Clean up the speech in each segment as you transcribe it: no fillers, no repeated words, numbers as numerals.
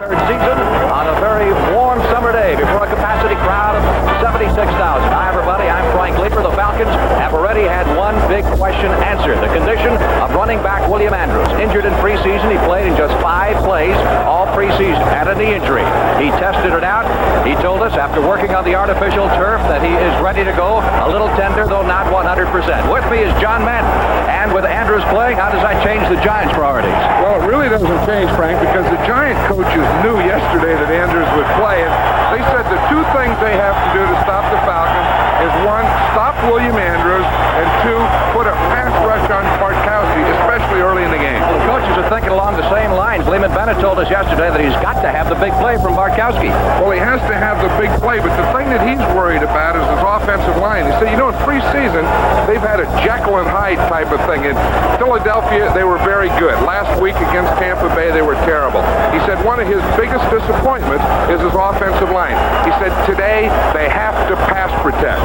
Third season on a very warm summer day before a capacity crowd of 76,000. Hi, everybody. I'm Frank Leeper. The Falcons have already had one big question answered. The condition of running back William Andrews. Injured in preseason. He played in just 5 plays all preseason. Had a knee injury. He tested it out. He told us after working on the artificial turf that he is ready to go. A little tender, though not 100%. With me is John Madden. And with Andrews playing, how does that change the Giants' priorities? Well, it really doesn't change, Frank, because the Giant coaches knew yesterday that Andrews would play, and they said the 2 things they have to do to stop the Falcons is 1, stop William Andrews, and 2, put a pass rush on Bartkowski, especially early in the game. Well, the coaches are thinking along the same lines. Lehman Bennett told us yesterday that he's got to have the big play from Bartkowski. Well, he has to have the big play, but the thing that he's worried about is his offensive line. He said, in preseason, they've had a Jekyll and Hyde type of thing. In Philadelphia, they were very good. Last week against Tampa Bay, they were terrible. He said one of his biggest disappointments is his offensive line. He said today they have to pass protect.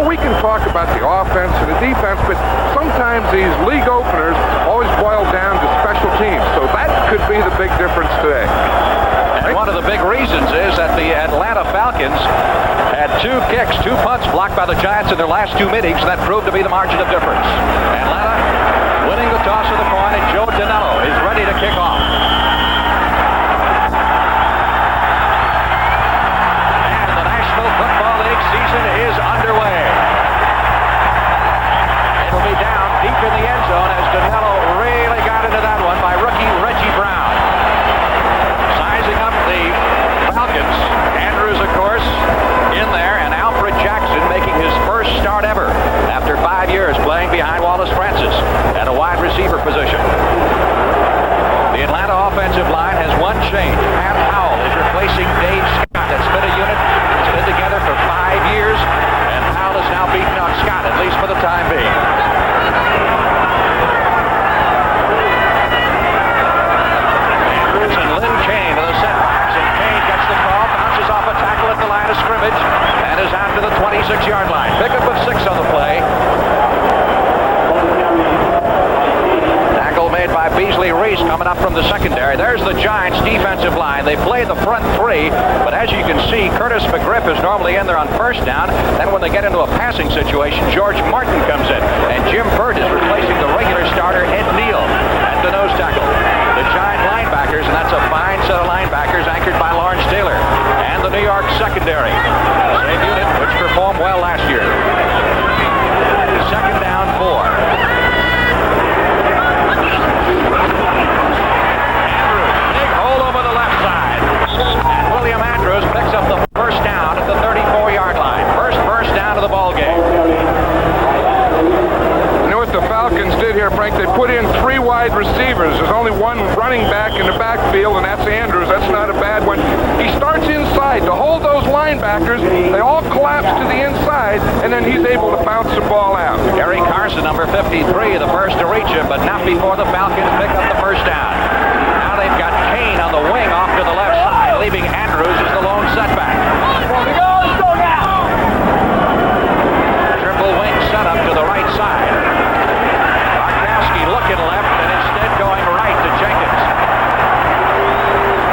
We can talk about the offense and the defense, but sometimes these league openers always boil down to special teams. So that could be the big difference today. And one of the big reasons is that the Atlanta Falcons had 2 kicks, 2 punts blocked by the Giants in their last 2 meetings, and that proved to be the margin of difference. Atlanta winning the toss of the coin, and Joe Danello is ready to kick off. And the National Football League season is underway. It'll be down deep in the end zone as Danello really got into that one by rookie Reggie Brown. Sizing up the Falcons. Andrews, of course, in there, and Alfred Jackson making his first start ever after 5 years playing behind Wallace Francis at a wide receiver position. The Atlanta offensive line has one change. Pat Howell is replacing Dave Scott. That's been a unit that's been together for 5 years, and Howell is now beating on Scott, at least for the time being. Andrews and Lynn Kane to the setbacks, and Kane gets the call, bounces off a tackle at the line of scrimmage, and is out to the 26-yard line. Pickup of 6 on the play. Tackle made by Beasley Reese coming up from the secondary. There's the Giants' defensive line. They play the front 3, but as you can see, Curtis McGriff is normally in there on first down. Then when they get into a passing situation, George Martin comes in, and Jim Burt is replacing the regular starter, Ed Neal, at the nose tackle. The Giant linebackers, and that's a fine set of linebackers anchored by Lawrence Taylor, and the New York secondary. Same unit which performed well last year. 2nd down 4. And William Andrews picks up the first down at the 34-yard line. First down of the ball game. You know what the Falcons did here, Frank? They put in 3 wide receivers. There's only 1 running back in the backfield, and that's Andrews. That's not a bad one. He starts inside to hold those linebackers. They all collapse to the inside, and then he's able to bounce the ball out. Gary Carson, number 53, the first to reach him, but not before the Falcons pick up the first down. Now they've got Kane on the wing off to the left side, leaving Andrews as the lone setback. Let's go now! Triple wing setup to the right side. Bartkowski looking left and instead going right to Jenkins.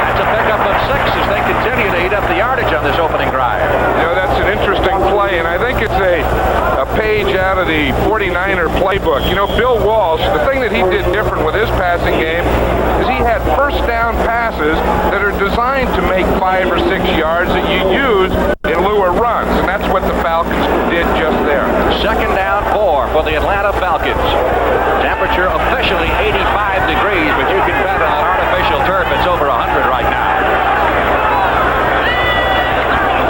That's a pickup of 6 as they continue to eat up the yardage on this opening drive. That's an interesting play, and I think it's a page out of the 49er playbook. Bill Walsh, the thing that he did different with his passing game is he had first down passes that are designed to make 5 or 6 yards that you use in lieu of runs, and that's what the Falcons did just there. 2nd down 4 for the Atlanta Falcons. Temperature officially 85 degrees, but you can bet on artificial turf it's over 100 right now.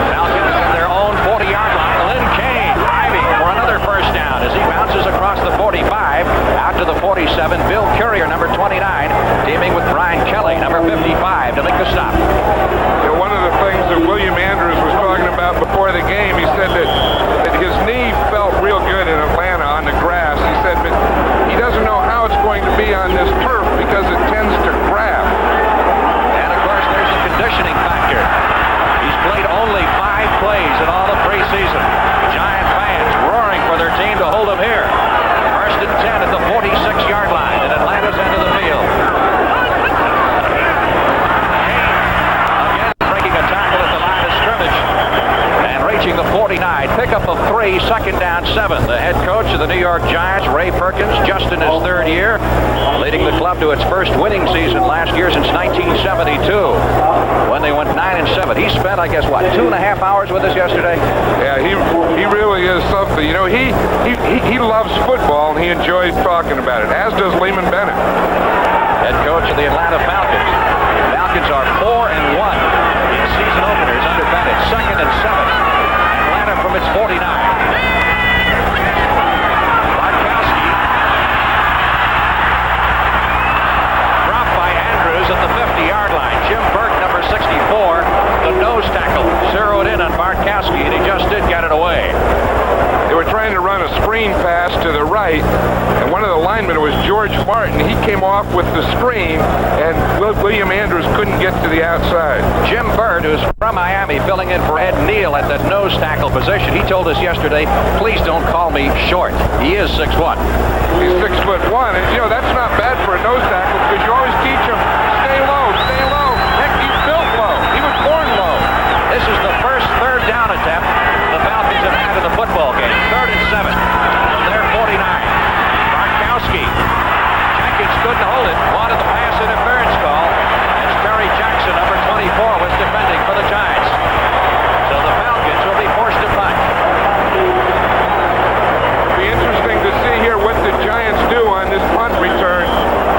Falcons at their own 40-yard line. Lynn Kane driving for another first down as he bounces across the 45 out to the 47. Bill Courier, number 29, teaming with Brian Kelly, number 55, to make the stop. One of the things that William Andrews was talking about before the game, he said that his knee felt real good in Atlanta on the grass. He said, but he doesn't know how it's going to be on this turf because it tends to grab. And of wide. Pickup of 3, second down 7. The head coach of the New York Giants, Ray Perkins, just in his third year, leading the club to its first winning season last year since 1972, when they went 9-7. He spent, I guess, what, 2.5 hours with us yesterday? Yeah, he really is something. You know, he loves football, and he enjoys talking about it, as does Lehman Bennett. Head coach of the Atlanta Falcons. Falcons are 4-1 in season openers under Bennett. 2nd and 7. Atlanta from its 49. Bartkowski. Dropped by Andrews at the 50-yard line. Jim Burke, number 64, the nose tackle, zeroed in on Bartkowski, and he just did get it away. They were trying to run a screen pass to the right, and one of the linemen was George Martin. He came off with the screen, and William Andrews couldn't get to the outside. Jim Bird, who's from Miami, filling in for Ed Neal at that nose tackle position, he told us yesterday, please don't call me short. He is 6'1". He's 6'1", and you know, that's not bad for a nose tackle, because you always teach him, stay low, stay low. Heck, he's built low. He was born low. This is the first third down attempt the Falcons have had in the football game. 3rd and 7 from their 49. Bartkowski. Jenkins couldn't hold it. Wanted the pass interference call. As Terry Jackson, number 24, was defending for the Giants. So the Falcons will be forced to punt. It'll be interesting to see here what the Giants do on this punt return,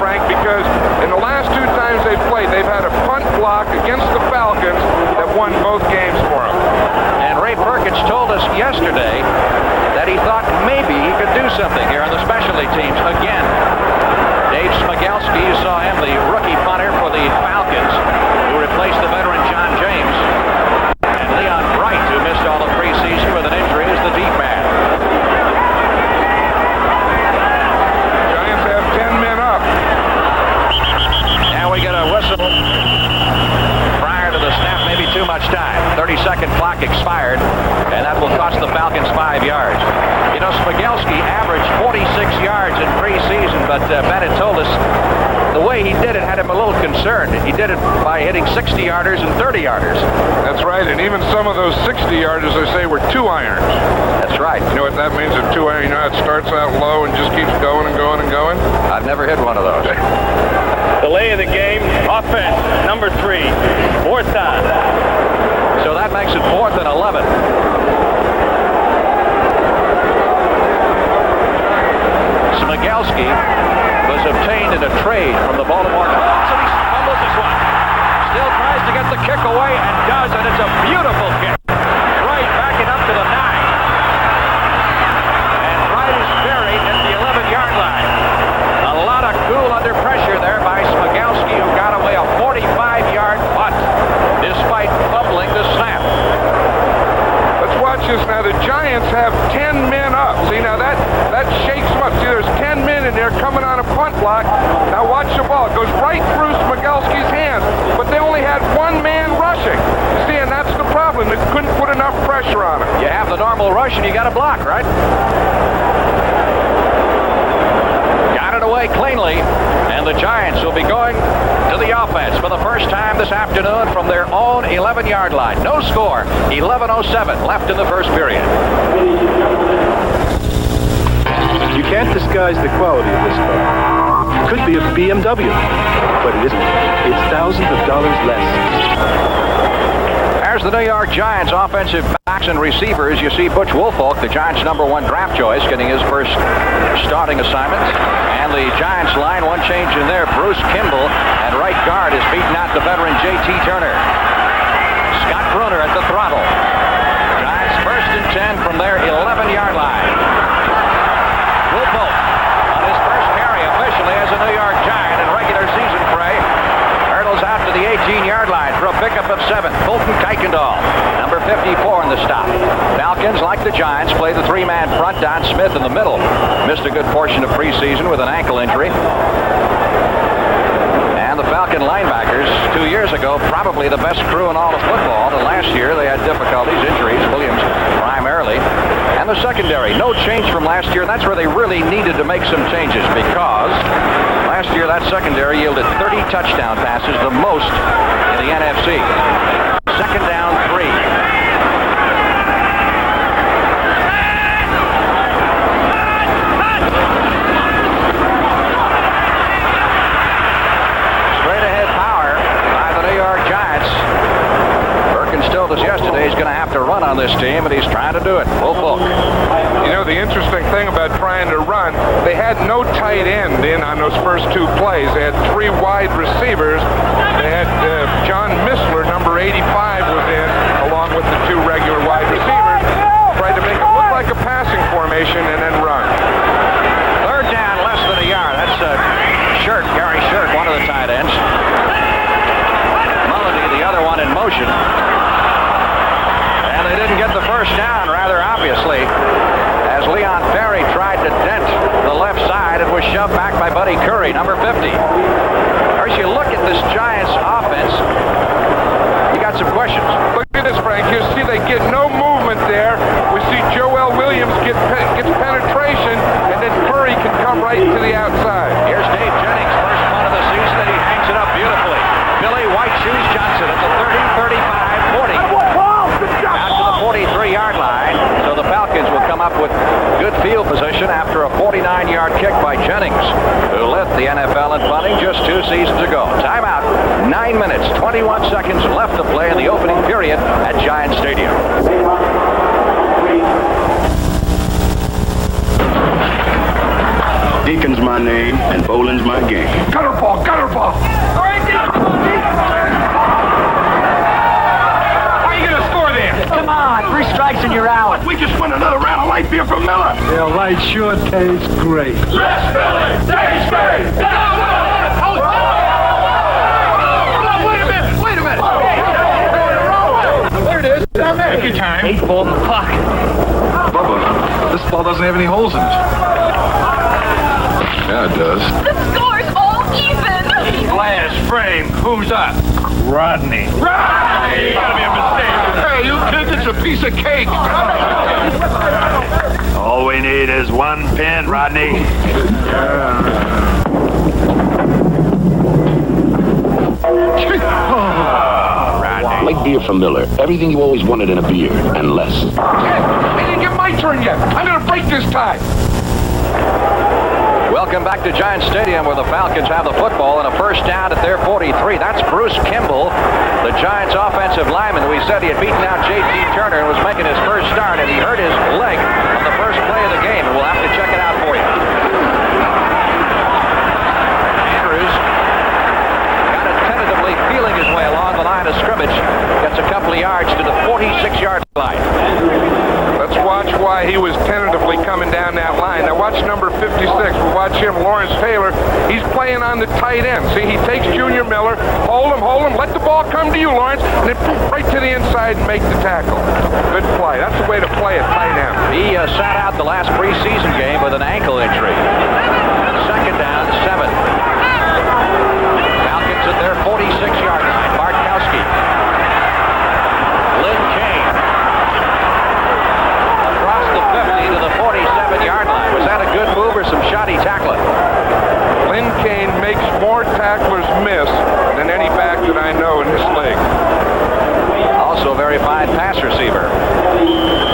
Frank, because in the last 2 times they've played, they've had a punt block against the Falcons that won both games for them. And Ray Perkins told us yesterday that he thought maybe he could do something here on the specialty teams again. Dave Smigelski, you saw him, the rookie punter for the Falcons, who replaced the veteran John James. And Leon Bright, who missed all of preseason with an injury, is the deep man. Giants have 10 men up. Now we get a whistle prior to the snap, maybe too much time. 30-second clock expired, and that will cost the Falcons 5 yards. You know, Smigelski averaged 46 yards in preseason, but Bennett told us the way he did it had him a little concerned. He did it by hitting 60-yarders and 30-yarders. That's right, and even some of those 60-yarders, they say, were 2 irons. That's right. You know what that means, a 2 iron? You know how it starts out low and just keeps going and going and going? I've never hit one of those. Delay of the game, offense, number 3, 4th down. So that makes it 4th and 11. Smigelski was obtained in a trade from the Baltimore Falcons, and he fumbles this one. Still tries to get the kick away and does, and it's a beautiful kick. Right backing up to the 9. And Wright is buried at the 11-yard line. A lot of cool under pressure there by Smigelski, who got away a 45-yard punt despite fumbling the snap. Let's watch this now. The Giants have 10 men up. See, now that shakes them up. See, there's 10 men in there coming on a punt block. Now watch the ball. It goes right through Smigelski's hands, but they only had 1 man rushing. See, and that's the problem. They couldn't put enough pressure on him. You have the normal rush and you got a block, right? Got it away cleanly, and the Giants will be going to the offense for the first time this afternoon from their own 11-yard line. No score, 11:07 left in the first period. You can't disguise the quality of this car. It could be a BMW, but it isn't. It's thousands of dollars less. There's the New York Giants offensive backs and receivers. You see Butch Woolfolk, the Giants' #1 draft choice, getting his first starting assignment. And the Giants line, one change in there. Bruce Kimball at right guard is beating out the veteran J.T. Turner. Scott Bruner at the throttle. Giants 1st and 10 from their 11-yard line. Woolfolk on his first carry officially as a New York Giant in regular season fray. Hurdles out to the 18-yard line for a pickup of 7. Fulton Kuykendall, number 54 in the stop. Falcons, like the Giants, play the 3-man front. Don Smith in the middle. Missed a good portion of preseason with an ankle injury. And the Falcon linebackers, 2 years ago, probably the best crew in all of football. And last year, they had difficulties, injuries, Williams primarily. And the secondary, no change from last year. That's where they really needed to make some changes, because last year that secondary yielded 30 touchdown passes, the most in the NFC. 2nd down 3. say he's going to have to run on this team, and he's trying to do it. Full Fulk. You know, the interesting thing about trying to run, they had no tight end in on those first two plays. They had three wide receivers. They had John Missler, number 85, was in, along with the two regular wide receivers. Tried to make it look like a passing formation and then run. Third down, less than a yard. That's Shirt, Gary Shirt, one of the tight ends. Mulledy, the other one in motion. And they didn't get the first down, rather obviously, as Leon Perry tried to dent the left side and was shoved back by Buddy Curry, number 50. As you look at this Giants offense, you got some questions. Look at this, Frank. You see they get no movement there. We see Joel Williams gets penetration, and then Curry can come right to the outside. Here's Dave Jennings, first punt of the season, and he hangs it up beautifully. Billy White Shoes Johnson at the 30, 35, 40. Out to the 43-yard line. So the Falcons will come up with good field position after a 49-yard kick by Jennings, who led the NFL in punting just 2 seasons ago. Timeout. 9 minutes, 21 seconds left to play in the opening period at Giant Stadium. Deacon's my name, and bowling's my game. Gutter ball, gutter ball. How are you going to score there? Come on, 3 strikes and you're out. We just won another round of light beer from Miller. Yeah, light sure tastes great. Let's Billy! Taste great! Wait a minute! There it is. Take your time. 8-ball in the pocket. Bubba, this ball doesn't have any holes in it. Yeah, it does. The score's all even. Last frame. Who's up? Rodney. Right! You gotta be a mistake. Hey, you kids, it's a piece of cake. All we need is one pin, Rodney. Light beer from Miller. Everything you always wanted in a beer, and less. I didn't get my turn yet. I'm going to break this time. Welcome back to Giant Stadium, where the Falcons have the football and a first down at their 43. That's Bruce Kimball, the Giants offensive lineman. We said he had beaten out J.T. Turner and was making his first start, and he hurt his leg on the first play of the game, and we'll have to check it out for you. Andrews got it tentatively feeling his way along the line of scrimmage. Gets a couple of yards to the 46-yard line. Let's watch why he was tentatively coming down that line. Now watch number 56. We'll watch him, Lawrence Taylor. He's playing on the tight end. See, he takes Junior Miller. Hold him. Let the ball come to you, Lawrence. And then right to the inside and make the tackle. Good play. That's the way to play it, tight end. He sat out the last preseason game with an ankle injury. Second down, 7. Falcons at their 46-yard line. Bartkowski. Lynn Kane. Across the 50 to the 47-yard line. Was that a good move or some shoddy tackling? Lynn Kane makes more tacklers miss than any back that I know in this league. Also a very fine pass receiver.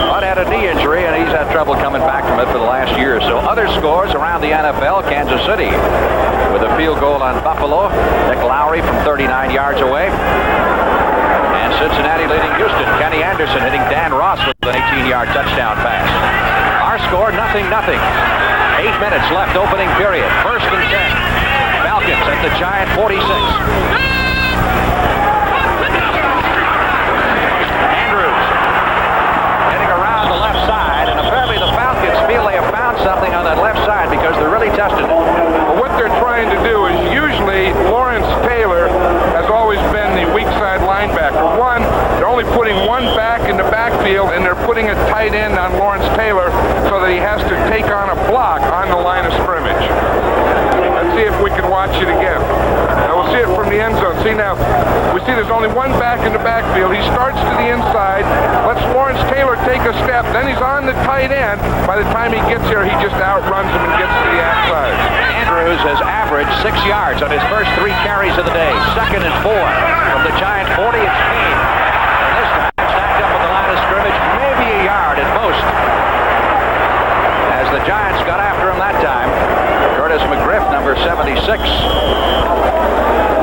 But had a knee injury, and he's had trouble coming back from it for the last year or so. Other scores around the NFL, Kansas City with a field goal on Buffalo. Nick Lowry from 39 yards away. And Cincinnati leading Houston. Kenny Anderson hitting Dan Ross with an 18-yard touchdown pass. Our score, 0-0. 8 minutes left, opening period. First and 10. Falcons at the Giant 46. Andrews heading around the left side, and apparently the Falcons feel they have found something on that left side because they're really testing it. But what they're trying to do is usually Lawrence Taylor has always been the weak side linebacker. One, they're only putting one back in the backfield, and they're putting a tight end on Lawrence Taylor so that he has to take on a block on the line of scrimmage. Let's see if we can watch it again. Now we'll see it from the end zone. See now, we see there's only one back in the backfield. He starts to the inside, lets Lawrence Taylor take a step, then he's on the tight end. By the time he gets here, he just outruns him and gets to the outside. Andrews has averaged 6 yards on his first 3 carries of the day. 2nd and 4 from the Giant 40. It's Kane. And this time stacked up on the line of scrimmage, maybe a yard at most. As the Giants got after him that time, Curtis McGriff, number 76.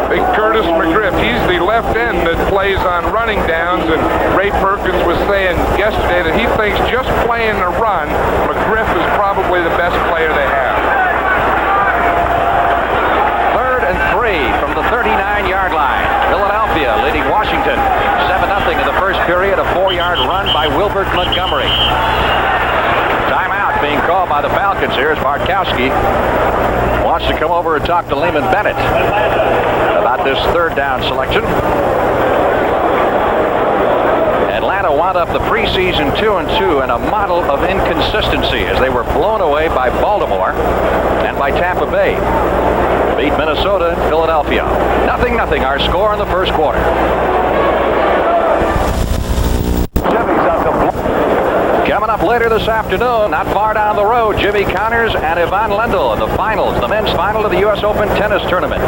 Big Curtis McGriff, he's the left end one that plays on running downs, and Ray Perkins was saying yesterday that he thinks just playing the run, McGriff is probably the best player they have. 3rd and 3 from the 39-yard line. Philadelphia leading Washington 7-0 in the first period. A 4-yard run by Wilbert Montgomery. Timeout being called by the Falcons. Here's Bartkowski. Wants to come over and talk to Lehman Bennett about this 3rd down selection. Atlanta wound up the preseason 2-2 in a model of inconsistency as they were blown away by Baltimore and by Tampa Bay. Beat Minnesota and Philadelphia. 0-0 our score in the first quarter. Coming up later this afternoon, not far down the road, Jimmy Connors and Ivan Lendl in the finals, the men's final of the U.S. Open tennis tournament.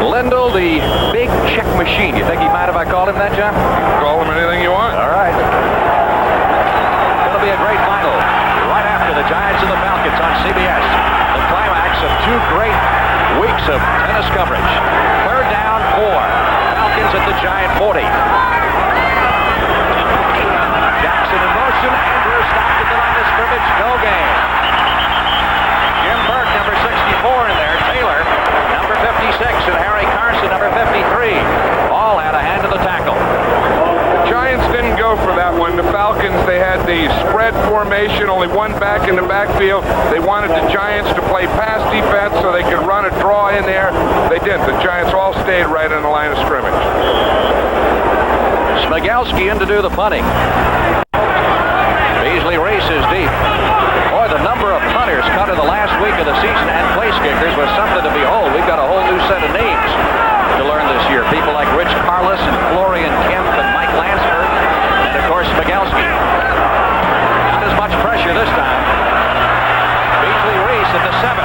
Lendl, the big check machine. You think he might have I called him that, John? Call him anything you want. All right. It'll be a great final right after the Giants and the Falcons on CBS. The climax of 2 great weeks of tennis coverage. 3rd down, 4. Falcons at the Giant 40. Jackson in motion. Andrew stopped at the line of scrimmage. No gain. Jim Burke, number 64 in there. Taylor, number 56. And Harry Carson, number 53. All had a hand in the tackle. The Giants didn't go for that one. The Falcons, they had the spread formation, only one back in the backfield. They wanted the Giants to play pass defense so they could run a draw in there. They didn't. The Giants all stayed right on the line of scrimmage. Smigelski in to do the punting. Beasley races deep. Boy, the number of punters cut in the last week of the season and place kickers was something to behold. We've got a whole new set of names to learn this year. People like Rich Carlos and Florian Kemp and Mike Lansford. And, of course, Smigelski. Not as much pressure this time. Beasley Reese at the 7.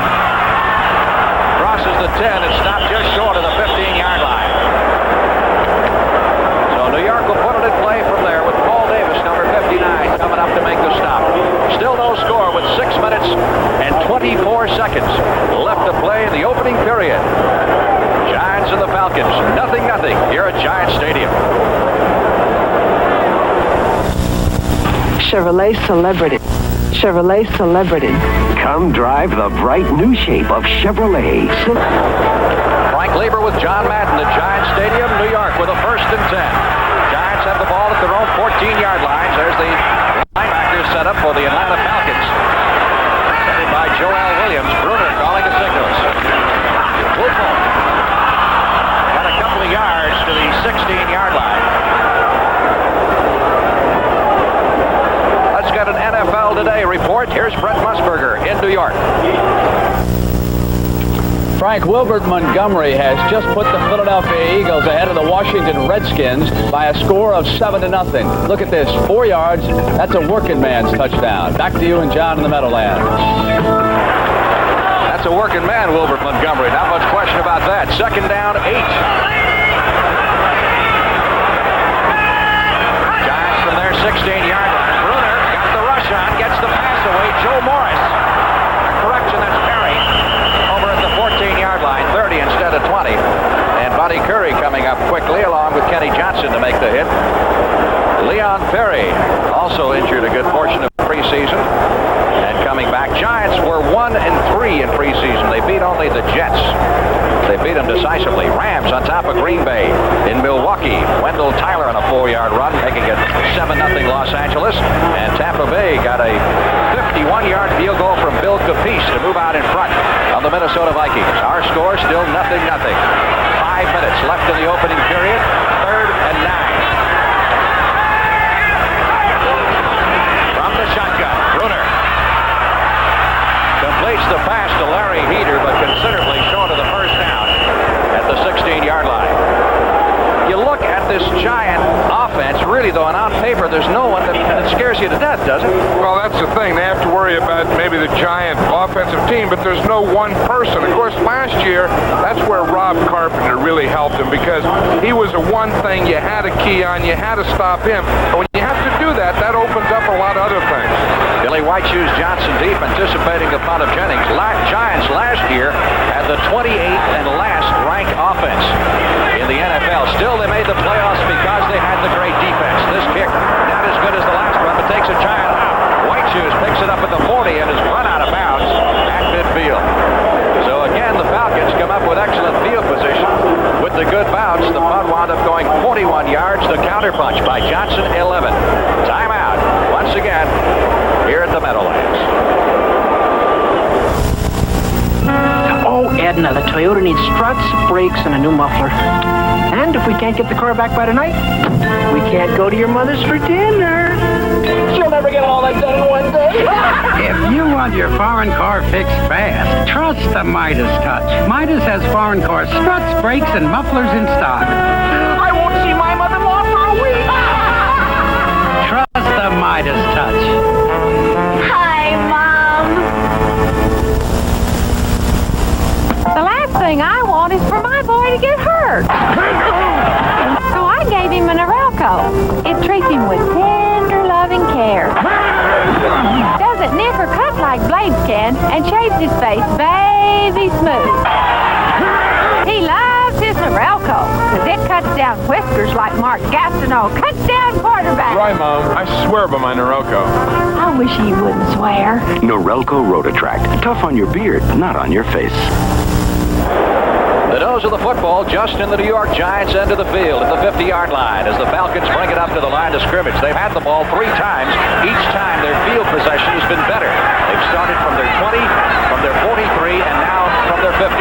Crosses the 10 and stopped just short of the 15-yard line. So New York will put it in play from there with Paul Davis, number 59, coming up to make the stop. Still no score with 6 minutes and 24 seconds left to play in the opening period. Giants and the Falcons, 0-0 here at Giant Stadium. Chevrolet Celebrity. Chevrolet Celebrity. Come drive the bright new shape of Chevrolet. Frank Lieber with John Madden at Giant Stadium, New York, with a 1st and 10. Giants have the ball at their own 14-yard lines. There's the linebacker set up for the Atlanta Falcons. Headed by Joel Williams. Bruner calling the signals. Wolfo got a couple of yards to the 16-yard line. Let's get an NFL Today report. Here's Brett Musburger in New York. Frank, Wilbert Montgomery has just put the Philadelphia Eagles ahead of the Washington Redskins by a score of 7-0. Look at this, 4 yards. That's a working man's touchdown. Back to you and John in the Meadowlands. That's a working man, Wilbert Montgomery. Not much question about that. 2nd down, 8. Giants from their 16-yard line. Bruner got the rush on, gets the pass away. Joe Morris. Correction, that's Perry. Over at the 14-yard line, 30 instead of 20. And Buddy Curry coming up quickly along with Kenny Johnson to make the hit. Leon Perry also injured a good portion of the preseason. And coming back, Giants were 1-3 in preseason. They beat only the Jets. They beat them decisively. Rams on top of Green Bay. In Milwaukee, Wendell Tyler on a 4-yard run, making it 7-0 Los Angeles. And Tampa Bay got a 51-yard field goal from Bill Capice to move out in front of the Minnesota Vikings. Our score still 0-0. 5 minutes left in the opening period. 3rd and 9. From the shotgun, Bruner completes the pass to Larry Heater, but considerably short of the first down at the 16-yard line. You look at this Giant offense, really, though, and on paper, there's no one that scares you to death, does it? Well, that's the thing. They have to worry about maybe the Giant offensive team, but there's no one person. Of course, last year, that's where Rob Carpenter really helped him, because he was the one thing you had to key on. You had to stop him. And when you have to do that, that opens up a lot of other things. Billy White shoes Johnson deep, anticipating the punt of Jennings. Giants last year had the 28th and last ranked offense in the NFL. Still, they made the playoffs because they had the great defense. This kick, not as good as the last one, but takes a giant out. White Shoes picks it up at the 40 and is run out of bounds at midfield. So again, the Falcons come up with excellent field position. With the good bounce, the punt wound up going 41 yards. The counterpunch by Johnson, 11. Timeout once again here at the Meadowlands. Oh, Edna, the Toyota needs struts, brakes, and a new muffler. And if we can't get the car back by tonight, we can't go to your mother's for dinner. She'll never get all that done in one day. If you want your foreign car fixed fast, trust the Midas Touch. Midas has foreign car struts, brakes, and mufflers in stock. I won't see my mother-in-law for a week. Trust the Midas Touch. Hi, Mom. The last thing I want is for my boy to get hurt. So I gave him an Norelco. It treats him with tender, loving care. Doesn't nick or cut like blades can, and shaves his face baby smooth. He loves his Norelco, because it cuts down whiskers like Mark Gastineau cuts down quarterback. Right, Mom. I swear by my Norelco. I wish he wouldn't swear. Norelco Rotatract. Tough on your beard, not on your face. The nose of the football just in the New York Giants end of the field at the 50-yard line as the Falcons bring it up to the line of scrimmage. They've had the ball 3 times. Each time their field possession has been better. They've started from their 20, from their 43, and now from their 50.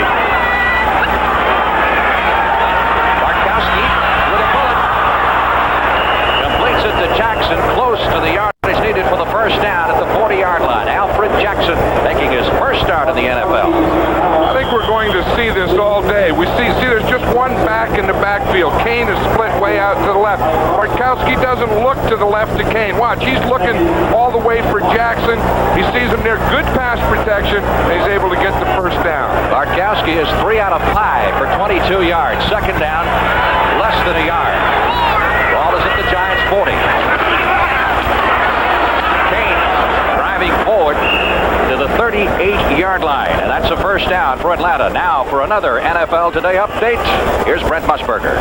Bartkowski with a bullet. Completes it to Jackson, close to the yardage needed for the first down at the 40-yard line. Alfred Jackson making his first start in the NFL. I think we're going to see this all day. We see there's just one back in the backfield. Kane is split way out to the left. Bartkowski doesn't look to the left to Kane. Watch, he's looking all the way for Jackson. He sees him there. Good pass protection, and he's able to get the first down. Bartkowski is 3 out of 5 for 22 yards. Second down, less than a yard. Ball is at the Giants' 40. Kane driving forward to the 38-yard line, and that's a first down for Atlanta. Now for another NFL Today update, here's Brent Musburger.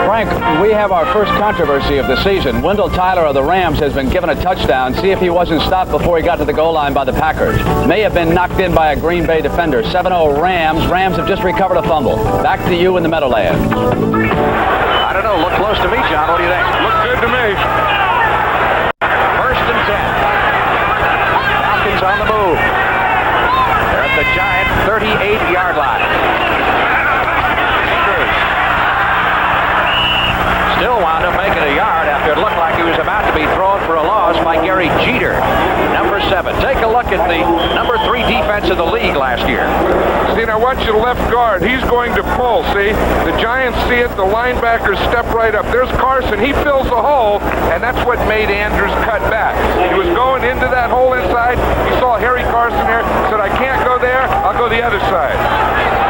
Frank, we have our first controversy of the season. Wendell Tyler of the Rams has been given a touchdown. See if he wasn't stopped before he got to the goal line by the Packers. May have been knocked in by a Green Bay defender. 7-0 Rams. Rams have just recovered a fumble. Back to you in the Meadowlands. I don't know. Look close to me, John. What do you think? Look good to me. First and 10. Falcons on the move. They're at the Giant 38-yard line. Still wound up making a yard after it looked like he was about to be thrown for a loss by Gary Jeter, number 7. Take a look at the number 3 defense of the league last year. See, now watch the left guard. He's going to pull, see? The Giants see it. The linebackers step right up. There's Carson. He fills the hole, and that's what made Andrews cut back. He was going into that hole inside. He saw Harry Carson there, said, I can't go there. I'll go the other side.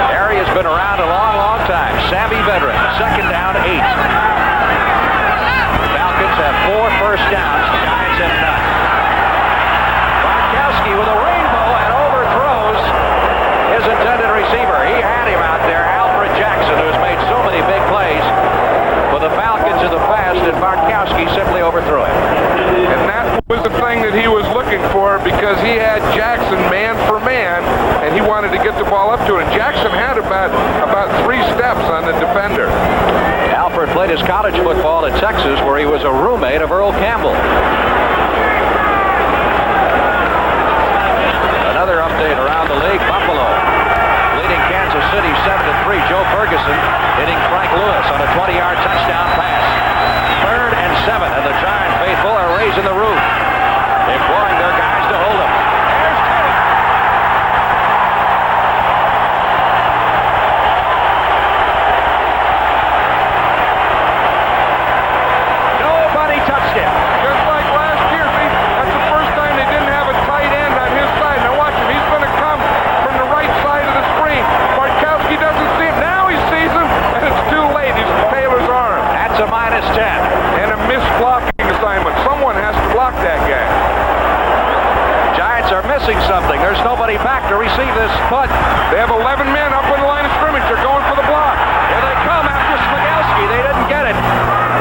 Harry has been around a long, long time. Savvy veteran. Second down, 8. Falcons have 4 first downs. The Giants have none. Bartkowski with a rainbow and overthrows his intended receiver. He had him out there, Alfred Jackson, who has made so many big plays for the Falcons in the past, and Bartkowski simply overthrew him. And that was the thing that he was looking for, because he had Jackson man for man, and he wanted to get the ball up to it. Jackson had about 3 steps on the defender. Alfred played his college football at Texas, where he was a roommate of Earl Campbell. Another update around the league. Buffalo leading Kansas City 7-3. Joe Ferguson hitting Frank Lewis on a 20-yard touchdown pass. 3rd and 7, and the Giant faithful are raising the roof, imploring their guys to hold them. There's Kenny. Nobody touched him. Just like last year, see, that's the first time they didn't have a tight end on his side. Now watch him. He's going to come from the right side of the screen. Bartkowski doesn't see him. Now he sees him, and it's too late. He's Taylor's arm. That's a -10. And a missed blocking assignment. Someone has to block that guy. Giants Giants are missing something. There's nobody back to receive this punt. They have 11 men up on the line of scrimmage. They're going for the block. Here they come after Smigelski. They didn't get it.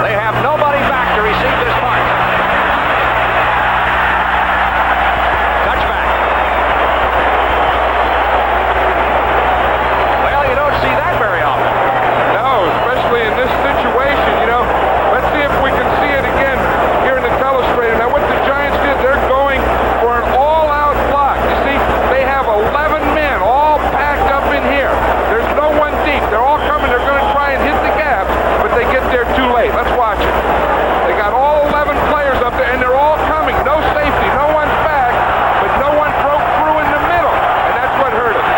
They have nobody back to receive this punt. Touchback. Well, you don't see that very often. No, especially in this situation, you know. Let's see if we can see it again here in the telestrator. Now, what the Giants did, they're going for an all-out block. You see, they have 11 men all packed up in here. There's no one deep. They're all coming. They're going to try and hit the gap, but they get there too late. Let's watch it. They got all 11 players up there, and they're all coming. No safety. No one's back, but no one broke through in the middle, and that's what hurt them.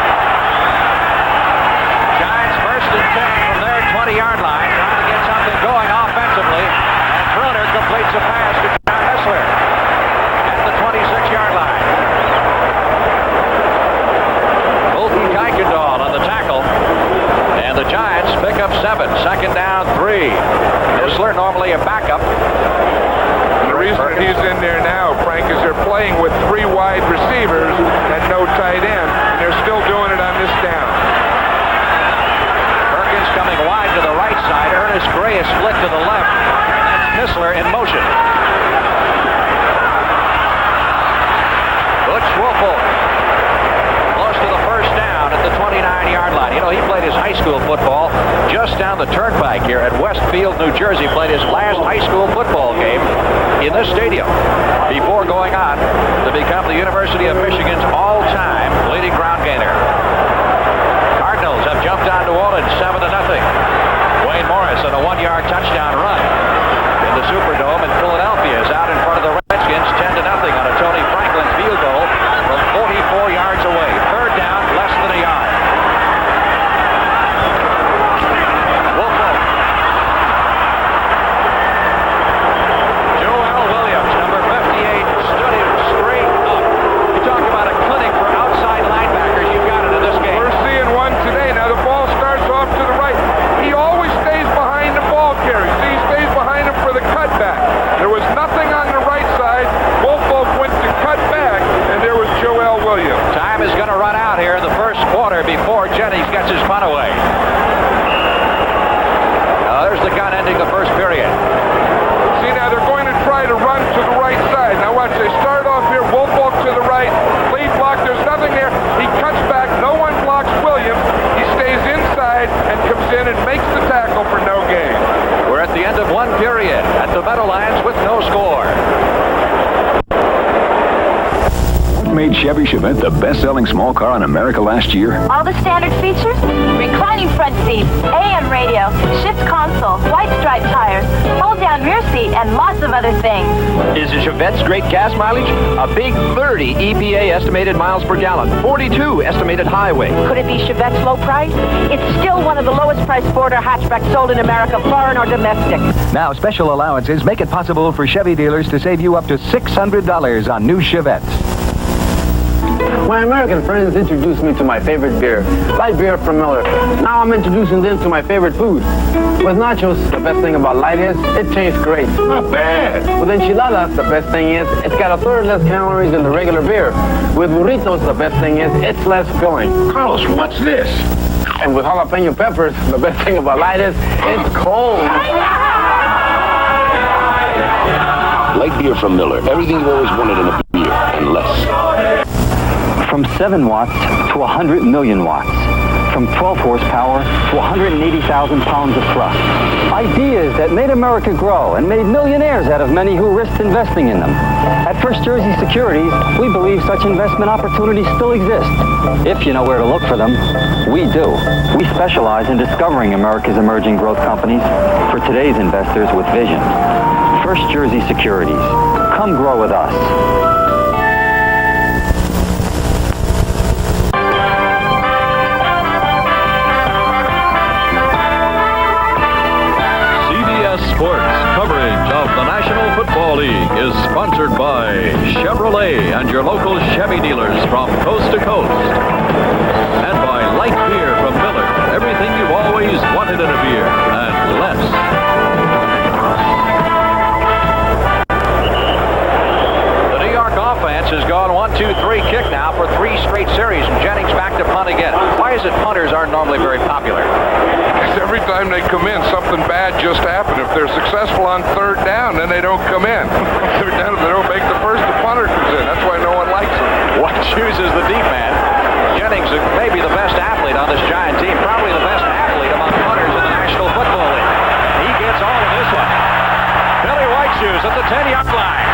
Giants first and 10 from their 20-yard line, trying to get something going offensively. And Kroner completes a pass to John Hessler at the 26-yard line. Volky Kuykendall on the tackle. And the Giants pick up 7. Second down, 3. Hessler normally a backup. And the reason that he's in there now, Frank, is they're playing with 3 wide receivers and no tight end, and they're still doing it on this down. Perkins coming wide to the right side. Ernest Gray is split to the left. That's Hessler in motion. Butch Wolfolk close to the first down at the 29-yard line. You know, he played his high school football just down the turnpike here at Westfield, New Jersey. Played his last high school football game in this stadium before going on to become the University of Michigan's all-time leading ground gainer. Cardinals have jumped on New Orleans 7-0. Wayne Morris on a 1-yard touchdown run in the Superdome in Philadelphia is out in front of the Redskins 10-0 on a Tony Franklin field goal from 44 yards away. Third down, less than a yard. Wolfolk. Joel Williams, number 58, stood him straight up. You talk about a clinic for outside linebackers. You've got it in this game. We're seeing one today. Now, the ball starts off to the right. He always stays behind the ball carrier. See, he stays behind him for the cutback. There was nothing on the right side. Wolfolk went to cut back, and there was Joel Williams. Time is going to run out here in the first quarter before Jennings gets his punt away. There's the gun ending the first period. See, now they're going to try to run to the right side. Now watch, they start off here, Wolfolk to the right, lead block, there's nothing there. He cuts back, no one blocks Williams. He stays inside and comes in and makes the tackle for no gain. We're at the end of one period at the Meadowlands with no score. What made Chevy Chevette the best-selling small car in America last year? All the standard features: reclining front seat, AM radio, shift console, white striped tires, fold-down rear seat, and lots of other things. Is the Chevette's great gas mileage? A big 30 EPA estimated miles per gallon, 42 estimated highway. Could it be Chevette's low price? It's still one of the lowest priced Ford or hatchbacks sold in America, foreign or domestic. Now, special allowances make it possible for Chevy dealers to save you up to $600 on new Chevettes. My American friends introduced me to my favorite beer, light beer from Miller. Now I'm introducing them to my favorite food. With nachos, the best thing about light is it tastes great. Not bad. With enchiladas, the best thing is it's got a third less calories than the regular beer. With burritos, the best thing is it's less filling. Carlos, what's this? And with jalapeno peppers, the best thing about light is it's cold. Light beer from Miller. Everything you always wanted in a beer, and less. From 7 watts to 100 million watts. From 12 horsepower to 180,000 pounds of thrust. Ideas that made America grow and made millionaires out of many who risked investing in them. At First Jersey Securities, we believe such investment opportunities still exist. If you know where to look for them, we do. We specialize in discovering America's emerging growth companies for today's investors with vision. First Jersey Securities. Come grow with us. Sports coverage of the National Football League is sponsored by Chevrolet and your local Chevy dealers from coast to coast. And by light beer from Miller. Everything you've always wanted in a beer and less. The New York offense has gone 1-2-3 they come in, something bad just happened. If they're successful on third down, then they don't come in. Third down, if they don't make the first, the punter comes in. That's why no one likes them. White chooses the deep man. Jennings may be the best athlete on this Giant team, probably the best athlete among punters in the National Football League. He gets all of this one. Billy White shoes at the 10-yard line.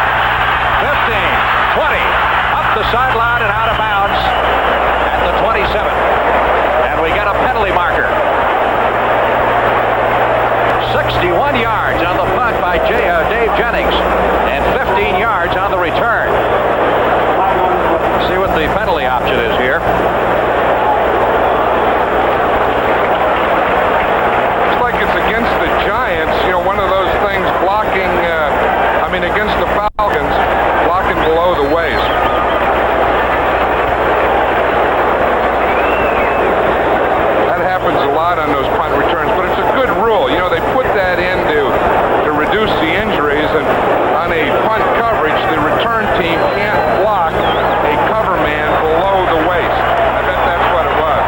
15, 20, up the sideline and out of bounds at the 27. And we get a penalty marker. 61 yards on the punt by Dave Jennings and 15 yards on the return. See what the penalty option is here. It's like it's against the Giants, one of those things blocking, against the Falcons, blocking below the waist. That happens a lot on those punt returns, but it's a good rule. They put that in to reduce the injuries, and on a punt coverage, the return team can't block a cover man below the waist. I bet that's what it was.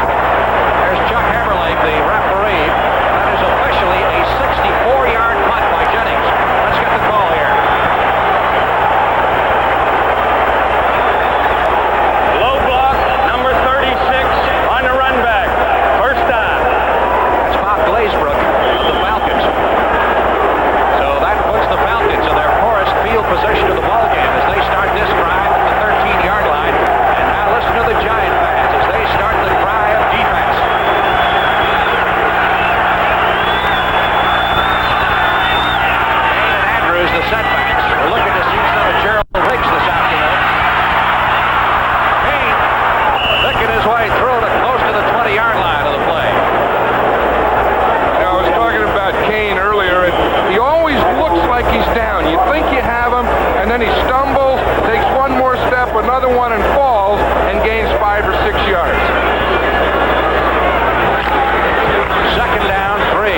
There's Chuck Hammerlake, the referee. That is officially a 64-yard punt by Jennings. Let's get the call here. Low block, number 36 on the run back. First down. That's Bob Glazebrook of the Falcons. So that puts the Falcons in their poorest field position of the ballgame as they start this drive at the 13-yard line. And now listen to the Giant fans as they start the cry of defense. And Andrews, the setbacks. We're looking to see some of Gerald Riggs this afternoon. Kane picking his way through to close to the 20-yard line of the play. I was talking about Kane earlier, and he always looks like he's down. You think you have him, and then he stumbles, takes one more step, another one, and falls, and gains 5 or 6 yards. Second down, 3.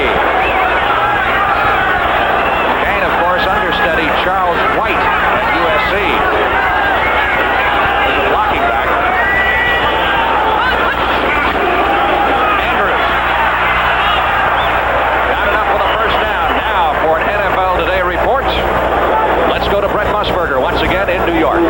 Kane, of course, understudied Charles White at USC. There's a blocking back. Andrews. Got enough for the first down. Now for an NFL Today report. Let's go to Brett Musburger once again in New York.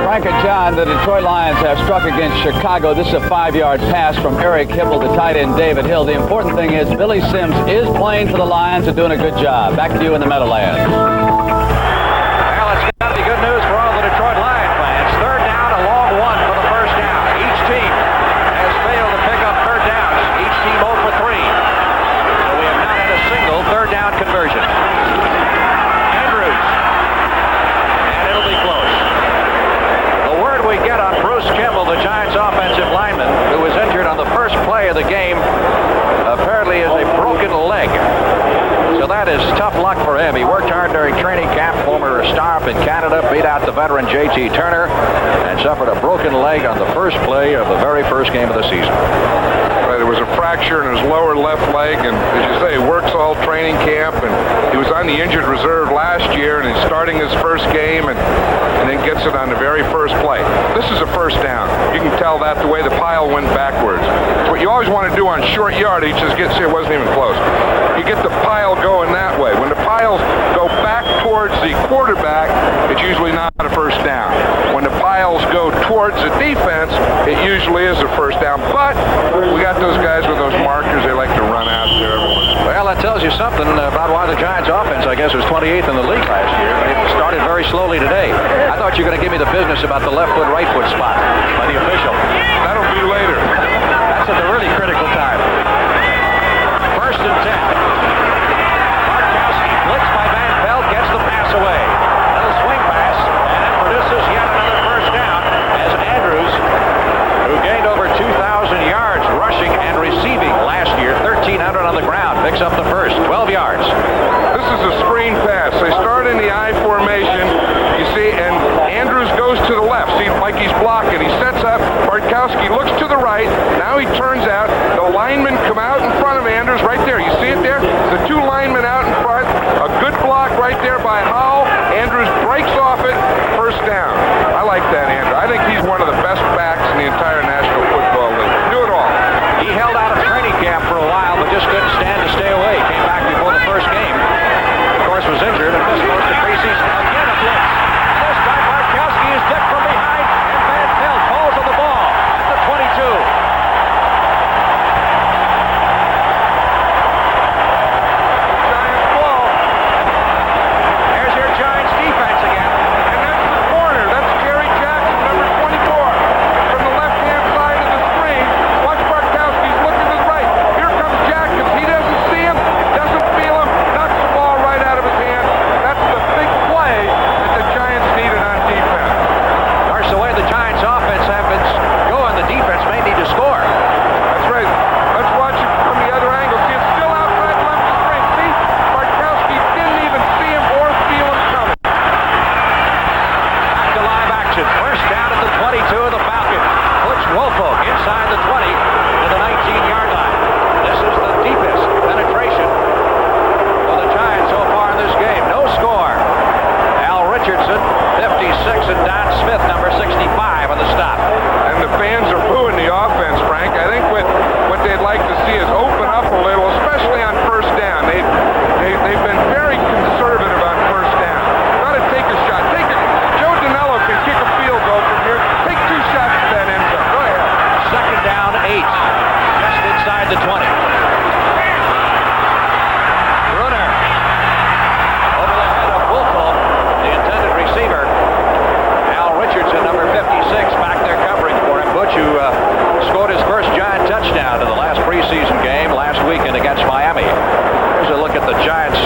Frank and John, the Detroit Lions have struck against Chicago. This is a 5-yard pass from Eric Hibble to tight end David Hill. The important thing is Billy Sims is playing for the Lions and doing a good job. Back to you in the Meadowlands. Well, it's got to be good news for all the Detroit Lion fans. Third down, a long one for the first down. Each team has failed to pick up third downs. Each team 0 for 3. So we have not had a single third down conversion. Andrews. And it'll be close. The word we get on Bruce Kimball, the Giants offensive lineman, who was injured on the first play of the game, apparently is a broken leg. So that is tough luck for him. He worked hard during training camp, former star up in Canada, beat out the veteran J.T. Turner, and suffered a broken leg on the first play of the very first game of the season. Right, there was a fracture in his lower left leg, and as you say, he works all training camp, and he was on the injured reserve last year, and he's starting his first game, and then gets it on the very first play. This is a first down. You can tell that the way the pile went backwards. It's what you always want to do on short yardage is see, it wasn't even close. You get the pile going that way. When the piles go back towards the quarterback, it's usually not a first down. When the piles go towards the defense, it usually is a first down. But we got those guys with those markers. They like to run out there every once in a while. Well, that tells you something about why the Giants offense, I guess, was 28th in the league last year. They started very slowly today. I thought you were going to give me the business about the left foot, right foot spot by the official. That'll be later. That's at the really critical time. First and 10. Markowski blitzed by Van Pelt, gets the pass away. Little swing pass, and it produces yet another first down as Andrews, who gained over 2,000 yards rushing and receiving last year, 1,300 on the ground, picks up the first, 12 yards. This is a screen pass. They start in the I formation, you see, and Andrews goes to the left. See, like he's blocking. He sets up. Bartkowski looks to the right. Now he turns out. The linemen come out in front of Andrews right there. You see it there? The two linemen out in front. A good block right there by Howell. Andrews breaks off it. First down. I like that, Andrew. I think he's one of the best backs in the entire National Football League. Do it all. He held out of training camp for a while, but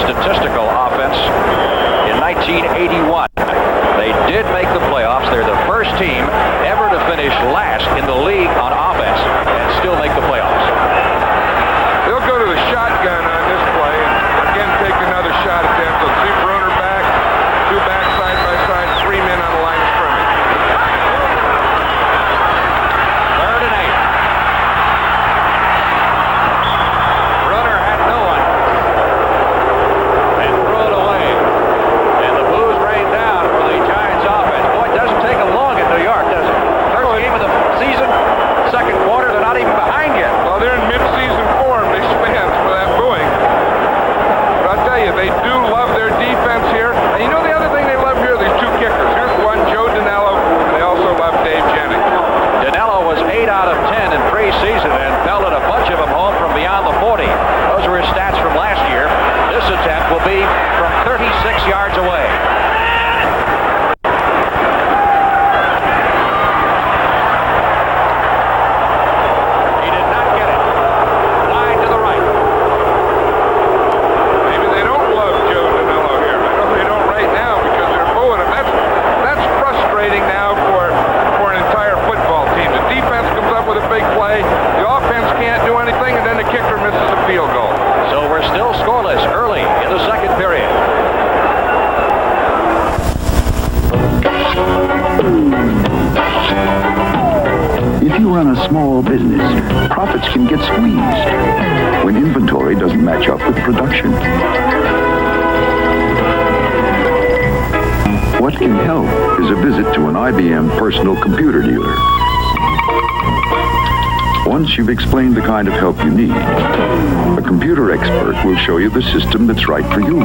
statistical offense in 1981. They did make the playoffs. They're the first team ever to finish last in the league on offense and still make the playoffs. They'll go to the shotgun on this play and again take another shot at them. So see Bruner back, two back side by side, three men on the line of scrimmage. 3rd and 8. Bruner had no one and threw it away. And the boos rained down for the Giants offense. Boy, it doesn't take them long in New York, does it? First game of the season, second quarter, they're not even behind yet. Well, they're in mid-season form. They fans for that booing. But I'll tell you, they do love their defense here. And you know the other thing they love here? These two kickers. Here's one, Joe Danello, and they also love Dave Jennings. Danello was 8 out of 10 in preseason and belted a bunch of them home from beyond the 40. Those were his stats from last year. This attempt will be from 36 yards away. He did not get it. Wide to the right. Maybe they don't love Joe Danello here. I know they don't right now because they're booing him. That's frustrating now for an entire football team. The defense comes up with a big play, the offense can't do anything, and then the kicker misses a field goal. So we're still scoreless early in the second period. If you run a small business, profits can get squeezed when inventory doesn't match up with production. What can help is a visit to an IBM personal computer dealer. Once you've explained the kind of help you need, a computer expert will show you the system that's right for you,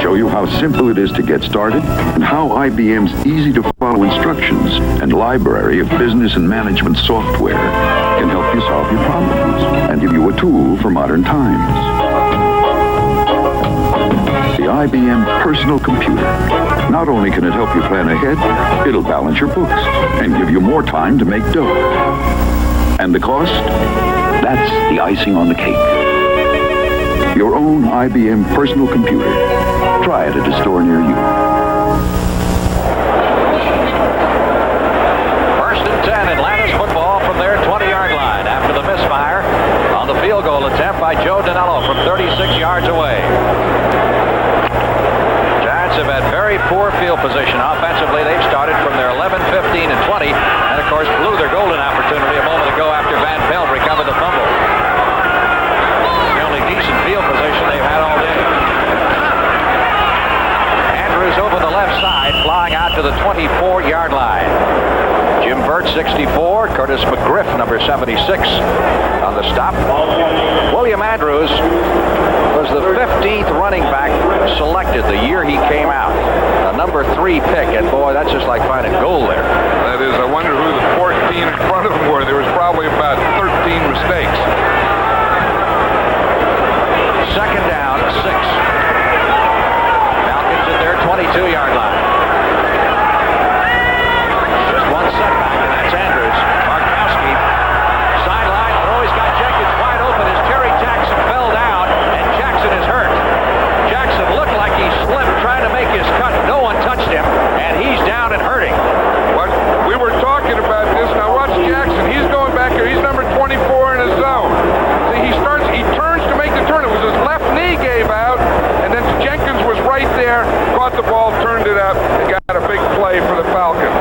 show you how simple it is to get started, and how IBM's easy-to-follow instructions and library of business and management software can help you solve your problems and give you a tool for modern times. The IBM personal computer. Not only can it help you plan ahead, it'll balance your books and give you more time to make dough. And the cost? That's the icing on the cake. Your own IBM personal computer. Try it at a store near you. 1st and 10, Atlanta's football from their 20-yard line after the misfire on the field goal attempt by Joe Danello from 36 yards away. Giants have had very poor field position offensively. They've started from their 11, 15, and 20, and of course blew their golden opportunity a moment ago after Van Pelt recovered the fumble. The only decent field position they've had all day. Andrews over the left side, flying out to the 24-yard line. Jim Burt, 64. Curtis McGriff, number 76, on the stop. William Andrews was the 15th running back selected the year he came out. The number 3 pick, and boy, that's just like finding gold there. That is, I wonder who the 14 in front of him were. There was probably about 13 mistakes. 2nd down, 6. Falcons at their 22-yard line. Just one setback, and that's Andrews. Markowski, sideline throw. He's got Jenkins wide open as Terry Jackson fell down, and Jackson is hurt. Jackson looked like he slipped trying to make his cut. No one touched him, and he's down and hurting. What? We were talking about this. Now watch Jackson. He's going back here. He's number 24 in his zone. See, he turns to make the turn. It was his left knee gave out, and then Jenkins was right there, caught the ball, turned it up, and got a big play for the Falcons.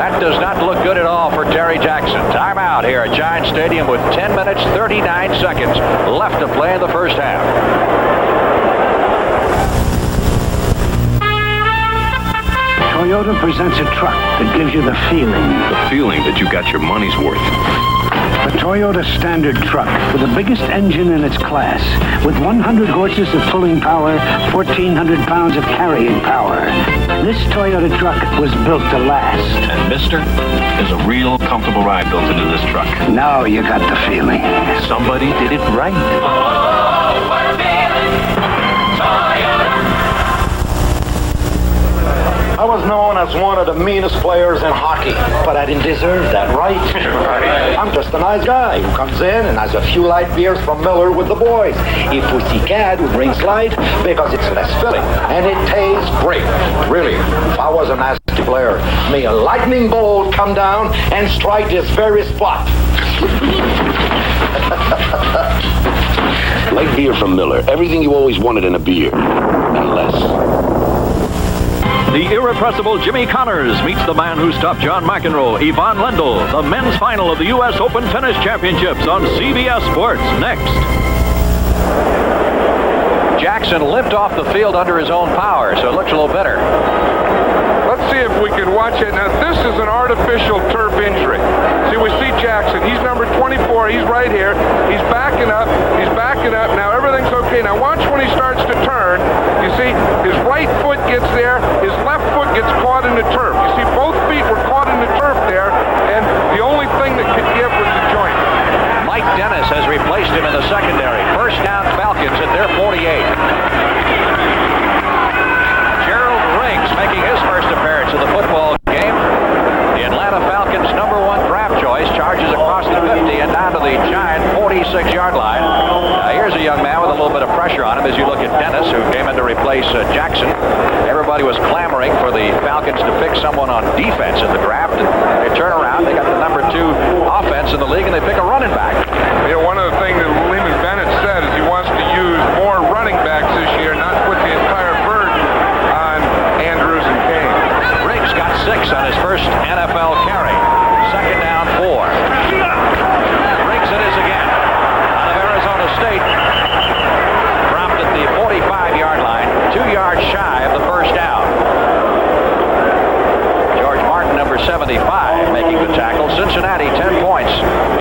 That does not look good at all for Terry Jackson. Timeout here at Giant Stadium with 10 minutes, 39 seconds left to play in the first half. Toyota presents a truck that gives you the feeling. The feeling that you got your money's worth. The Toyota Standard truck with the biggest engine in its class, with 100 horses of pulling power, 1,400 pounds of carrying power. This Toyota truck was built to last. And mister, there's a real comfortable ride built into this truck. Now you got the feeling. Somebody did it right. Oh, we're feeling Toyota. I was known as one of the meanest players in hockey, but I didn't deserve that, right? I'm just a nice guy who comes in and has a few light beers from Miller with the boys. A pussycat who drinks light because it's less filling, and it tastes great. Really, if I was a nasty player, may a lightning bolt come down and strike this very spot. Light beer from Miller. Everything you always wanted in a beer, and less. The irrepressible Jimmy Connors meets the man who stopped John McEnroe, Yvonne Lendl. The men's final of the U.S. Open Tennis Championships on CBS Sports. Next. Jackson limped off the field under his own power, so it looks a little better. Let's see if we can watch it. Now, this is an artificial turf injury. See, we see Jackson. He's number 24. He's right here. He's backing up. He's backing up. Now, everything's okay. Now, watch when he starts to turn. You see, his right foot gets there. His left foot gets caught in the turf. You see, both feet were caught in the turf there, and the only thing that could give was the joint. Mike Dennis has replaced him in the secondary. First down Falcons at their 48. Making his first appearance of the football game. The Atlanta Falcons' #1 draft choice charges across the 50 and down to the giant 46-yard line. Now here's a young man with a little bit of pressure on him as you look at Dennis, who came in to replace Jackson. Everybody was clamoring for the Falcons to pick someone on defense in the draft. And they turn around, they got the #2 offense in the league, and they pick a running back. You know, one of the things that Lehman Bennett said is he wants to use more running backs this year, not put the entire burden on Andrews and Kane. Riggs got 6 on his first NFL carry. Second down 4. Riggs it is again. Out of Arizona State. Dropped at the 45-yard line. 2 yards shy of the first down. George Martin, number 75, making the tackle. Cincinnati 10 points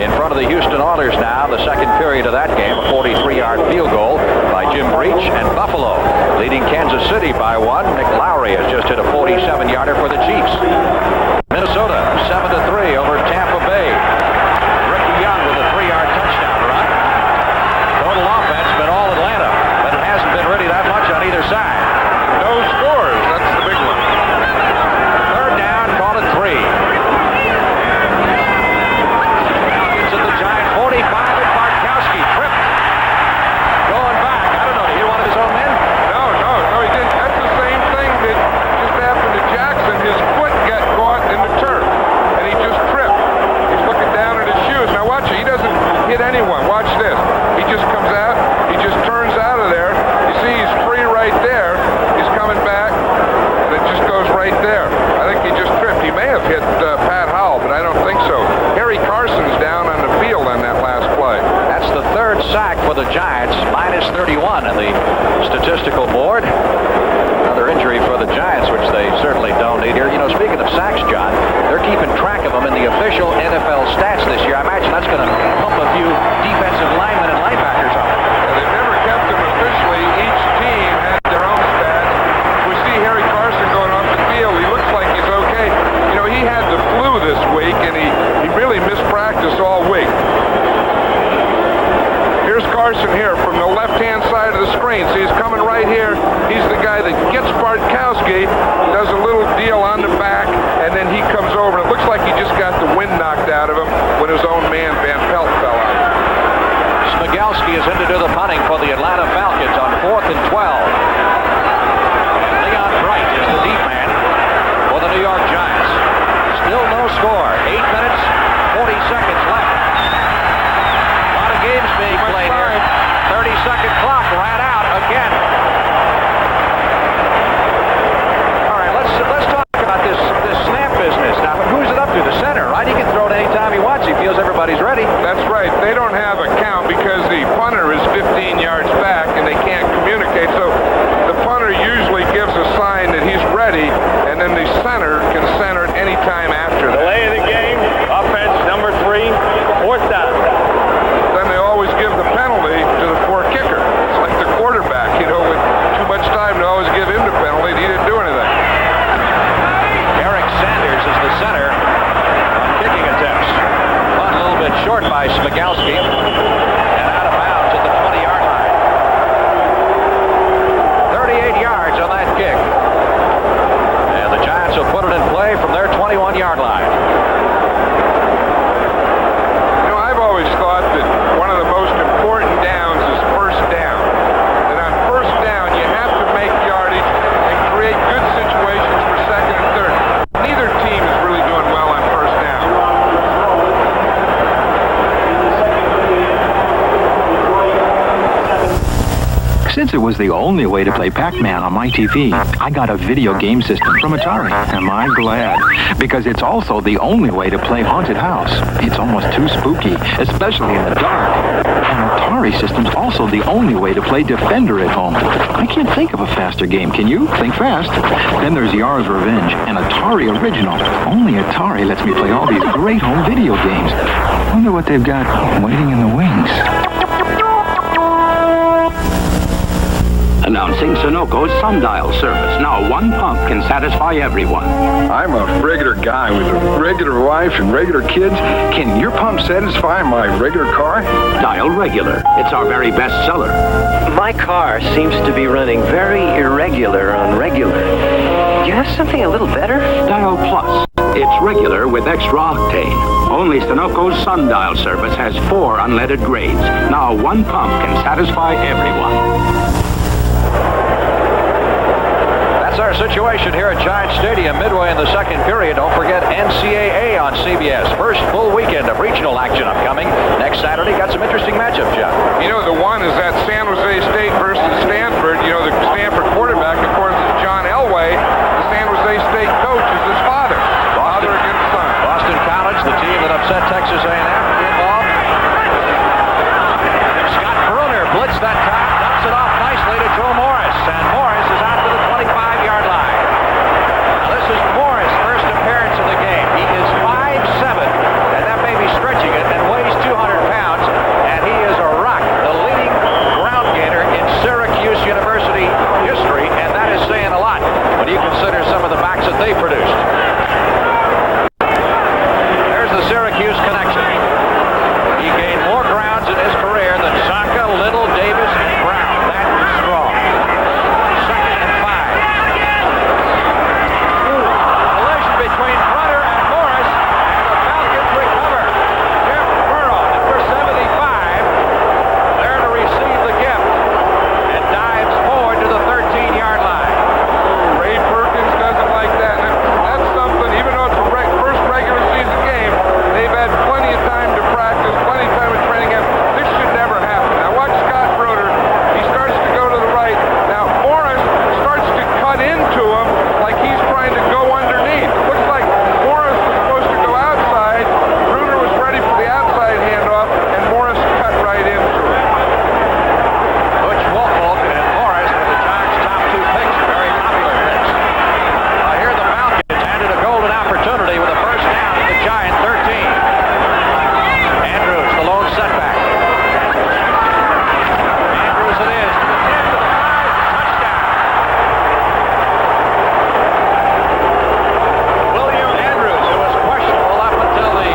in front of the Houston Oilers now. The second period of that game, a 43-yard field goal by Jim Breach, and Buffalo leading Kansas City by 1. Nick Lowry has just hit a 47-yarder for the Chiefs. Minnesota 7-3 over Tampa Bay. Ricky Young with a 3-yard touchdown run. Total offense been all Atlanta, but it hasn't been really that much on either side. No scores. That's the big one. Third down, call it 3. Falcons at the giant 45, and Bartkowski tripped. Going back. I don't know. Did he one of his own men? No, he didn't. That's the same thing that just happened to Jackson. His foot got caught in the turf, and he just tripped. He's looking down at his shoes. Now watch it. He doesn't hit anyone. Watch this. He just comes out. He just turns out of there. You see, he's free right there. He's coming back, and it just goes right there. I think he just tripped. He may have hit Pat Howell, but I don't think so. Harry Carson's down on the field on that last play. That's the third sack for the Giants, minus 31 in the statistical board. Another injury for the Giants, which they certainly don't need here. You know, speaking of sacks, John, they're keeping track of them in the official NFL stats this year. I imagine that's going to pump a few defensive linemen and linebackers up. Yeah, they've never kept them officially. Each team has their own stats. We see Harry Carson going off the field. He looks like he's okay. You know, he had the flu this week, and he really missed practice all week. Here's Carson here from the left-hand side of the screen. See, he's coming right here. He's the guy that gets Bartkowski, does a little deal on the back, and then he comes over. It looks like he just got the wind knocked out of him when his own man, Van Pelt, fell out. Smigelski is in to do the punting for the Atlanta Falcons on 4th and 12. Leon Bright is the deep man for the New York Giants. Still no score. 8 minutes, 40 seconds left. A lot of games being played here. 30-second clock ran out again. Since it was the only way to play Pac-Man on my TV, I got a video game system from Atari. Am I glad? Because it's also the only way to play Haunted House. It's almost too spooky, especially in the dark. An Atari system's also the only way to play Defender at home. I can't think of a faster game. Can you? Think fast. Then there's Yar's Revenge, an Atari original. Only Atari lets me play all these great home video games. Wonder what they've got waiting in the wings. Announcing Sunoco's sundial service. Now one pump can satisfy everyone. I'm a regular guy with a regular wife and regular kids. Can your pump satisfy my regular car? Dial regular. It's our very best seller. My car seems to be running very irregular on regular. Do you have something a little better? Dial Plus. It's regular with extra octane. Only Sunoco's sundial service has 4 unleaded grades. Now one pump can satisfy everyone. That's our situation here at Giant Stadium midway in the second period. Don't forget NCAA on CBS. First full weekend of regional action upcoming. Next Saturday, got some interesting matchups, John. You know, the one is that San Jose State versus Stanford. You know, the Stanford quarterback, of course, is John Elway. The San Jose State coach is his father. Father against son. Boston College, the team that upset Texas A&M, involved. Scott Bruner blitzed that time, dumps it off nicely to Joe Morris, and Morris is out to the 25-yard line. Now, this is Morris' first appearance in the game. He is 5'7", and that may be stretching it, and weighs 200 pounds, and he is a rock, the leading ground gainer in Syracuse University history, and that is saying a lot when you consider some of the backs that they produced. There's the Syracuse connection. He gained more grounds in his career than Saka, Little, Davis, and Brown. That is strong. Second and 5. Collision between Brunner and Morris, and the Falcons recover. Jeff Burrow, number 75, there to receive the gift, and dives forward to the 13-yard line. Ray Perkins doesn't like that. That's something, even though it's a first regular season game, they've had plenty of time to practice, plenty of time of training camp. This should never happen. Now watch Scott Broder. He starts to go to the right. Now Morris starts to cut into him like he's trying to go underneath. It looks like Morris was supposed to go outside. Bruner was ready for the outside handoff, and Morris cut right into him. Butch Wolfold and Morris were the Giants' top 2 picks, very popular picks. Here the Falcons handed a golden opportunity with a first down at the Giant 13. Andrews, the lone setback. Andrews it is. To the 10, to the 5, touchdown. William Andrews, who was questionable up until the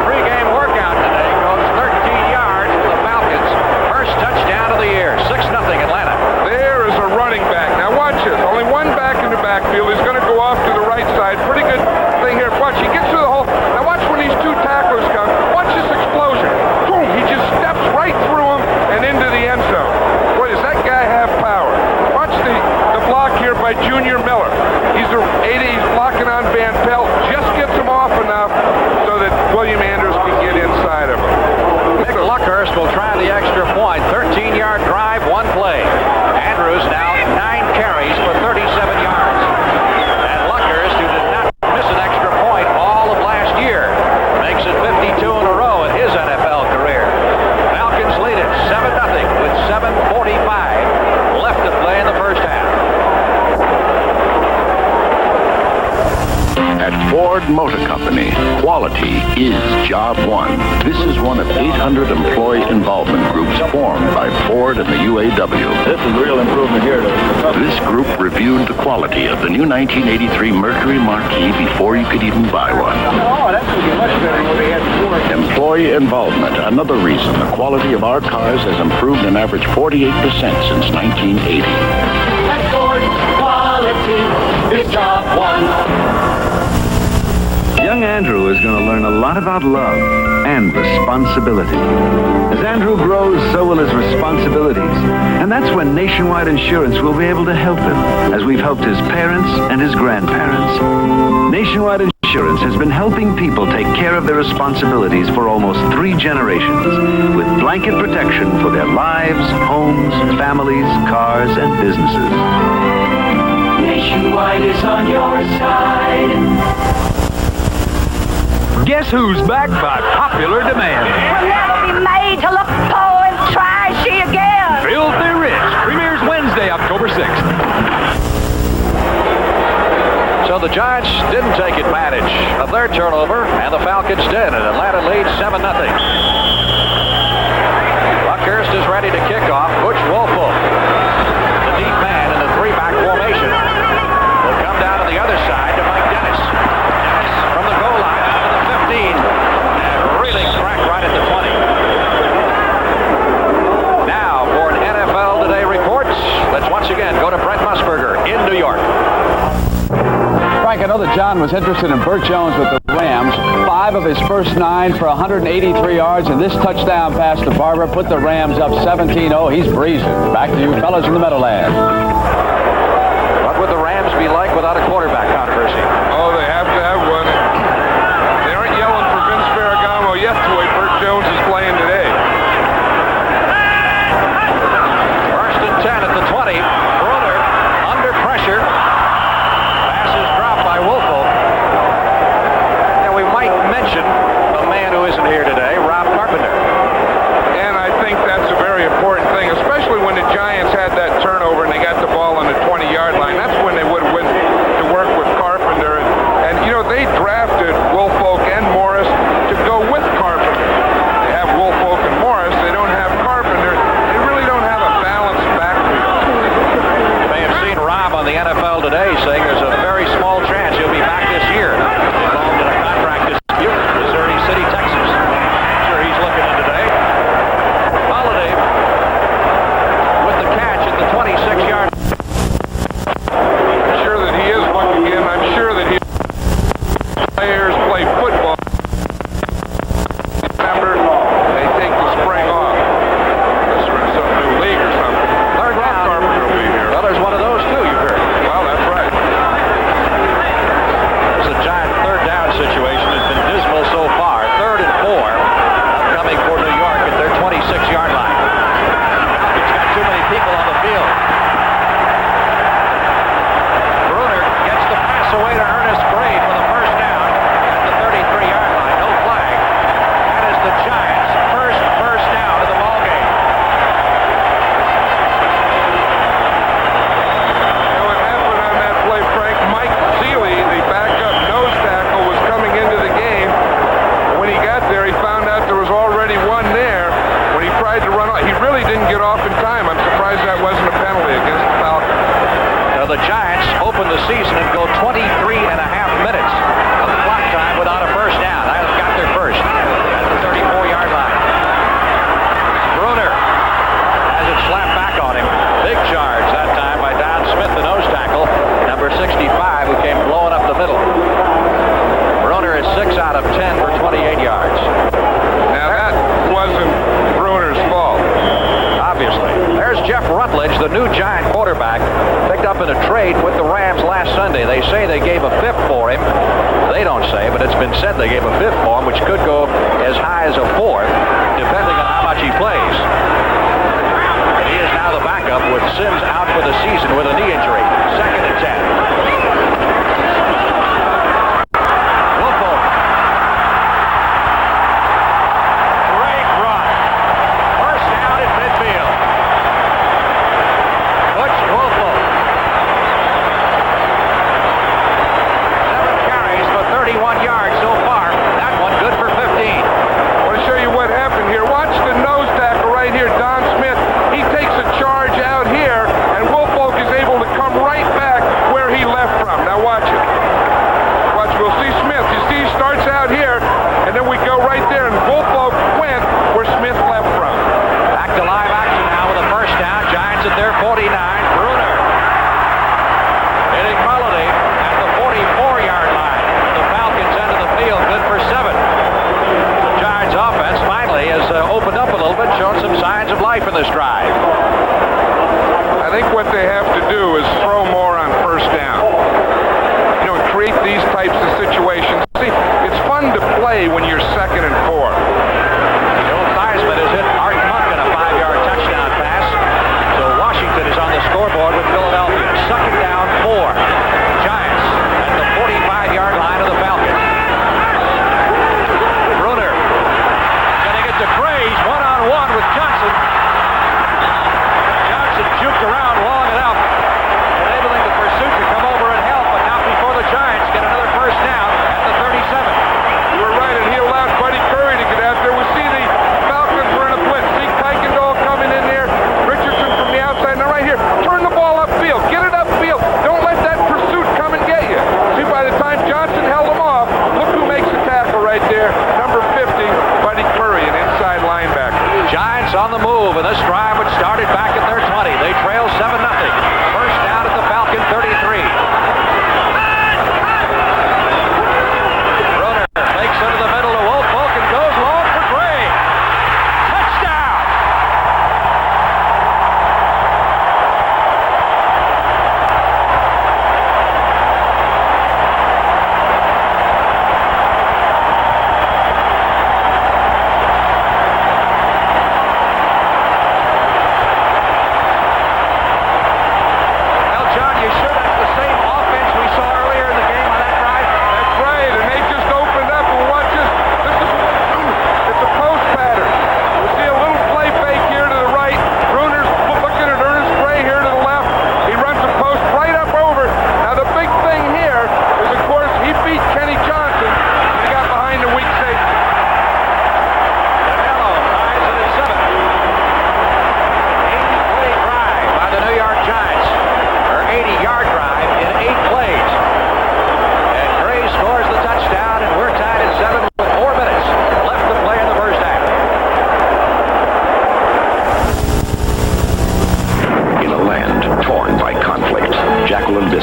pregame workout today, goes 13 yards for the Falcons. First touchdown of the year. 6-0 Atlanta. There is a running back. Now watch this. Only one back in the backfield. He's going to go off to the right side. Pretty good thing here. Watch, he gets to the hole. Now watch when these 2 tacklers come. Watch this explosion. Boom, he just steps right through him and into the end zone. Boy, does that guy have power. Watch the block here by Junior Miller. He's a 80. He's blocking on Van Pelt. Just gets him off enough so that William Andrews can get inside of him. Nick Luckhurst will try the extra point. 13-yard drive, 1 play. Andrews now 9 carries for 37 yards. And Luckhurst, who did not miss an extra point all of last year, makes it 52 in a row in his NFL career. Falcons lead it 7-0 with 7:45 left to play in the first half. At Ford Motor Company, quality is job one. This is one of 800 employee involvement groups formed by Ford and the UAW. This is real improvement here. This group reviewed the quality of the new 1983 Mercury Marquis before you could even buy one. Oh, that's going to be much better than what they had before. Employee involvement, another reason the quality of our cars has improved an average 48% since 1980. At Ford, quality is job one. Young Andrew is going to learn a lot about love and responsibility. As Andrew grows, so will his responsibilities. And that's when Nationwide Insurance will be able to help him, as we've helped his parents and his grandparents. Nationwide Insurance Insurance has been helping people take care of their responsibilities for almost 3 generations, with blanket protection for their lives, homes, families, cars, and businesses. Nationwide is on your side. Guess who's back by popular demand? We'll never be made to look poor and trashy again. Filthy Rich premieres Wednesday, October 6th. So the Giants didn't take advantage of their turnover, and the Falcons did, and Atlanta leads 7-0. Buckhurst is ready to kick off. Butch Woolfolk, the deep man in the 3-back formation, will come down to the other side to Mike Dennis. Dennis from the goal line out to the 15, and really cracked right at the 20. Now for an NFL Today report, let's once again go to Brent Musburger in New York. Frank, I know that John was interested in Burt Jones with the Rams. 5 of his first 9 for 183 yards, and this touchdown pass to Barber put the Rams up 17-0. He's breezing. Back to you fellas in the Meadowlands. What would the Rams be like without a quarterback, controversy? Oh, they have to have one. They aren't yelling for Vince Ferragamo yet the way Burt Jones is playing today. First and 10 at the 20. Bruner under pressure. Pass is dropped by Woolfolk. And we might mention a man who isn't here today, Rob Carpenter. And I think that's a very important thing, especially when the Giants had that turnover and they got the ball on the 20-yard line. That's when they would have went to work with Carpenter. And you know, they drafted Woolfolk and Morris to go with Carpenter. They have Woolfolk and Morris. They don't have Carpenter. They really don't have a balanced backfield. You may have seen Rob on the NFL Today saying there's a very small chance he'll be back this year. Involved in a contract dispute in Missouri City, Texas. Sure, he's looking in today. Holiday with the catch at the 26-yard. I'm sure that he is looking in. I'm sure that players play football. Remember, they take the spring off. Unless they're in some new league or something. Third down. Carpenter will be here. Well, there's one of those too, you've heard. Well, that's right. It's a Giant third down situation. It's been dismal so far. 3rd and 4 coming for New York at their 26-yard line. It's got too many people on the field. Bruner gets the pass away to Ernest Gray for the first down at the 33-yard line. No flag. That is the Giants' first down of the ballgame. What happened on that play, Frank? Mike Seeley, the backup nose tackle, was coming into the game. When he got there, he found out there was already one there. When he tried to run off, he really didn't get off in time. I'm surprised that wasn't a penalty against the Falcons. Now the Giants open the season and go 23 and a half minutes of clock time without a first down. They got their first at the 34-yard line. Bruner has it slapped back on him. Big charge that time by Don Smith, the nose tackle, number 65, who came blowing up the middle. Bruner is 6 out of 10 for 28 yards. Now that wasn't Bruner's fault. Obviously. There's Jeff Rutledge, the new Giant quarterback, picked up in a trade with the Rams last Sunday. They say they gave a 5th for him. They don't say, but it's been said they gave a 5th for him, which could go as high as a 4th, depending on how much he plays. He is now the backup with Sims out for the season with a knee injury. 2nd and 10. Woolfolk. Great run. First down at midfield. Butch Woolfolk. 7 carries for 31 yards so far. That one good for 15. I want to show you what happened here. Watch the nose tackle right here, Don Smith. He takes a charge out here, and Woolfolk is able to come right back where he left from. Now watch it. Watch, we'll see Smith. You see he starts out here, and then we go right there, and Woolfolk went where Smith left from. Back to live action now with a first down. Giants at their 49. Bruner hitting Holiday at the 44-yard line. The Falcons end of the field, good for 7. The Giants offense finally has opened up a little bit, shown some signs of life in this drive. I think what they have to do is throw more on first down. You know, create these types of situations.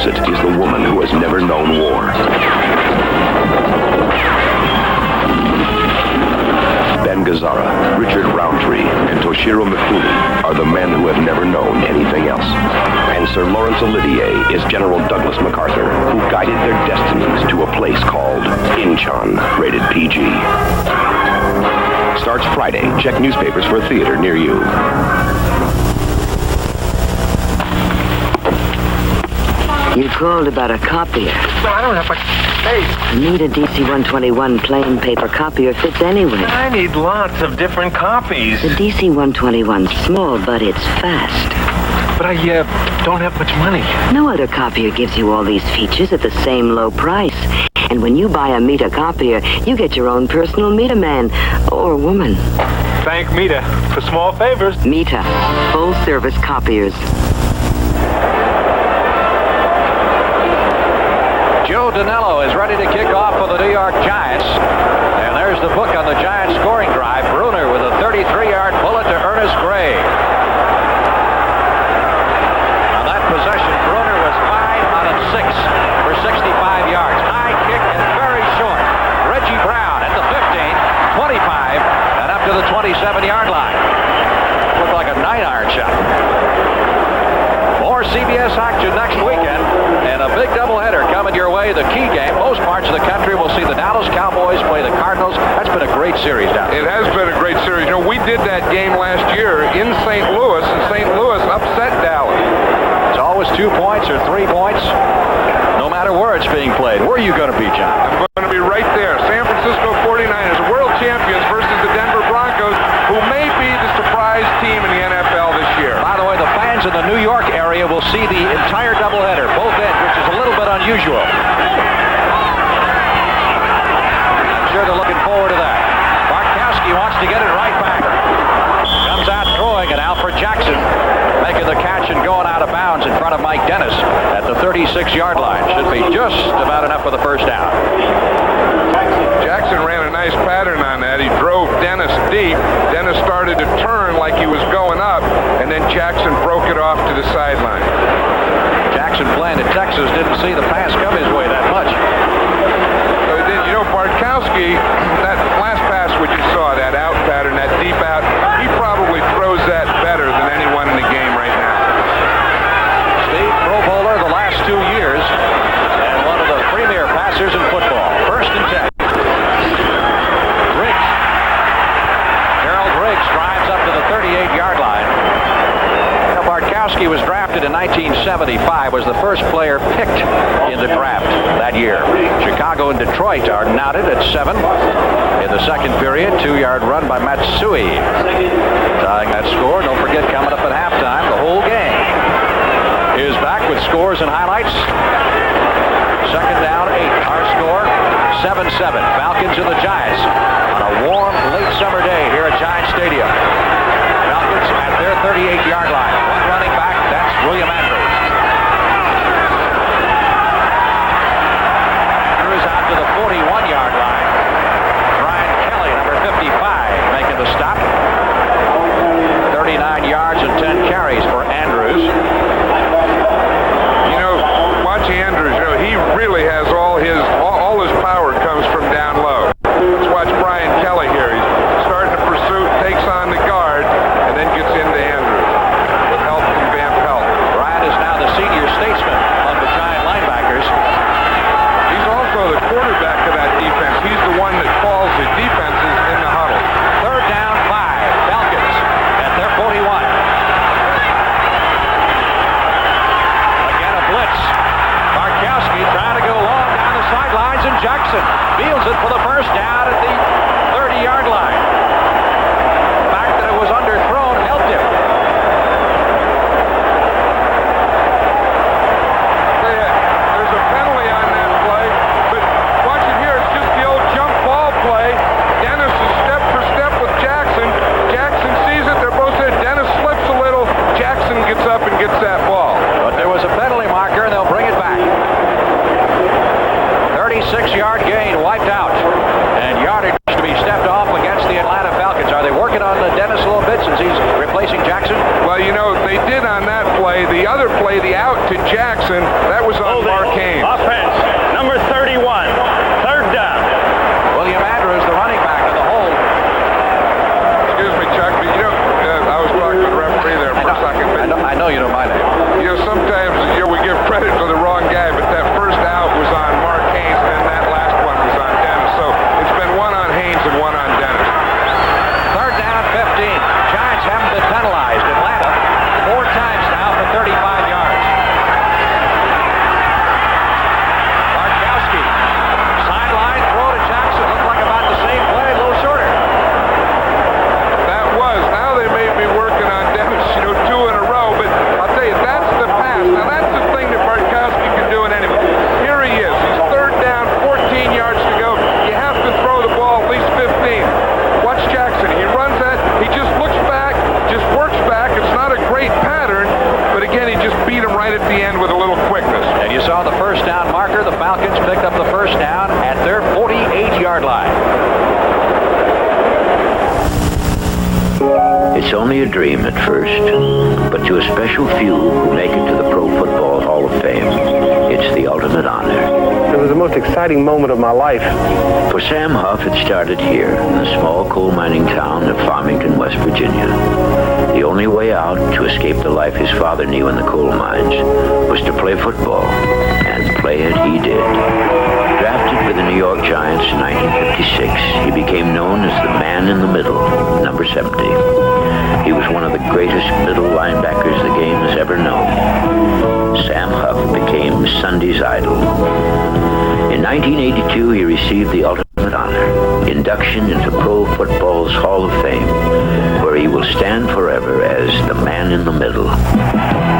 opposite is the woman who has never known war. Ben Gazzara, Richard Roundtree, and Toshiro Mifune are the men who have never known anything else. And Sir Laurence Olivier is General Douglas MacArthur, who guided their destinies to a place called Incheon, rated PG. Starts Friday. Check newspapers for a theater near you. You called about a copier. Well, I don't have much space. Need a DC-121 plain paper copier fits anywhere. I need lots of different copies. The DC-121's small, but it's fast. But I don't have much money. No other copier gives you all these features at the same low price. And when you buy a Mita copier, you get your own personal Mita man or woman. Thank Mita for small favors. Mita, full-service copiers. Joe Danello is ready to kick off for the New York Giants. And there's the book on the Giants scoring drive. Bruner with a 33-yard bullet to Ernest Gray. On that possession, Bruner was 5 out of 6 for 65 yards. High kick and very short. Reggie Brown at the 15, 25, and up to the 27-yard line. Looked like a 9-iron shot. More CBS action next weekend, and a big doubleheader coming your way. The key game. Most parts of the country will see the Dallas Cowboys play the Cardinals. That's been a great series down there. It has been a great series. You know, we did that game last year in St. Louis, and St. Louis upset Dallas. It's always 2 points or 3 points, no matter where it's being played. Where are you going to be, John? I'm going to be right there. San Francisco 49ers, world champions versus the Denver Broncos, who may be the surprise team in the NFL this year. By the way, the fans in the New York area will see the entire doubleheader, both ends, which is a little bit unusual. I'm sure they're looking forward to that. Bartkowski wants to get it right back. Comes out throwing, and Alfred Jackson making the catch and going out of bounds in front of Mike Dennis at the 36-yard line. Should be just about enough for the first down. Jackson ran a nice pattern on that. He drove Dennis deep. Dennis started to turn like he was going up, and then Jackson broke it off to the sideline. Jackson playing at Texas didn't see the pass come his way that much. So he did. You know, Bartkowski, that last pass which you saw, that out pattern, that deep out, he probably throws that better than anyone in the game right now. Steve, Pro Bowler the last 2 years, and one of the premier passers in football. 1st and 10. Riggs drives up to the 38-yard line. Now, Bartkowski was drafted in 1975, was the first player picked in the draft that year. Chicago and Detroit are knotted at 7. In the second period, 2-yard run by Matsui. Tying that score. Don't forget, coming up at halftime, the whole game is back with scores and highlights. Second down, 8. Our score, 7-7. Falcons and the Giants on a warm, late summer day here at Giant Stadium. Falcons at their 38-yard line. One running back, that's William Andrews. Andrews out to the 41-yard line. Brian Kelly, number 55, making the stop. 39 yards and 10 carries for Andrews. You know, watching Andrews, you know, he really has all his power comes from down low. Let's watch Brian Kelly here. He's starting to pursue, takes on the guard, and then gets into Andrews with help from Van Pelt. Brian is now the senior statesman of the Giant linebackers. He's also the quarterback of that defense. He's the one that calls the defenses in the huddle. Third down, 5. Falcons at their 41. Again, a blitz. Bartkowski trying to go long down the sidelines, and Jackson fields it for the first down at the 30-yard line. The fact that it was underthrown helped him. There's a penalty on that play, but watch it here. It's just the old jump ball play. Dennis is step for step with Jackson. Jackson sees it. They're both there. Dennis slips a little. Jackson gets up and gets that ball. But there was a penalty marker, and they'll bring it back. 36-yard gain wiped out, and yardage to be stepped off against the Atlanta out to Jackson. That was on Mark Haynes. Offense, number 31. Third down. William Andrews, the running back of the hold. Excuse me, Chuck, but I was talking to the referee there for a second. But I know you know my name. Sometimes we give credit to the wrong guy, but that first out was on Mark Haynes, and that last one was on Dennis. So it's been one on Haynes and one on Dennis. Third down, 15. Giants haven't been penalized. Atlanta, 4 times now for 35 yards. Bartkowski, sideline, throw to Jackson. Looked like about the same play, a little shorter. That was. Now they may be working on Dennis, 2 in a row, but I'll tell you, that's the pass. Now that's the thing that Bartkowski can do in anyway. Here he is. He's third down, 14 yards to go. You have to throw the ball at least 15. Watch Jackson. He runs that. He just looks back, just works back. It's not a great pattern, but again, he just beat him right at the end with a little quickness. And you saw the first down marker. The Falcons picked up the first down at their 48-yard line. It's only a dream at first, but to a special few who make it to the Pro Football Hall of Fame, it's the ultimate honor. It was the most exciting moment of my life. For Sam Huff, it started here in the small coal mining town of Farmington, West Virginia. The only way out to escape the life his father knew in the coal mines was to play football, and play it he did. Drafted by the New York Giants in 1956, he became known as the man in the middle, number 70. He was one of the greatest middle linebackers the game has ever known. Sam Huff became Sunday's idol. In 1982, he received the ultimate honor, induction into Pro Football's Hall of Fame, where he will stand forever as the man in the middle.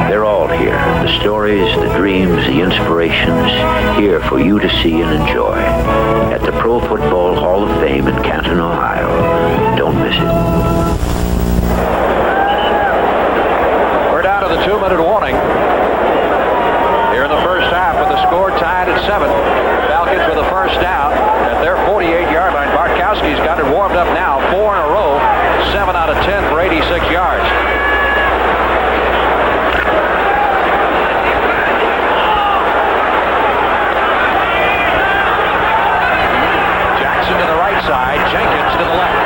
They're all here. The stories, the dreams, the inspirations, here for you to see and enjoy at the Pro Football Hall of Fame in Canton, Ohio. Don't miss it. We're down to the 2-minute warning. Here in the first half with the score tied at 7. Falcons with the first down at their 48-yard line. Bartkowski's got it warmed up now. 4 in a row. 7 out of 10 for 86 yards. Jackson to the right side. Jenkins to the left.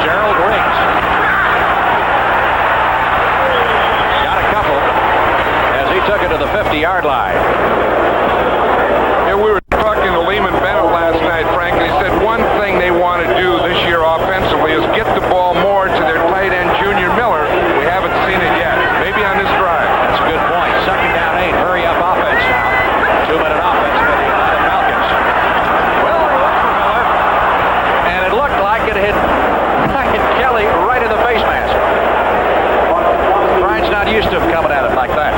Gerald Riggs. Got a couple as he took it to the 50-yard line. Yeah, we were talking to Lehman Bennett last night, Frank, and he said one thing they want to do this year offensively is get the ball more to their tight end, Junior Miller. We haven't seen it yet. Maybe on this drive. That's a good point. Second down 8. Hurry up offense now. 2-minute offense for the Falcons. Well, they looked for Miller, and it looked like it hit Kelly right in the face mask. Brian's not used to him coming at it like that.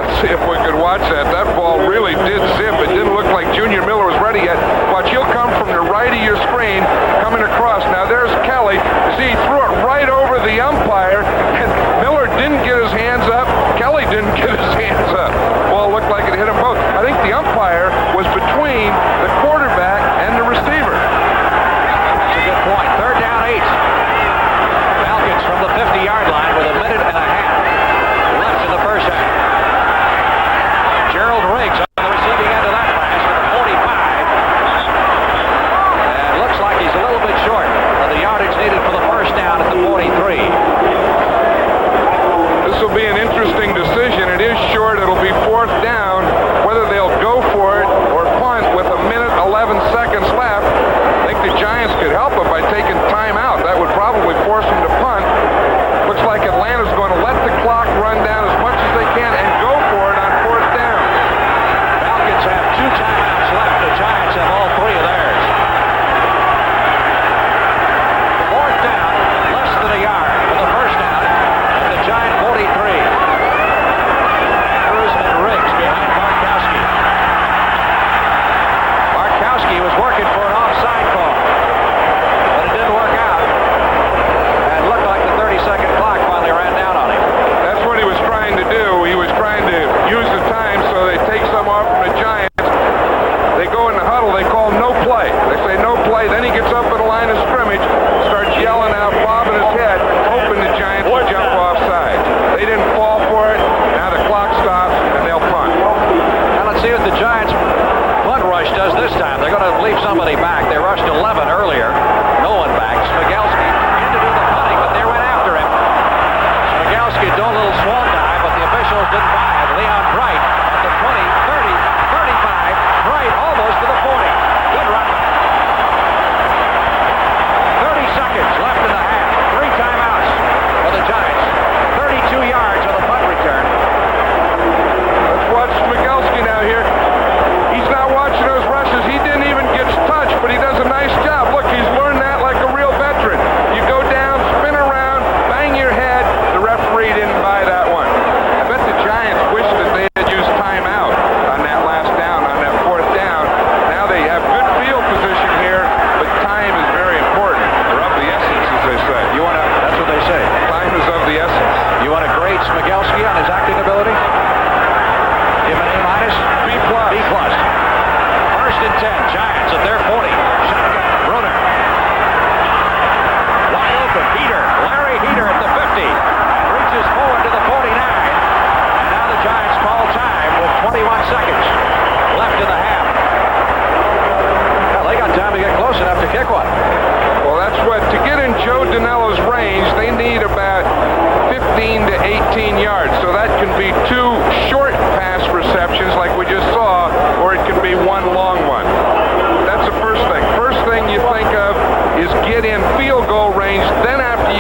Let's see if we could watch that. That ball really did zip. It didn't look like Junior Miller was ready yet. Watch, he'll come from the right of your screen, coming across. Now there's Kelly. See, he threw it right over the umpire, and Miller didn't get his hands up. Kelly didn't get his hands up. Ball looked like it hit them both. I think the umpire was between the quarterback and the receiver. That's a good point. Third down 8. Falcons from the 50-yard line.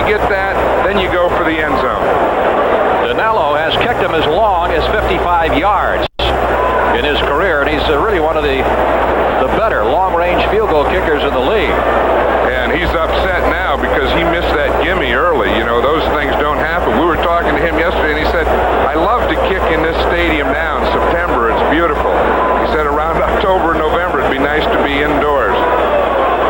you get that, then you go for the end zone. Dinello has kicked him as long as 55 yards in his career, and he's really one of the better long-range field goal kickers in the league. And he's upset now because he missed that gimme early. You know, those things don't happen. We were talking to him yesterday, and he said, I love to kick in this stadium now in September. It's beautiful. He said around October, November, it'd be nice to be indoors.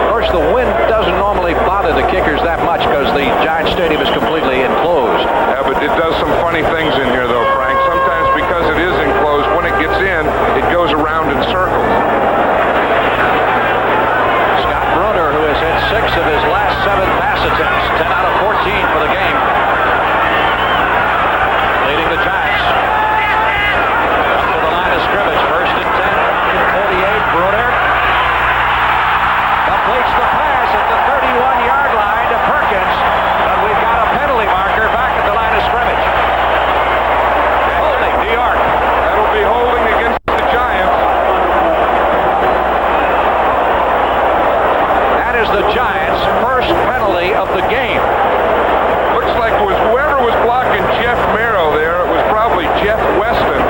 Of course, the wind doesn't normally bother the kickers that much because the Giant Stadium is completely enclosed. Yeah, but it does some funny things in here, though, Frank. Sometimes because it is enclosed, when it gets in, it goes around in circles. Scott Bruner, who has hit 6 of his last 7 pass attempts, 10 out of 14 for the game, leading the Giants. Up to the line of scrimmage, 1st and 10, 48, Bruner completes the pass at the 31-yard line to Perkins, but we've got a penalty marker back at the line of scrimmage. Holding, New York. That'll be holding against the Giants. That is the Giants' first penalty of the game. Looks like it was whoever was blocking Jeff Merrill there. It was probably Jeff Weston,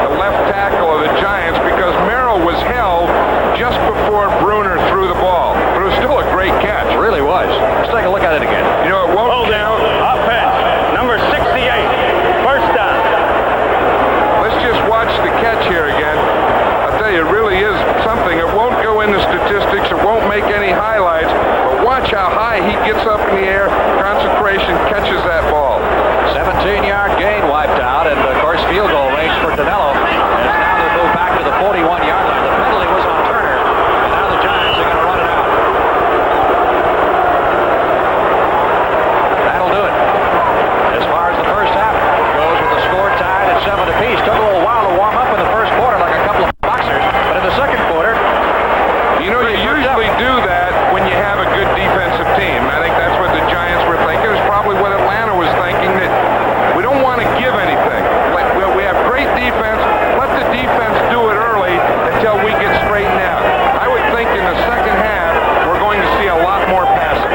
the left tackle of the Giants, because Merrill was held just before Bruner threw the ball. But it was still a great catch. It really was. Let's take a look at it again. You know, it won't count. Offense, number 68, first down. Let's just watch the catch here again. I'll tell you, it really is something. It won't go into statistics. It won't make any highlights. But watch how high he gets up in the air. Concentration, catches that ball. 17-yard gain wiped out, and of course field goal range for Dinello. As now they move back to the 41-yard line. The penalty was on Turner, and now the Giants are going to run it out. That'll do it. As far as the first half goes, with the score tied at 7 apiece. Took a little while to warm up in the first quarter, like a couple of boxers, but in the second quarter, you know, you usually do that when you have a good defensive team. I think that's what the Giants were thinking. It's probably what Atlanta was thinking, that we don't want to give anything. We have great defense. Let the defense do it early until we get straightened out. I would think in the second half, we're going to see a lot more passing.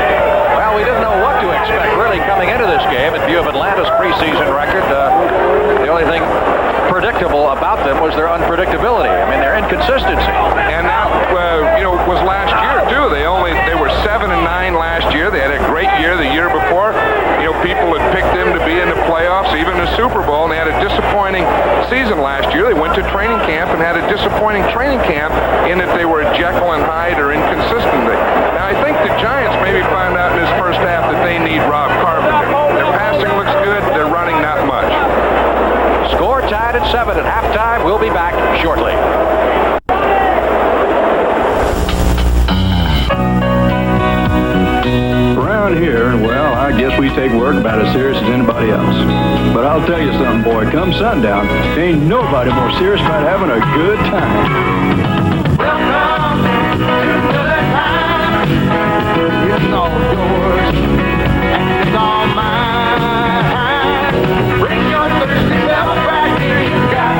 well, we didn't know what to expect really coming into this game in view of Atlanta's preseason record. The only thing predictable about them was their unpredictability. I mean, their inconsistency. And that, was last year too. They were 7-9 last year. They had a great year the year before. People had picked them to be in the playoffs, even the Super Bowl, and they had a disappointing season last year. They went to training camp and had a disappointing training camp in that they were Jekyll and Hyde or inconsistent. Now, I think the Giants maybe found out in this first half that they need Rob Carpenter. Their passing looks good. They're running not much. Score tied at 7 at halftime. We'll be back shortly. Around here, well, I guess we take work about as serious as anybody else. But I'll tell you something, boy, come sundown, ain't nobody more serious about having a good time. Welcome to Miller Time. It's all yours and it's all mine. Bring your thirsty self right here. You got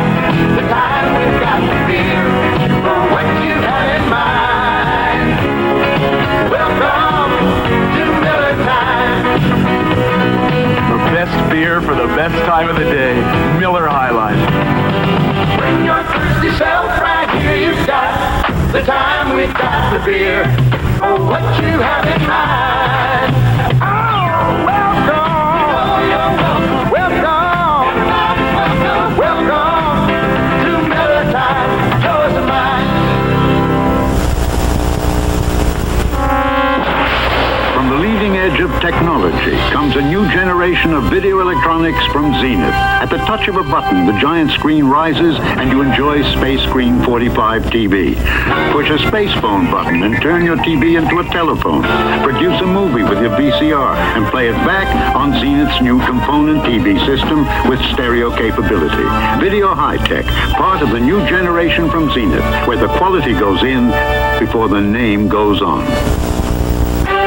the time, we've got the beer for what you have in mind. Welcome to Miller Time. The best beer for the best time of the day. Miller High Life. Bring your thirsty self right here. You've got the time, we've got the beer for what you have in mind. Oh, welcome. Welcome to Miller Time. Yours and mine. From the leading edge of technology comes a new generation of video electronics from Zenith. At the touch of a button, the giant screen rises and you enjoy Space Screen 45 TV. Push a space phone button and turn your TV into a telephone. Produce a movie with your VCR and play it back on Zenith's new component TV system with stereo capability. Video high-tech, part of the new generation from Zenith, where the quality goes in before the name goes on.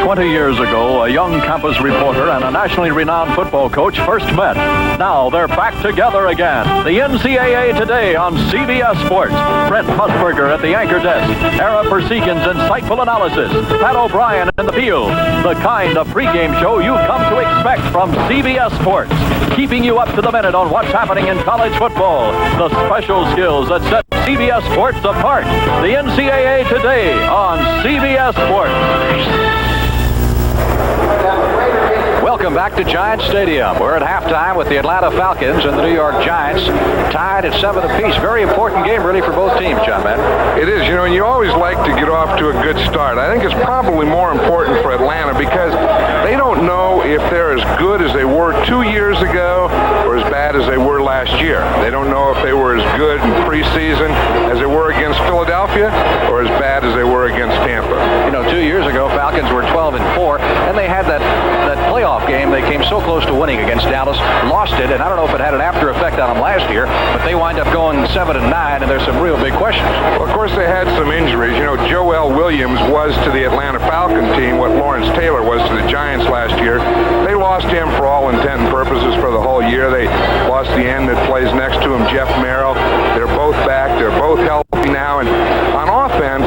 20 years ago, a young campus reporter and a nationally renowned football coach first met. Now they're back together again. The NCAA Today on CBS Sports. Brent Musburger at the anchor desk. Ara Persikin's insightful analysis. Pat O'Brien in the field. The kind of pregame show you've come to expect from CBS Sports. Keeping you up to the minute on what's happening in college football. The special skills that set CBS Sports apart. The NCAA Today on CBS Sports. Welcome back to Giant Stadium. We're at halftime with the Atlanta Falcons and the New York Giants tied at 7 apiece. Very important game, really, for both teams, John Madden. It is, and you always like to get off to a good start. I think it's probably more important for Atlanta because they don't know if they're as good as they were 2 years ago or as bad as they were last year. They don't know if they were as good in preseason as they were against Philadelphia or as bad as they were against Tampa. 2 years ago, Falcons were 12-4, and they had that playoff game. They came so close to winning against Dallas, lost it, and I don't know if it had an after effect on them last year, but they wind up going 7-9, and there's some real big questions. Well, of course, they had some injuries. Joel Williams was to the Atlanta Falcon team what Lawrence Taylor was to the Giants last year. They lost him for all intent and purposes for the whole year. They lost the end that plays next to him, Jeff Merrill. They're both back. They're both healthy now, and on offense,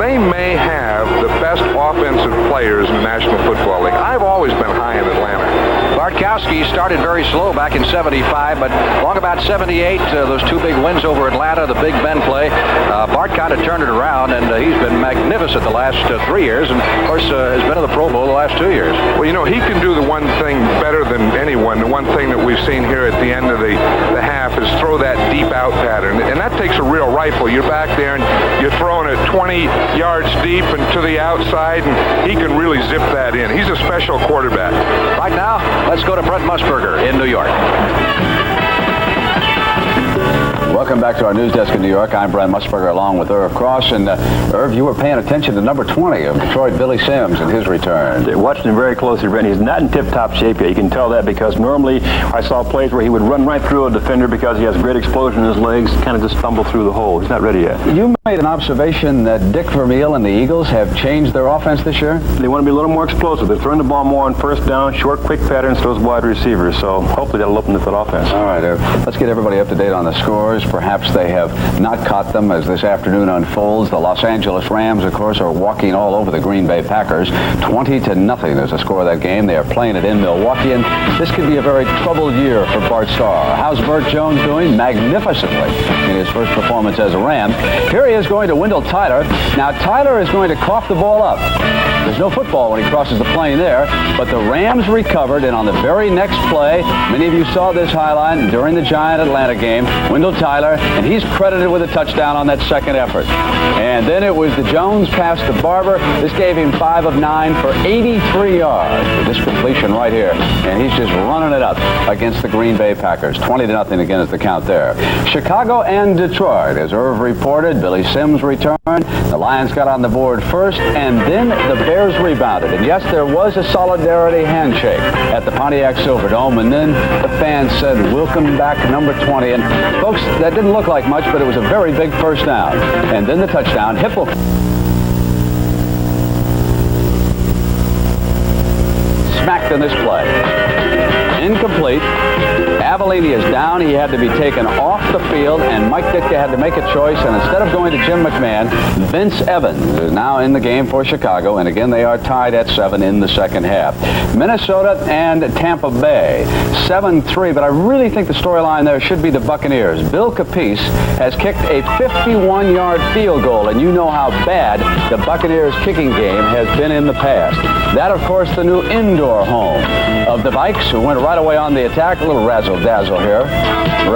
they may have the best offensive players in the National Football League. I've always been high in Atlanta. Bartkowski started very slow back in 75, but long about 78, those two big wins over Atlanta, the Big Ben play, Bart kind of turned it around, and he's been magnificent the last 3 years, and of course has been in the Pro Bowl the last 2 years. Well, he can do the one thing better than anyone. The one thing that we've seen here at the end of the half is throw that deep out pattern, and that takes a real rifle. You're back there, and you're throwing it 20 yards deep and to the outside, and he can really zip that in. He's a special quarterback. Right now, let's go to Brent Musburger in New York. Welcome back to our news desk in New York. I'm Brent Musburger along with Irv Cross. And Irv, you were paying attention to number 20 of Detroit, Billy Sims, and his return. They're watching him very closely, Brent. He's not in tip-top shape yet. You can tell that because normally I saw plays where he would run right through a defender because he has great explosion in his legs, kind of just stumble through the hole. He's not ready yet. You made an observation that Dick Vermeil and the Eagles have changed their offense this year? They want to be a little more explosive. They're throwing the ball more on first down, short, quick patterns to those wide receivers. So hopefully that'll open up that offense. All right, Irv. Let's get everybody up to date on the scores. Perhaps they have not caught them as this afternoon unfolds. The Los Angeles Rams, of course, are walking all over the Green Bay Packers. 20-0 is the score of that game. They are playing it in Milwaukee, and this could be a very troubled year for Bart Starr. How's Burt Jones doing? Magnificently in his first performance as a Ram. Here he is going to Wendell Tyler. Now, Tyler is going to cough the ball up. There's no football when he crosses the plane there, but the Rams recovered, and on the very next play, many of you saw this highlight during the Giant-Atlanta game, Wendell Tyler, and he's credited with a touchdown on that second effort. And then it was the Jones pass to Barber. This gave him 5 of 9 for 83 yards for this completion right here. And he's just running it up against the Green Bay Packers. 20-0 again is the count there. Chicago and Detroit, as Irv reported, Billy Sims returned. The Lions got on the board first, and then the Bears rebounded. And yes, there was a solidarity handshake at the Pontiac Silverdome, and then the fans said, "Welcome back, number 20." And folks, that didn't look like much, but it was a very big first down. And then the touchdown. Hipple smacked in this play. Incomplete. Avellini is down. He had to be taken off the field, and Mike Ditka had to make a choice. And instead of going to Jim McMahon, Vince Evans is now in the game for Chicago. And again, they are tied at 7 in the second half. Minnesota and Tampa Bay, 7-3. But I really think the storyline there should be the Buccaneers. Bill Capice has kicked a 51-yard field goal, and you know how bad the Buccaneers' kicking game has been in the past. That, of course, the new indoor home of the Vikes, who went right away on the attack. A little razzle-dazzle here.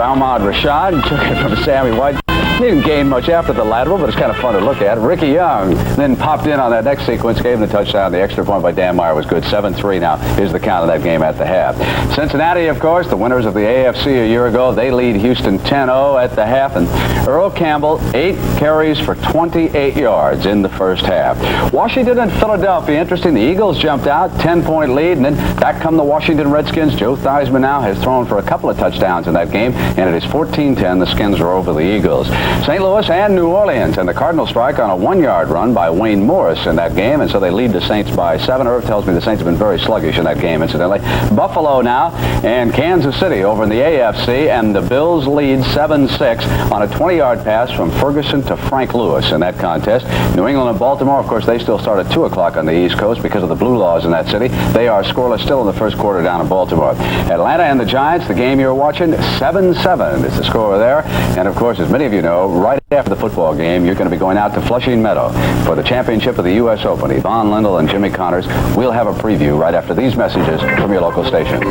Ahmad Rashad took it from Sammy White. He didn't gain much after the lateral, but it's kind of fun to look at. Ricky Young then popped in on that next sequence, gave him the touchdown. The extra point by Dan Meyer was good. 7-3 now is the count of that game at the half. Cincinnati, of course, the winners of the AFC a year ago, they lead Houston 10-0 at the half. And Earl Campbell, 8 carries for 28 yards in the first half. Washington and Philadelphia, interesting. The Eagles jumped out, 10-point lead, and then back come the Washington Redskins. Joe Theismann now has thrown for a couple of touchdowns in that game, and it is 14-10. The Skins are over the Eagles. St. Louis and New Orleans, and the Cardinals strike on a 1-yard run by Wayne Morris in that game, and so they lead the Saints by 7. Irv tells me the Saints have been very sluggish in that game, incidentally. Buffalo now and Kansas City over in the AFC, and the Bills lead 7-6 on a 20-yard pass from Ferguson to Frank Lewis in that contest. New England and Baltimore, of course, they still start at 2 o'clock on the East Coast because of the blue laws in that city. They are scoreless still in the first quarter down in Baltimore. Atlanta and the Giants, the game you're watching, 7-7 is the score there. And, of course, as many of you know, right after the football game, you're going to be going out to Flushing Meadow for the championship of the U.S. Open. Yvonne Lindell and Jimmy Connors. We'll have a preview right after these messages from your local stations.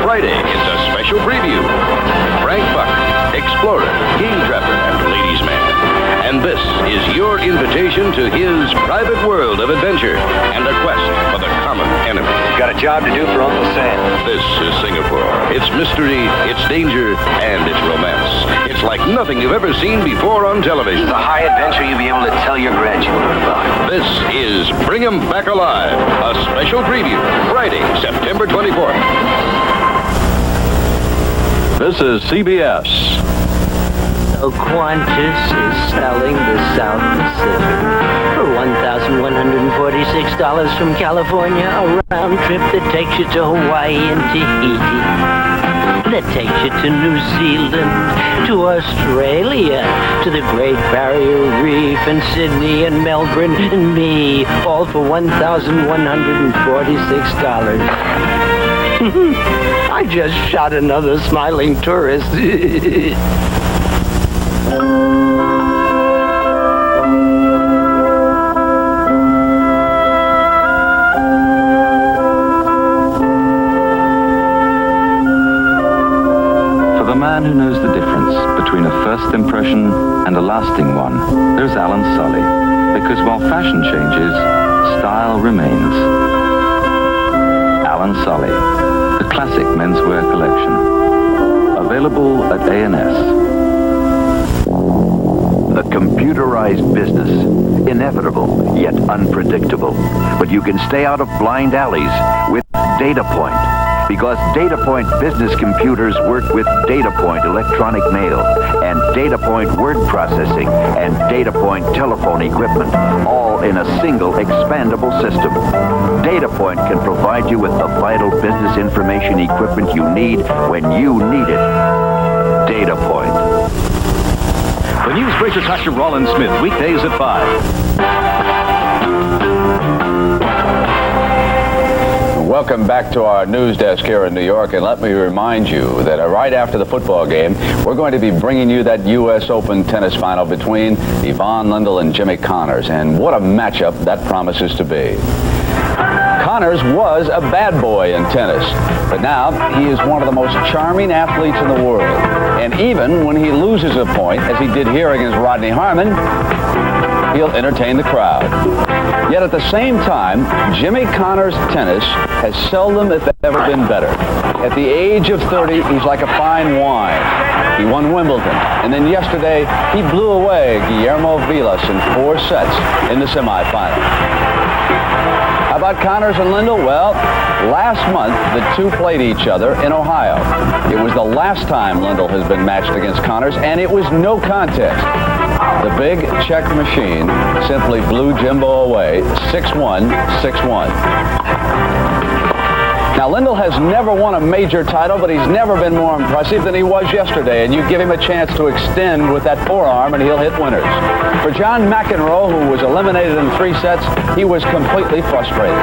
Friday, it's a special preview. Frank Buck, Explorer, King Trapper, and Ladies Man. And this is your invitation to his private world of adventure and a quest for the common enemy. Got a job to do for Uncle Sam. This is Singapore. It's mystery, it's danger, and it's romance. It's like nothing you've ever seen before on television. It's a high adventure you'll be able to tell your grandchildren about. This is Bring 'em Back Alive, a special preview, Friday, September 24th. This is CBS. Qantas is selling the South Pacific for $1,146 from California, a round trip that takes you to Hawaii and Tahiti, that takes you to New Zealand, to Australia, to the Great Barrier Reef, and Sydney and Melbourne and me, all for $1,146. I just shot another smiling tourist. For the man who knows the difference between a first impression and a lasting one, there's Alan Sully. Because while fashion changes, style remains. Alan Sully, the classic menswear collection. Available at A&S. A computerized business. Inevitable, yet unpredictable. But you can stay out of blind alleys with DataPoint. Because DataPoint business computers work with DataPoint electronic mail and DataPoint word processing and DataPoint telephone equipment, all in a single expandable system. DataPoint can provide you with the vital business information equipment you need when you need it. DataPoint. The news breaker Dr. Rollin Smith, weekdays at 5. Welcome back to our news desk here in New York, and let me remind you that right after the football game, we're going to be bringing you that U.S. Open tennis final between Yvonne Lindell and Jimmy Connors, and what a matchup that promises to be. Connors was a bad boy in tennis, but now he is one of the most charming athletes in the world. And even when he loses a point, as he did here against Rodney Harmon, he'll entertain the crowd. Yet at the same time, Jimmy Connors' tennis has seldom, if ever, been better. At the age of 30, he's like a fine wine. He won Wimbledon, and then yesterday, he blew away Guillermo Vilas in 4 sets in the semifinal. How about Connors and Lindell? Well, last month, the two played each other in Ohio. It was the last time Lindell has been matched against Connors, and it was no contest. The big Czech machine simply blew Jimbo away, 6-1, 6-1. Now, Lindell has never won a major title, but he's never been more impressive than he was yesterday, and you give him a chance to extend with that forearm, and he'll hit winners. For John McEnroe, who was eliminated in 3 sets, he was completely frustrated.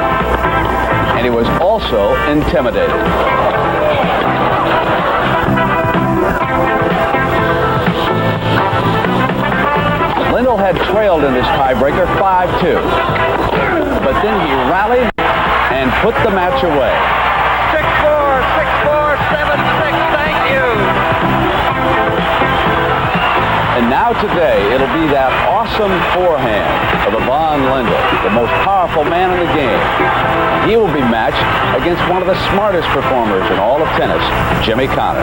And he was also intimidated. Lindell had trailed in this tiebreaker 5-2. But then he rallied and put the match away. 6-4, 6-4, 7-6, thank you. And now today, it'll be that awesome forehand of Yvonne Lindell, the most powerful man in the game. He will be matched against one of the smartest performers in all of tennis, Jimmy Connors.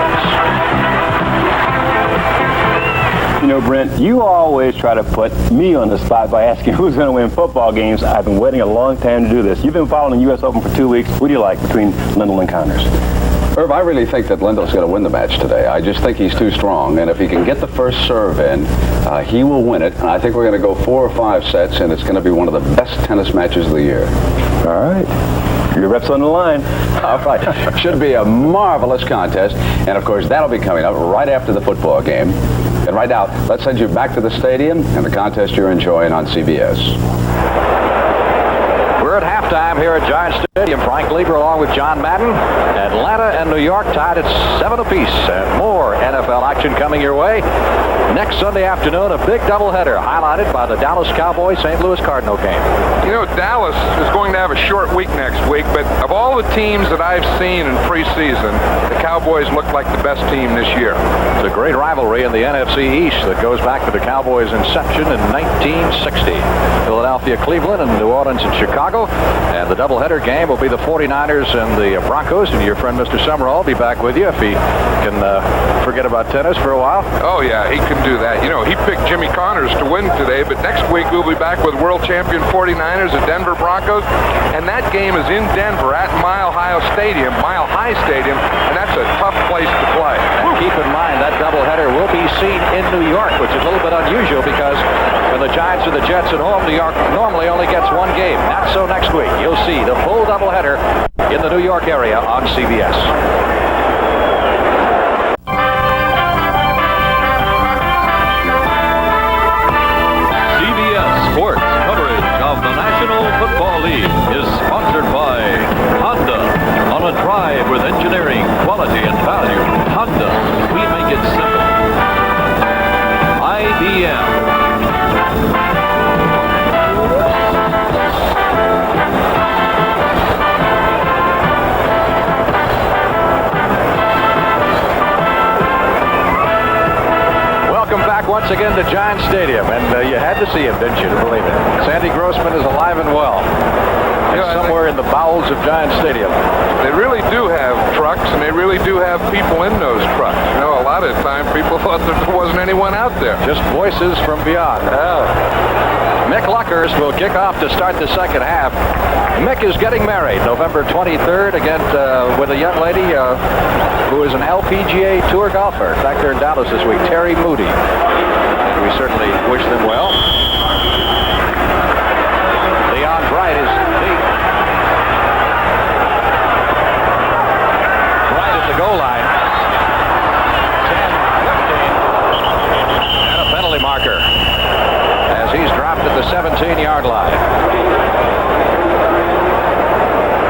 You know, Brent, you always try to put me on the spot by asking who's going to win football games. I've been waiting a long time to do this. You've been following the U.S. Open for 2 weeks. Who do you like between Lindell and Connors? Irv, I really think that Lindell's going to win the match today. I just think he's too strong, and if he can get the first serve in, he will win it. And I think we're going to go 4 or 5 sets, and it's going to be one of the best tennis matches of the year. All right. Your rep's on the line. All right. Should be a marvelous contest, and of course, that'll be coming up right after the football game. And right now, let's send you back to the stadium and the contest you're enjoying on CBS. We're at halftime here at Giant Stadium. Frank Lieber along with John Madden. Atlanta and New York tied at 7 apiece. And more NFL action coming your way. Next Sunday afternoon, a big doubleheader highlighted by the Dallas Cowboys St. Louis Cardinal game. You know, Dallas is going to have a short week next week, but of all the teams that I've seen in preseason, the Cowboys look like the best team this year. It's a great rivalry in the NFC East that goes back to the Cowboys' inception in 1960. Philadelphia, Cleveland, and New Orleans and Chicago. And the doubleheader game will be the 49ers and the Broncos. And your friend Mr. Summerall will be back with you if he can forget about tennis for a while. Oh, yeah, he can do that. You know, he picked Jimmy Connors to win today, but next week we'll be back with world champion 49ers and Denver Broncos. And that game is in Denver at Mile High Stadium, and that's a tough place to play. And keep in mind that doubleheader will be seen in New York, which is a little bit unusual because when the Giants or the Jets at home, New York normally only gets one game. Not so next week. You'll see the full doubleheader in the New York area on CBS. Sports coverage of the National Football League is sponsored by Honda. On a drive with engineering, quality, and value, Honda, we make it simple. IBM. Welcome back once again to Giant Stadium, and you had to see him, didn't you, to believe it? Sandy Grossman is alive and well, and somewhere in the bowels of Giant Stadium. They really do have trucks, and they really do have people in those trucks. You know, a lot of the time people thought that there wasn't anyone out there. Just voices from beyond. Mick Luckhurst will kick off to start the second half. Mick is getting married November 23rd again with a young lady who is an LPGA Tour golfer. In fact, they're in Dallas this week, Terry Moody. And we certainly wish them well. Leon Bright is right at the goal line. 10-15. And a penalty marker as he's dropped at the 17-yard line.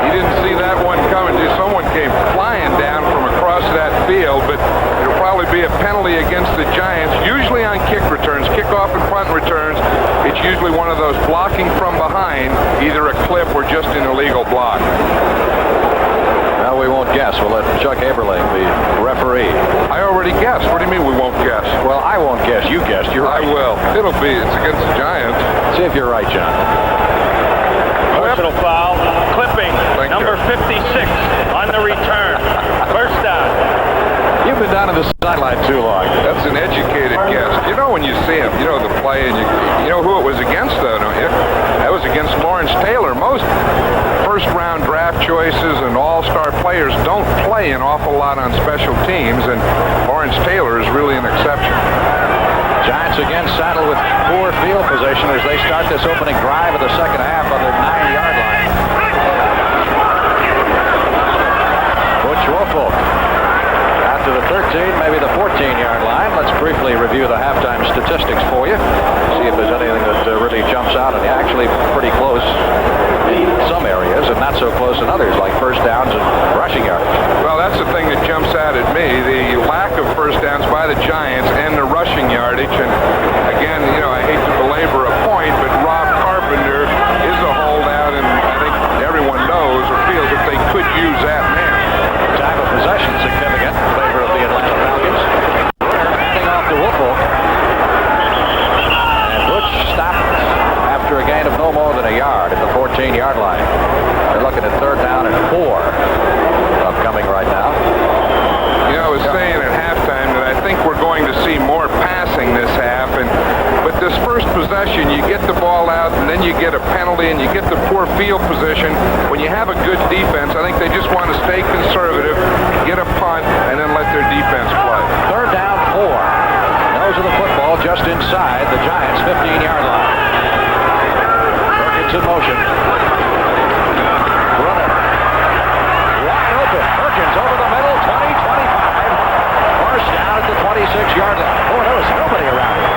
You didn't see that one coming. Someone came flying down from across that field, but it'll probably be a penalty against the Giants. Usually on kick returns, kickoff and punt returns, it's usually one of those blocking from behind, either a clip or just an illegal block. Well, we won't guess. We'll let Chuck Aberling, the referee. I already guessed. What do you mean we won't guess? Well, I won't guess. You guessed. You're right. I will. It's against the Giants. See if you're right, John. Personal foul. Clipping. Number 56 on the return. First down. You've been down on the sideline too long. That's an educated guess. You know when you see him, you know the play, and you know who it was against, though, don't you? That was against Lawrence Taylor. Most first-round draft choices and all-star players don't play an awful lot on special teams, and Lawrence Taylor is really an exception. Giants again saddled with poor field position as they start this opening drive of the second half on their 9-yard line. Butch Wofolk out to the 13, maybe the 14-yard line. Let's briefly review the halftime statistics for you. See if there's anything that really jumps out at you. Actually, pretty close in some areas and not so close in others, like first downs and rushing yards. Well, that's the thing that jumps out at me, the lack of first downs by the Giants and the rushing yardage. And again, you know, I hate to belabor a point, but Rob Carpenter is a holdout, and I think everyone knows or feels that they could use that man. Time of possession significant in favor of the Atlanta Falcons. Handing off to Wofolk. And Butch stopped after a gain of no more than a yard at the 14-yard line. They're looking at third down and 4 upcoming right now. You know, I was saying at halftime that I think we're going to see more passing this half. first possession, you get the ball out, and then you get a penalty, and you get the poor field position. When you have a good defense, I think they just want to stay conservative, get a punt, and then let their defense play. Third down, 4. Nose of the football just inside the Giants' 15-yard line. Perkins in motion. Brunner. Wide open. Perkins over the middle, 20, 25. First down at the 26-yard line. Boy, there was nobody around him.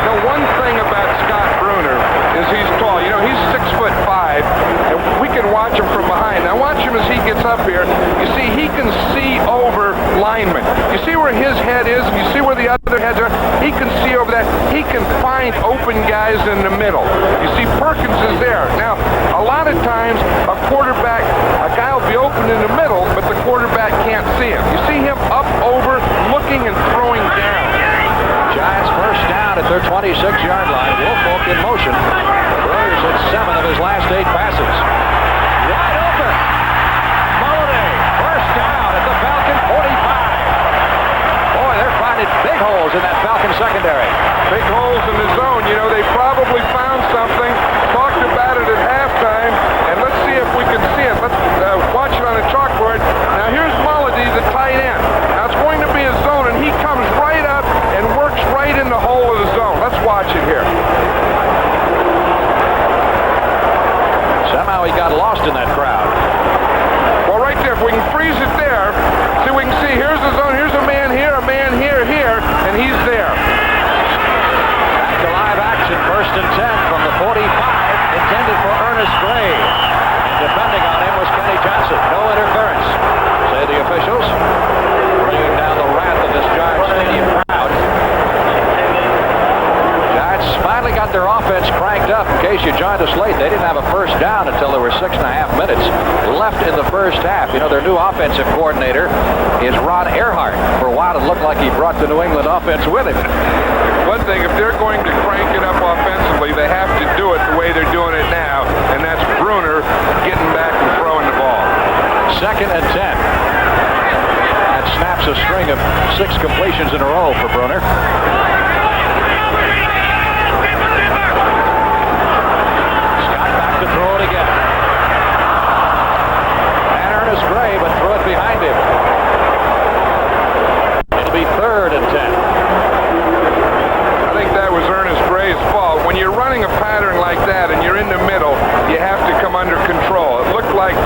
The one thing about Scott Brunner is he's tall. You know, he's 6'5", and we can watch him from behind. Now watch him as he gets up here. You see, he can see over linemen. You see where his head is, and you see where the other heads are. He can see over that. He can find open guys in the middle. You see, Perkins is there. Now, a lot of times, a quarterback, a guy will be open in the middle, but the quarterback can't see him. You see him up, over, looking and throwing down. Giants first down at their 26-yard line. Woolfolk in motion. Brunner's hit 7 of his last 8 passes. Wide open. Mulliday, first down at the Falcon 45. Boy, they're finding big holes in that Falcon secondary. Big holes in the zone. You know, they probably found something, talked about it at halftime, and let's see if we can see it. Let's watch it on the chalkboard. Now, here's Mulliday, the tight end. Now, it's going to be a zone, and he comes right up and works right in the hole of the zone. Let's watch it here. Somehow he got lost in that crowd. Well, right there, if we can freeze it there, so we can see, here's the zone, here's a man here, and he's there. Back to live action, 1st and 10 from the 45, intended for Ernest Gray. And defending on him was Kenny Johnson. No interference, say the officials, bringing down the wrath of this Giants Stadium crowd. Giants finally got their offense cranked up. In case you joined us late, they didn't have a first down until there were 6.5 minutes left in the first half. You know, their new offensive coordinator is Ron Earhart. For a while, it looked like he brought the New England offense with him. One thing, if they're going to crank it up offensively, they have to do it the way they're doing it now, and that's Brunner getting back and throwing the ball. 2nd and 10. That snaps a string of 6 completions in a row for Brunner. Scott back to throw it again. And Ernest Gray, but threw it behind him. It'll be 3rd and 10. I think that was Ernest Gray's fault. When you're running a pattern like that and you're in the middle, you have to come under control. It looked like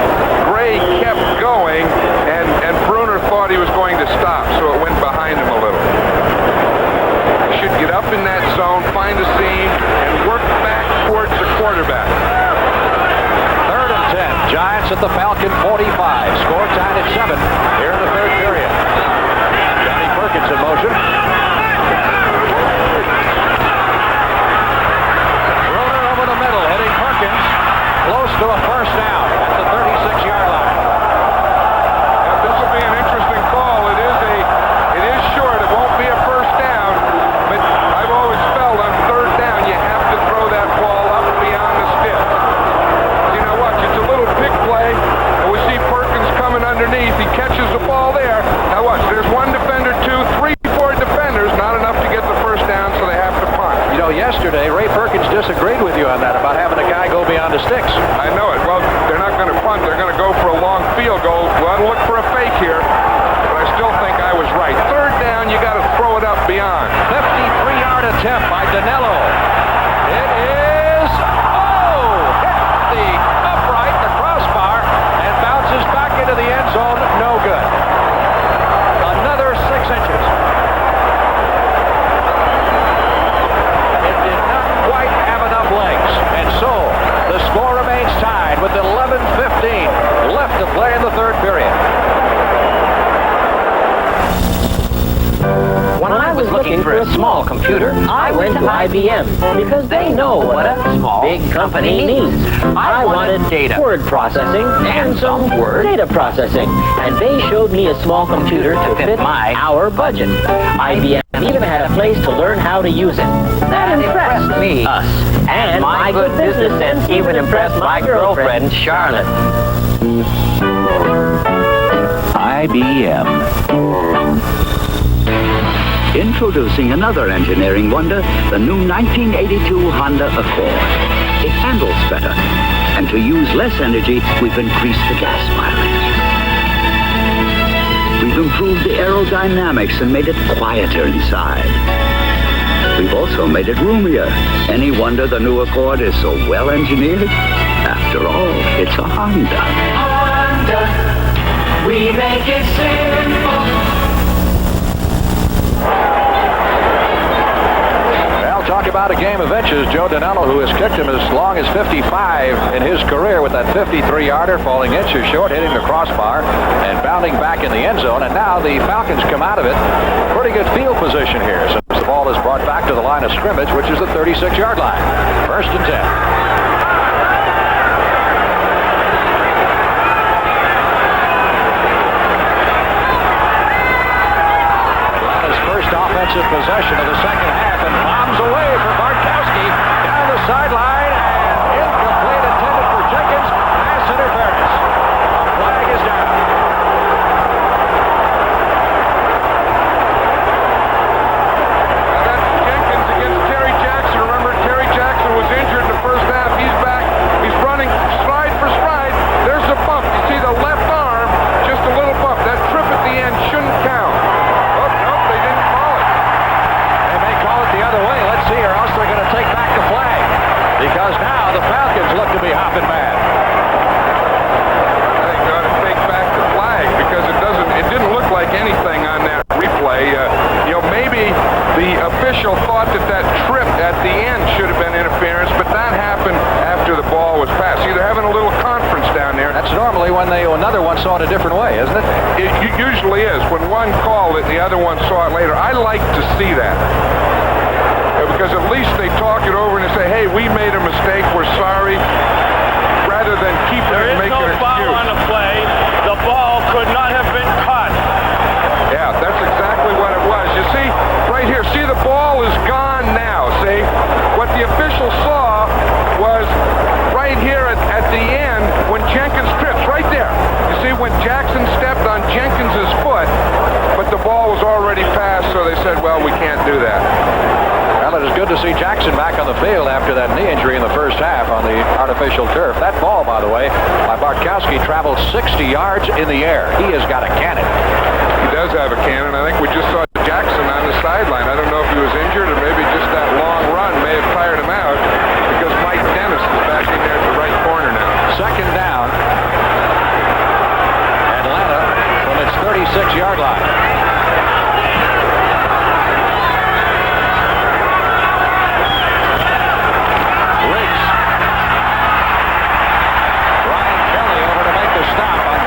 Gray kept going, and Brunner thought he was going to stop, so it went behind him a little. You should get up in that zone, find a seam, and work back towards the quarterback. 3rd and 10. Giants at the Falcon 45. Score tied at 7 here in the 3rd period. Johnny Perkins in motion. Brunner over the middle, hitting Perkins. Close to a first down at the 36-yard line. Now, this will be an interesting call. It is short. It won't be a first down, but I've always felt on 3rd down you have to throw that ball up beyond the stick. You know what? It's a little pick play, and we see Perkins coming underneath. He catches the ball there. Now watch. There's 1 defender, 2, 3, 4 defenders. Not enough to get the first down, so they have to punt. You know, yesterday Ray Perkins disagreed with you on that about having a guy go beyond the sticks. I know it. Well, they're not going to punt. They're going to go for a long field goal. Well, look for a fake here, but I still think I was right. 3rd down, you got to throw it up beyond. 53-yard attempt by Danilo. It is, hit the upright, the crossbar, and bounces back into the end zone. No good. Another 6 inches. It did not quite have enough legs, and so the score remains tied with 11:15 left to play in the 3rd period. When I was looking for a small computer, I went to IBM because they know what a small big company needs. I wanted data, word processing, and some word data processing. And they showed me a small computer to fit our budget. IBM even had a place to learn how to use it. That impressed me, us, and my good business sense even impressed my girlfriend, Charlotte. IBM. Introducing another engineering wonder, the new 1982 Honda Accord. It handles better, and to use less energy, we've increased the gas mileage. We've improved the aerodynamics and made it quieter inside. We've also made it roomier. Any wonder the new Accord is so well engineered? After all, it's a Honda. Honda, we make it simple. Talk about a game of inches. Joe Danello, who has kicked him as long as 55 in his career with that 53-yarder, falling inches short, hitting the crossbar, and bounding back in the end zone. And now the Falcons come out of it. Pretty good field position here since the ball is brought back to the line of scrimmage, which is the 36-yard line. 1st and 10. Offensive possession of the second half, and bombs away for Bartkowski down the sideline, and incomplete, intended for Jenkins. Pass interference. A flag is down. That's Jenkins against Terry Jackson. Remember, Terry Jackson was injured in the first half. He's back. He's running stride for stride. There's a bump. You see the left arm, just a little bump. That trip at the end shouldn't count. The other way. Let's see, or else they're going to take back the flag, because now the Falcons look to be hopping mad. They got to take back the flag because it didn't look like anything on that replay. Maybe the official thought that trip at the end should have been interference, but that happened after the ball was passed. See, they're having a little conference down there. That's normally when another one saw it a different way, isn't it? It usually is. When one called it, the other one saw it later. I like to see that. Because at least they talk it over and they say, hey, we made a mistake, we're sorry, rather than keep it and make an excuse. There is no foul on the play. The ball could not have been caught. Yeah, that's exactly what it was. You see, right here, see the ball is gone now, see? What the official saw was right here at the end when Jenkins trips, right there. You see, when Jackson stepped on Jenkins's foot, but the ball was already passed, so they said, well, we can't do that. Well, it is good to see Jackson back on the field after that knee injury in the first half on the artificial turf. That ball, by the way, by Bartkowski traveled 60 yards in the air. He has got a cannon. He does have a cannon. I think we just saw Jackson on the sideline. I don't know if he was injured or maybe just that long run may have tired him out because Mike Dennis is back in there at the right corner now. 2nd down. Atlanta from its 36-yard line.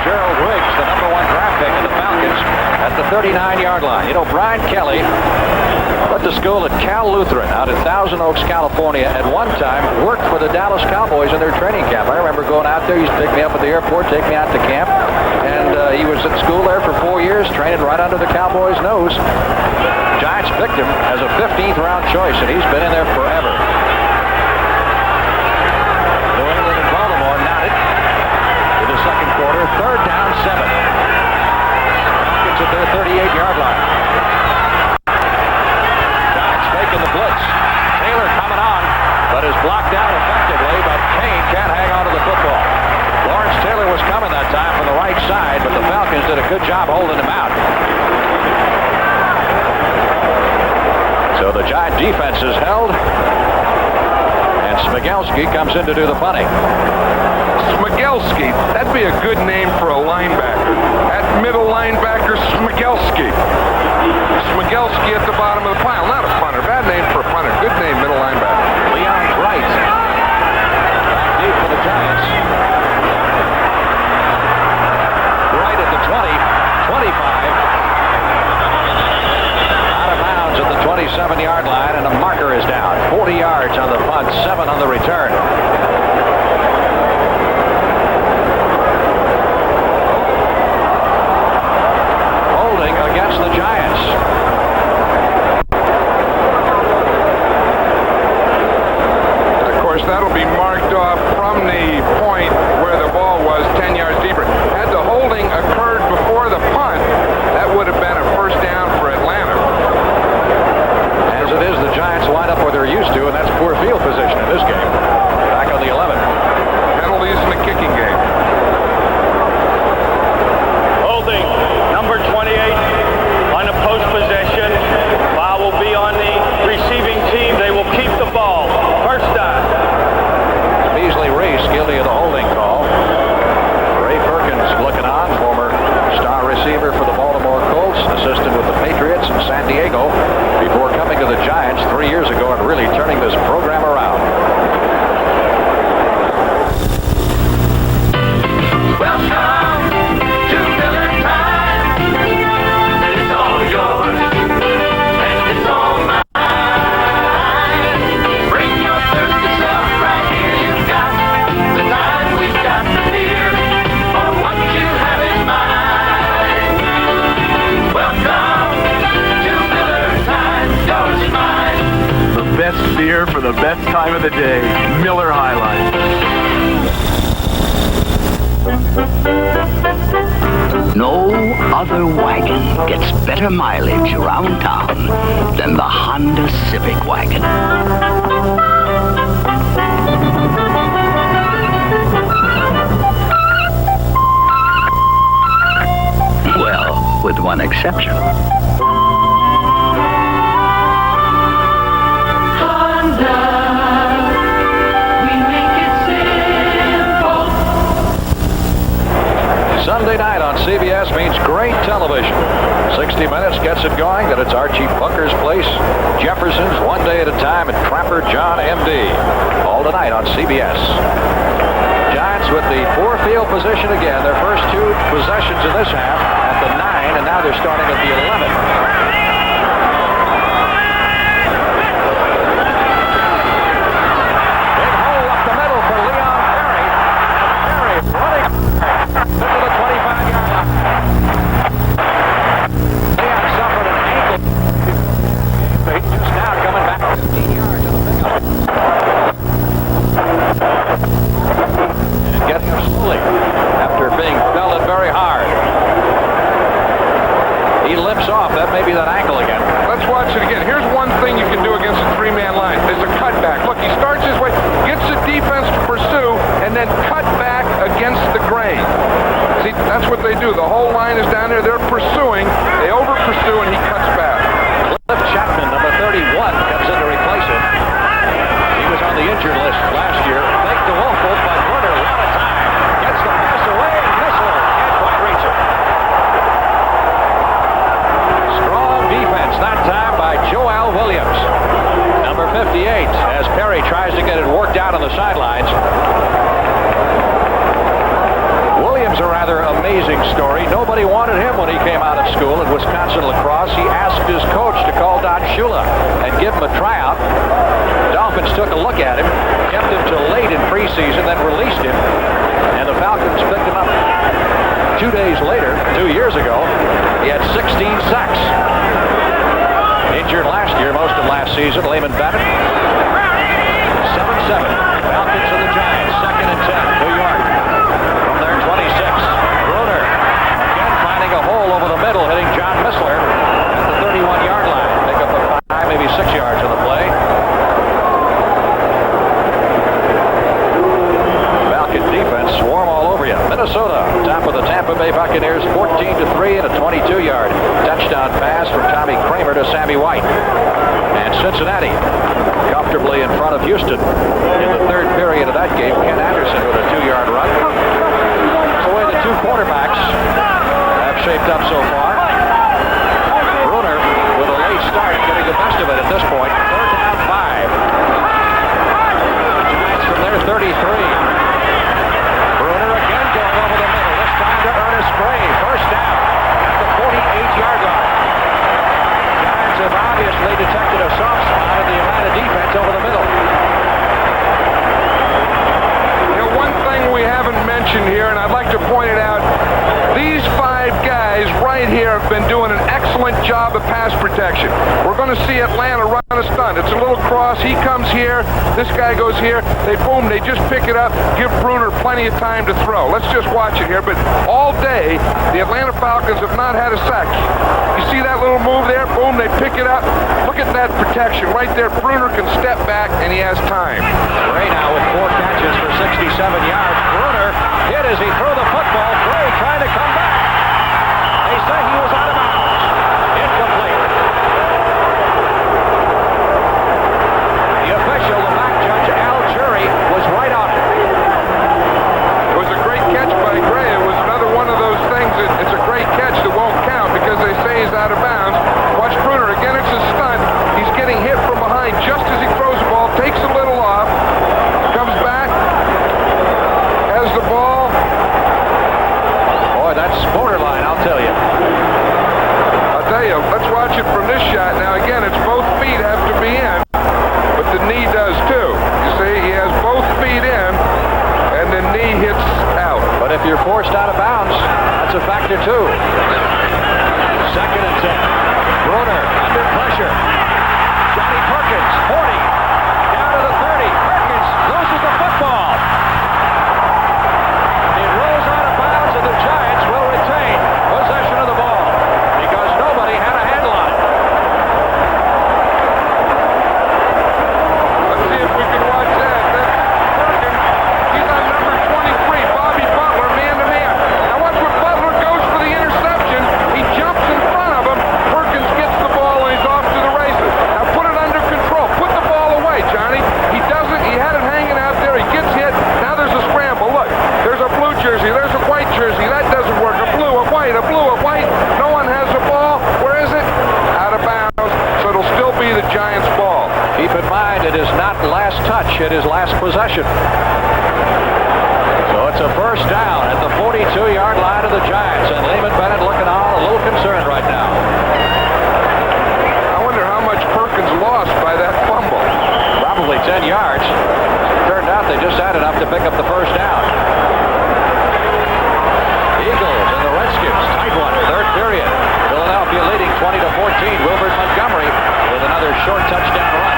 Gerald Riggs, the number 1 draft pick of the Falcons, at the 39-yard line. You know, Brian Kelly went to school at Cal Lutheran out in Thousand Oaks, California. At one time, worked for the Dallas Cowboys in their training camp. I remember going out there. He used to pick me up at the airport, take me out to camp. And he was at school there for 4 years, training right under the Cowboys' nose. Giants picked him as a 15th round choice, and he's been in there forever. New England and Baltimore knotted in the second quarter. 3rd down, 7. Falcons at their 38-yard line. Giants making the blitz. Taylor coming on, but is blocked down effectively, but Kane can't hang on to the football. Lawrence Taylor was coming that time from the right side, but the Falcons did a good job holding him out. So the Giant defense is held, and Smigelski comes in to do the punting. Smigelski, that'd be a good name for a linebacker. At middle linebacker, Smigelski. Smigelski at the bottom of the pile. Not a punter. Bad name for a punter. Good name, middle linebacker. Leon Bright. Back deep for the Giants. Bright at the 20, 25. Out of bounds at the 27-yard line, and a marker is down. 40 yards on the punt, 7 on the return. Against the Giants. Of course, that'll be marked off from the point where the ball was 10 yards deeper. Had the holding occurred before the punt, that would have been a 1st down for Atlanta. line up where they're used to, and that's poor field position in this game. Back on the 11. Penalties in the kicking game. Holding number 28 on the post possession. Foul will be on the receiving team. They will keep the ball. First down. Beasley Reese guilty of the holding call. Ray Perkins looking on, former star receiver for the Baltimore Colts, assistant with the Patriots in San Diego before coming to the Giants 3 years ago and really turning this program around. Welcome to Miller Time. It's all yours, and it's all mine. Bring your thirsty self right here. You've got the time, we've got the beer, or what you have in mind. Welcome to Miller Time. Yours is mine. The best beer for the best time of the day. Miller High Life. No other wagon gets better mileage around town than the Honda Civic wagon. Well, with one exception. Sunday night on CBS means great television. 60 Minutes gets it going, then it's Archie Bunker's Place, Jefferson's One Day at a Time, and Trapper John M.D. All tonight on CBS. Giants with the poor field position again. Their first two possessions in this half at the 9, and now they're starting at the 11. After being belted very hard. He limps off. That may be that ankle again. Let's watch it again. Here's one thing you can do against a three-man line. There's a cutback. Look, he starts his way, gets the defense to pursue, and then cut back against the grain. See, that's what they do. The whole line is down there. They're pursuing. They over-pursue, and he cuts back. Cliff Chapman, number 31, comes in to replace him. He was on the injured list last year. Fake to Wolfold by Werner. A lot of time. Gets the pass away. Missile. Can't quite reach it. Strong defense that time by Joel Williams. Number 58 as Perry tries to get it worked out on the sidelines. Williams, a rather amazing story. Nobody wanted him when he came out of school at Wisconsin lacrosse. He asked his coach to call Don Shula and give him a tryout. Dolphins took a look at him, kept him till late in preseason, then released him, and the Falcons picked him up 2 days later, 2 years ago. He had 16 sacks. Injured last year, most of last season. Lehman Bennett. 7-7. Falcons and the Giants. 2nd and 10. New York. From their 26. Bruner again finding a hole over the middle, hitting John Missler at the 31-yard line. Pick up a 5, maybe 6 yards on the play. Falcon defense swarm all over you. Minnesota, top of the Tampa Bay Buccaneers, 14-3 and a 22-yard touchdown pass from Tommy Kramer to Sammy White. And Cincinnati comfortably in front of Houston. In the third period of that game, Ken Anderson with a 2-yard run. That's the way the two quarterbacks have shaped up so far. Bruner with a late start, getting the best of it at this point. 3rd down 5. Giants from their 33. Bruner again going over the middle. This time to Ernest Gray. First down at the 48-yard line. Giants have obviously detected a soft spot in the Atlanta defense over the middle. You know, one thing we haven't mentioned here, and I'd like to point it out, these 5 guys right here have been doing an excellent job the pass protection. We're going to see Atlanta run a stunt. It's a little cross. He comes here. This guy goes here. They just pick it up, give Bruner plenty of time to throw. Let's just watch it here. But all day, the Atlanta Falcons have not had a sack. You see that little move there? Boom, they pick it up. Look at that protection right there. Bruner can step back, and he has time. Gray now with 4 catches for 67 yards. Bruner hit as he threw the football. Gray trying to come back. They say he was out of bounds. Incomplete. The official, the back judge, Al Jury, was right on it. It was a great catch by Gray. It was another one of those things that it's a great catch that won't count because they say he's out of bounds. Watch Bruner. Again, it's a stunt. He's getting hit from behind just as he throws the ball, takes a little off, comes back, has the ball. Boy, that's borderline, I'll tell you. I'll tell you, let's watch it from this shot. Now, again, it's both feet have to be in, but the knee does too. You see, he has both feet in, and the knee hits out. But if you're forced out of bounds, that's a factor too. 2nd and 10. Bruner under pressure. Johnny Perkins, 40. Down to the 30. Perkins loses the football. It rolls out of bounds, and the Giants will retain possession of the ball because nobody had a handle on it. Let's see if we can watch that. That's Perkins. He's on number 23, Bobby Butler, man-to-man. Now watch when Butler goes for the interception. He jumps in front of him. Perkins gets the ball, and he's off to the races. Now put it under control. Put the ball away, Johnny. He doesn't. He had it hanging out there. He gets hit. Now there's a scramble. Look, there's a blue jersey. There's a white jersey. That doesn't work. A blue, a white, a blue, a white. No one has the ball. Where is it? Out of bounds. So it'll still be the Giants' ball. Keep in mind, it is not last touch. It is last possession. So it's a first down at the 42-yard line of the Giants, and Lehman Bennett looking on a little concerned right now. I wonder how much Perkins lost by that fumble. Probably 10 yards. Turned out they just had enough to pick up the first down. Eagles and the Redskins, tight one, 3rd period. Philadelphia leading 20-14. Wilbert Montgomery with another short touchdown run.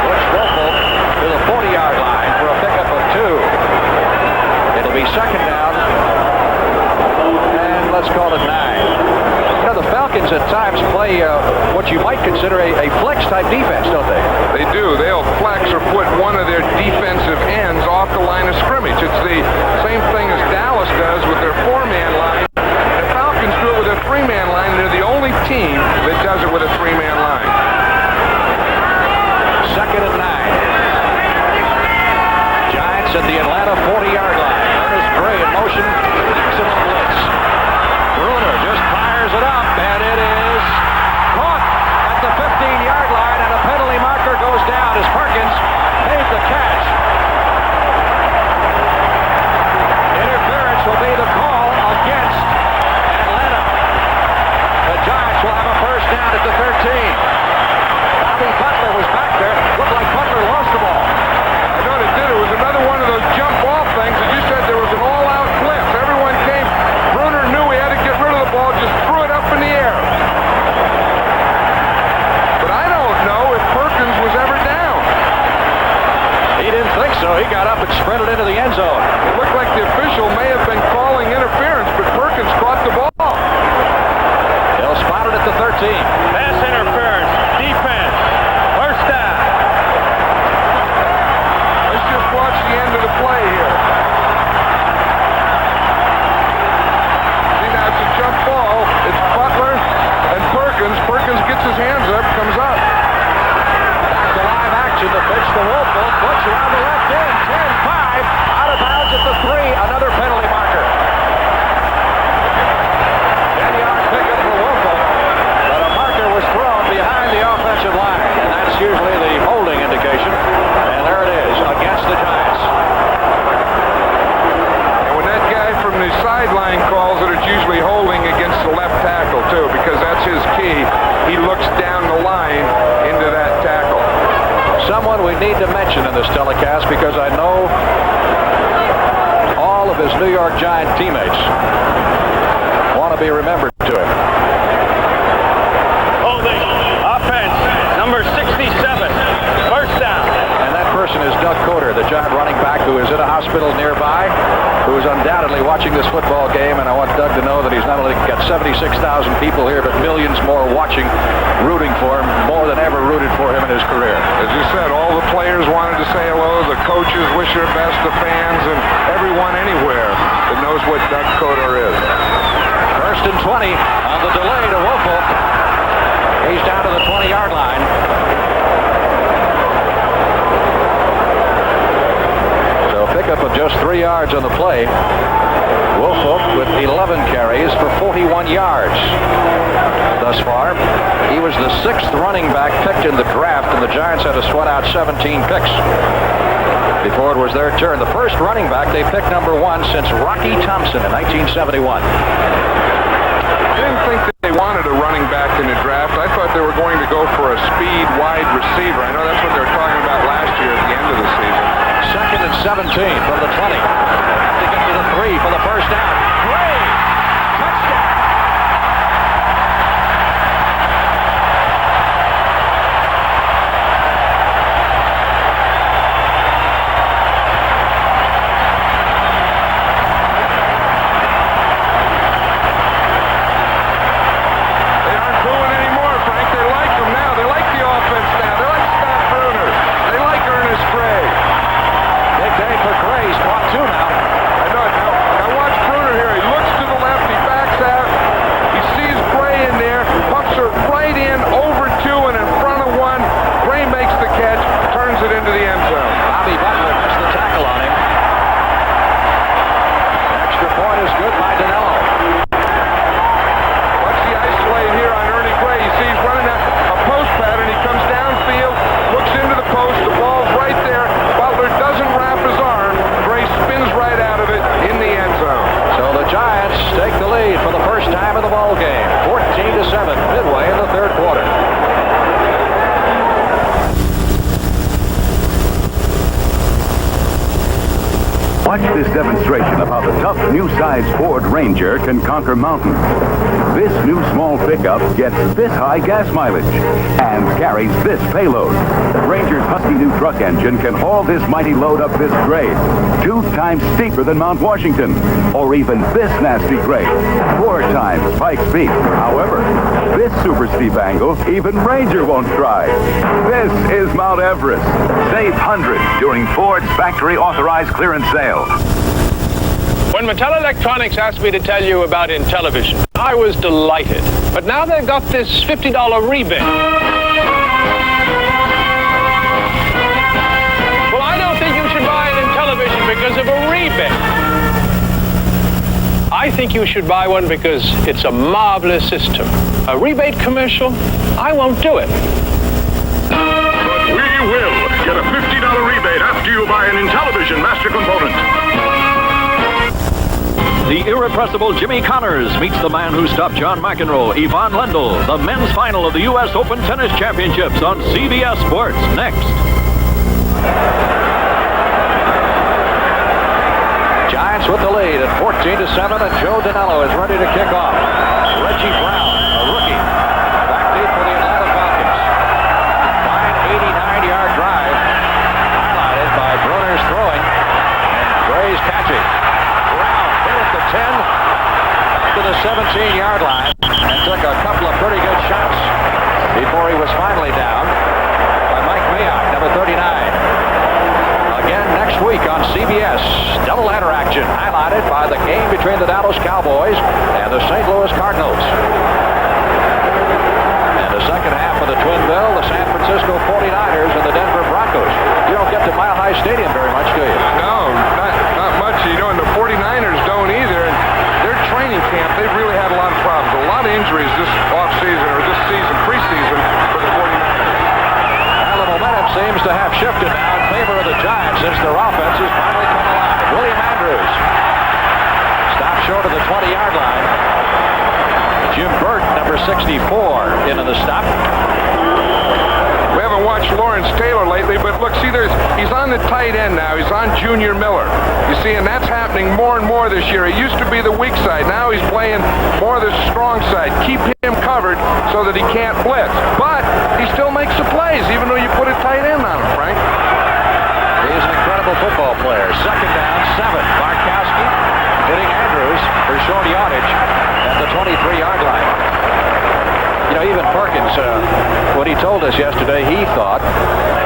Butch Wolfel to the 40-yard line for a pickup of 2. It'll be 2nd down, and let's call it 9. You know, the Falcons at times play what you might consider a flex-type defense, don't they? They do. They'll flex or put one of their defensive ends off the line of scrimmage. It's the same thing as Dallas does with their 4-man line. The Falcons do it with a 3-man line, and they're the only team that does it with a 3-man line. 2nd and 9. Giants at the Atlanta 40-yard line. Ernest Gray in motion. Maximum blitz. Bruner just fires it up, and it is caught at the 15-yard line, and a penalty marker goes down as Perkins made the catch. Interference will be the call against Atlanta. The Giants will have a first down at the 13. Bobby Butler was back there. Looked like Butler lost the ball. I know it did. It was another one of those jump ball things. As you said, there was an all-out blitz. Everyone came. Bruner knew he had to get rid of the ball, just threw it up in the air. But I don't know if Perkins was ever down. He didn't think so. He got up and sprinted into the end zone. It looked like the official may have been calling interference, but Perkins caught the ball. They'll spot it at the 13. Pass interference. Defense. First down. Let's just watch the end of the play here. See, now it's a jump ball. It's Butler and Perkins. Perkins gets his hands up, comes up. The live action, the pitch to Wolfel. Butch around the left end. 10-5. Out of bounds at the 3. Another penalty marker. 10-yard pickup for Wolfel. But a marker was thrown behind the offensive line. And that's usually the holding indication. And there it is, against the Giants. And when that guy from the sideline calls it, it's usually holding against the left tackle, too, because that's his key. He looks down the line into that tackle. Someone we need to mention in this telecast because I know all of his New York Giant teammates want to be remembered to him. Holding. Offense. Number 67. First down. And that person is Doug Coder, the Giant running back who is in a hospital nearby, who is undoubtedly watching this football game. And I want Doug to know that he's not only got 76,000 people here, but millions more watching, rooting for him, more than ever rooted for him in his career. As you said, all the players wanted to say hello, the coaches wish their best, the fans, and everyone anywhere that knows what Doug Coder is. First and 20 on the delay to Woelfel. He's down to the 20-yard line. So pickup of just 3 yards on the play. Woelfel with 11 carries for 41 yards thus far. He was the 6th running back picked in the draft, and the Giants had to sweat out 17 picks before it was their turn. The first running back they picked number 1 since Rocky Thompson in 1971. I didn't think that they wanted a running back in the draft. I thought they were going to go for a speed wide receiver. I know that's what they were talking about last year at the end of the season. Second and 17 from the 20. Have to get to the 3 for the first down. Gray! Touchdown! Watch this demonstration of how the tough new-size Ford Ranger can conquer mountains. This new small pickup gets this high gas mileage and carries this payload. Ranger's husky new truck engine can haul this mighty load up this grade, 2 times steeper than Mount Washington, or even this nasty grade, 4 times Pikes Peak. However, this super steep angle, even Ranger won't try. This is Mount Everest. Save hundreds during Ford's factory-authorized clearance sale. When Mattel Electronics asked me to tell you about Intellivision, I was delighted. But now they've got this $50 rebate. Well, I don't think you should buy an Intellivision because of a rebate. I think you should buy one because it's a marvelous system. A rebate commercial? I won't do it. But we will get a $50 rebate after you buy an Intellivision master component. The irrepressible Jimmy Connors meets the man who stopped John McEnroe, Yvonne Lendl. The men's final of the U.S. Open Tennis Championships on CBS Sports next. Giants with the lead at 14-7, and Joe Danello is ready to kick off. Reggie Brown, a rookie, back deep for the Atlanta Falcons. Fine 89-yard drive, highlighted by Brunner's throwing and Gray's catching. Brown hit at the 10, to the 17-yard line, and took a couple of pretty good shots before he was finally down by Mike Mayock, number 39. Again next week on CBS, doubleheader action highlighted by the game between the Dallas Cowboys and the St. Louis Cardinals. And the second half of the Twin Bill, the San Francisco 49ers and the Denver Broncos. You don't get to Mile High Stadium very much, do you? No, not much. You know, and the 49ers don't either. And their training camp, they've really had a lot of problems. A lot of injuries this offseason or this season, preseason for the 49ers. Well, the momentum seems to have shifted now in favor of the Giants since their offense has finally come alive. William Andrews stopped short of the 20-yard line. Jim Burt, number 64, into the stop. We haven't watched Lawrence Taylor lately, but look, see, he's on the tight end now. He's on Junior Miller. You see, and that's happening more and more this year. He used to be the weak side. Now he's playing more the strong side. Keep him covered so that he can't blitz. But he still makes the plays, even though you put a tight end on him, Frank. He's an incredible football player. Second down, 7. Bartkowski hitting Andrews for short yardage at the 23-yard line. You know, even Perkins, when he told us yesterday, he thought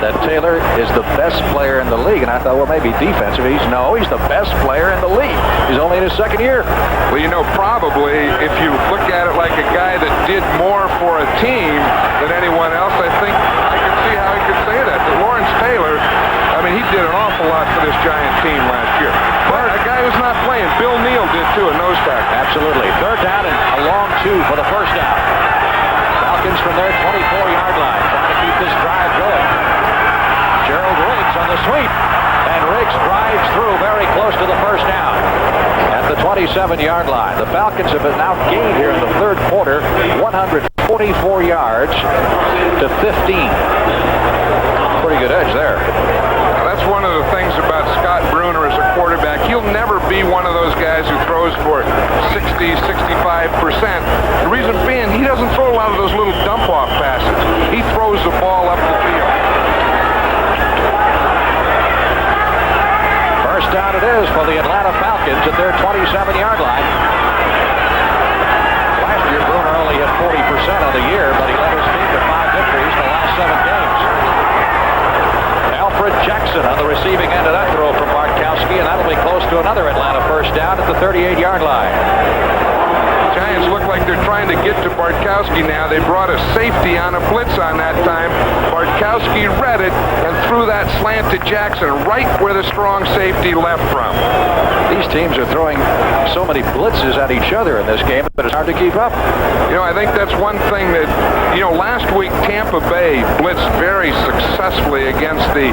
that Taylor is the best player in the league. And I thought, well, maybe defensive. He's the best player in the league. He's only in his second year. Well, you know, probably if you look at it like a guy that did more for a team than anyone else, I think I can see how he could say that. But Lawrence Taylor, I mean, he did an awful lot for this Giant team last year. But a guy who's not playing, Bill Neal did too, a nose tackle. Absolutely. Third down and a long 2 for the first down. Falcons from their 24-yard line trying to keep this drive going. Gerald Riggs on the sweep. And Riggs drives through very close to the first down at the 27-yard line. The Falcons have now gained here in the third quarter 144 yards to 15. Pretty good edge there. That's one of the things about Scott Bruner as a quarterback. He'll never be one of those guys who throws for 60, 65%. The reason being, he doesn't throw a lot of those little dump-off passes. He throws the ball up the field. First down it is for the Atlanta Falcons at their 27-yard line. Last year, Bruner only hit 40% of the year, but he led his team to 5 victories in the last 7 games. Alfred Jackson on the receiving end of that throw from Bartkowski, and that'll be close to another Atlanta first down at the 38-yard line. Giants look like they're trying to get to Bartkowski now. They brought a safety on a blitz on that time. Bartkowski read it and threw that slant to Jackson right where the strong safety left from. These teams are throwing so many blitzes at each other in this game that it's hard to keep up. You know, I think that's one thing that, you know, last week Tampa Bay blitzed very successfully against the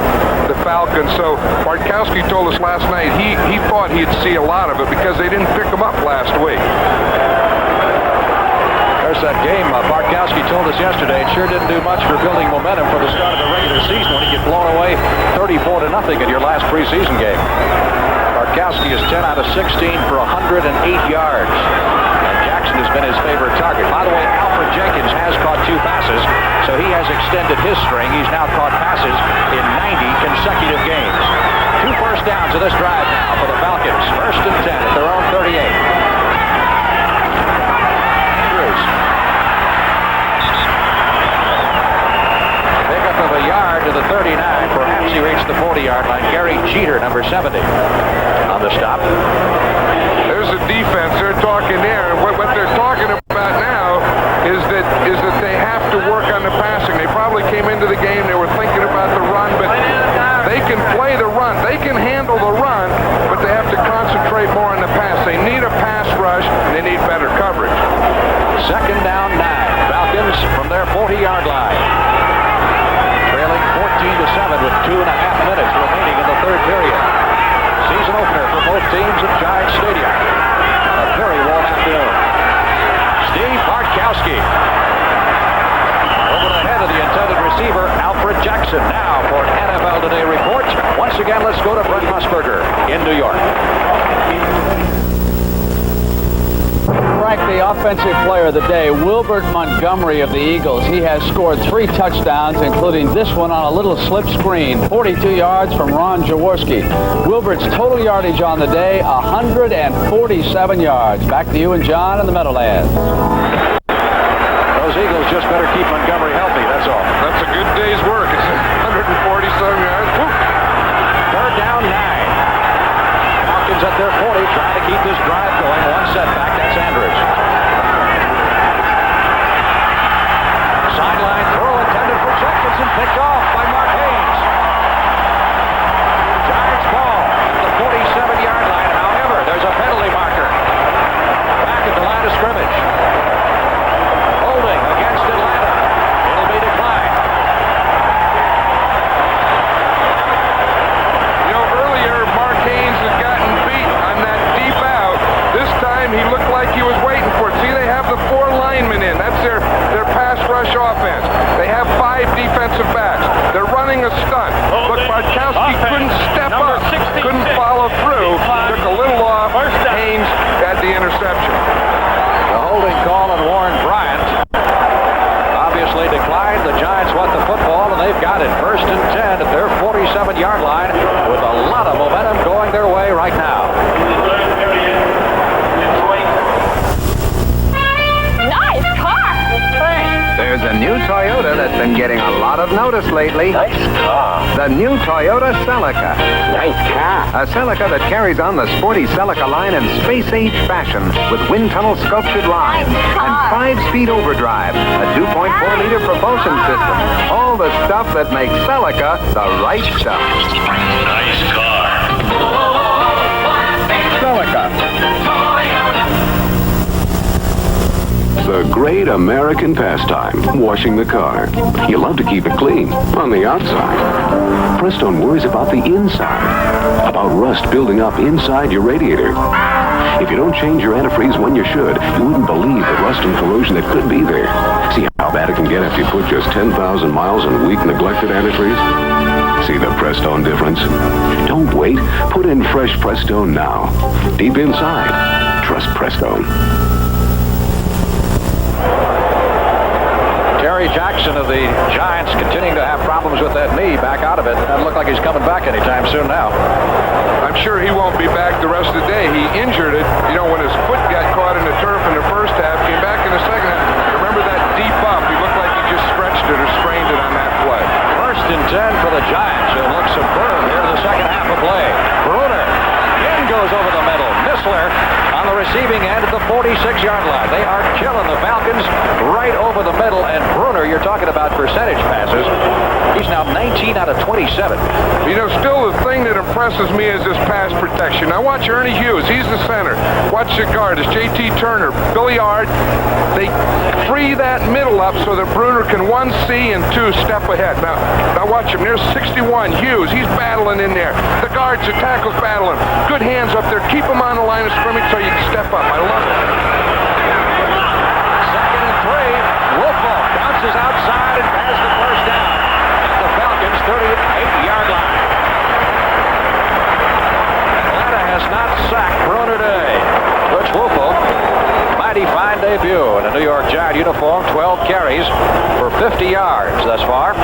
Falcons. So Bartkowski told us last night he thought he'd see a lot of it because they didn't pick him up last week. There's that game Bartkowski told us yesterday. It sure didn't do much for building momentum for the start of the regular season when you get blown away 34-0 in your last preseason game. Bartkowski is 10 out of 16 for 108 yards. And Jackson has been his favorite target. By the way, Alfred Jenkins has caught 2 passes, so he has extended his string. He's now caught passes in 90 consecutive games. 2 first downs of this drive now for the Falcons. First and 10 at their own 38. Of a yard to the 39. Perhaps he reached the 40-yard line. Gary Jeter, number 70, on the stop. There's a defense. They're talking there. What they're talking about now is that they have to work on the passing. They probably came into the game, they were thinking about the run, but they can play the run. They can handle the run, but they have to concentrate more on the pass. They need a pass rush, and they need better coverage. Second down 9. Falcons from their 40-yard line. 14-7 with 2.5 minutes remaining in the third period. Season opener for both teams at Giant Stadium on a very warm afternoon. Steve Bartkowski over the head of the intended receiver, Alfred Jackson. Now for an NFL Today report. Once again, let's go to Brent Musburger in New York. Frank, the offensive player of the day, Wilbert Montgomery of the Eagles. He has scored 3 touchdowns, including this one on a little slip screen. 42 yards from Ron Jaworski. Wilbert's total yardage on the day, 147 yards. Back to you and John in the Meadowlands. Those Eagles just better keep Montgomery healthy, that's all. That's a good day's work. It's 147 yards. Woo. Third down 9. Falcons at their 40, trying to keep this drive going. One setback, that's Andrews. Sideline throw intended for Jefferson, picked off by Mark Haynes. Giants ball at the 47-yard line. However, there's a penalty marker back at the line of scrimmage. Holding against Atlanta. It'll be declined. You know, earlier Mark Haynes had gotten beat on that deep out. This time he looked like he was waiting for it. See, they have the 4 linemen in. That's their pass rush offense. They have 5 defensive backs. They're running running a stunt. But Bartkowski couldn't step up, couldn't follow through, took a little off. Haynes had the interception. The holding call on Warren Bryant obviously declined. The Giants want the football, and they've got it. 1st and 10 at their 47-yard line with a lot of momentum going their way right now. Nice car. There's a new Toyota that's been getting a lot of notice lately. Nice car. The new Toyota Celica. Nice car. A Celica that carries on the sporty Celica line in space-age fashion with wind tunnel sculptured lines and 5-speed overdrive, a 2.4-liter propulsion system. All the stuff that makes Celica the right stuff. Nice car. Celica. The great American pastime, washing the car. You love to keep it clean on the outside. Prestone worries about the inside, about rust building up inside your radiator. If you don't change your antifreeze when you should, you wouldn't believe the rust and corrosion that could be there. See how bad it can get after you put just 10,000 miles on weak, neglected antifreeze? See the Prestone difference? Don't wait. Put in fresh Prestone now. Deep inside, trust Prestone. Terry Jackson of the Giants continuing to have problems with that knee, back out of it. Doesn't look like he's coming back anytime soon now. I'm sure he won't be back the rest of the day. He injured it, when his foot got caught in the turf in the first half, came back in the second half. Remember that deep up? He looked like he just stretched it or strained it on that play. 1st and 10 for the Giants, who look superb here in the second half of play. Bruner again goes over the middle. Missler on the receiving end at the 46-yard line. They are killing the Falcons right over the middle, and Bruner, you're talking about percentage passes. He's now 19 out of 27. Still the thing that impresses me is this pass protection. Now watch Ernie Hughes. He's the center. Watch the guard. It's J.T. Turner, Billy Ard. They free that middle up so that Bruner can 1 see and 2 step ahead. Now watch him. There's 61, Hughes. He's battling in there. The guards, the tackles battling. Good hands up there. Keep him on the line of scrimmage so you can step up. I love it. 2nd and 3. Wolfball bounces outside and has the first down at the Falcons' 38-yard line. Atlanta has not sacked Bruner today. Butch Wolfball, mighty fine debut in a New York Giant uniform. 12 carries for 50 yards thus far.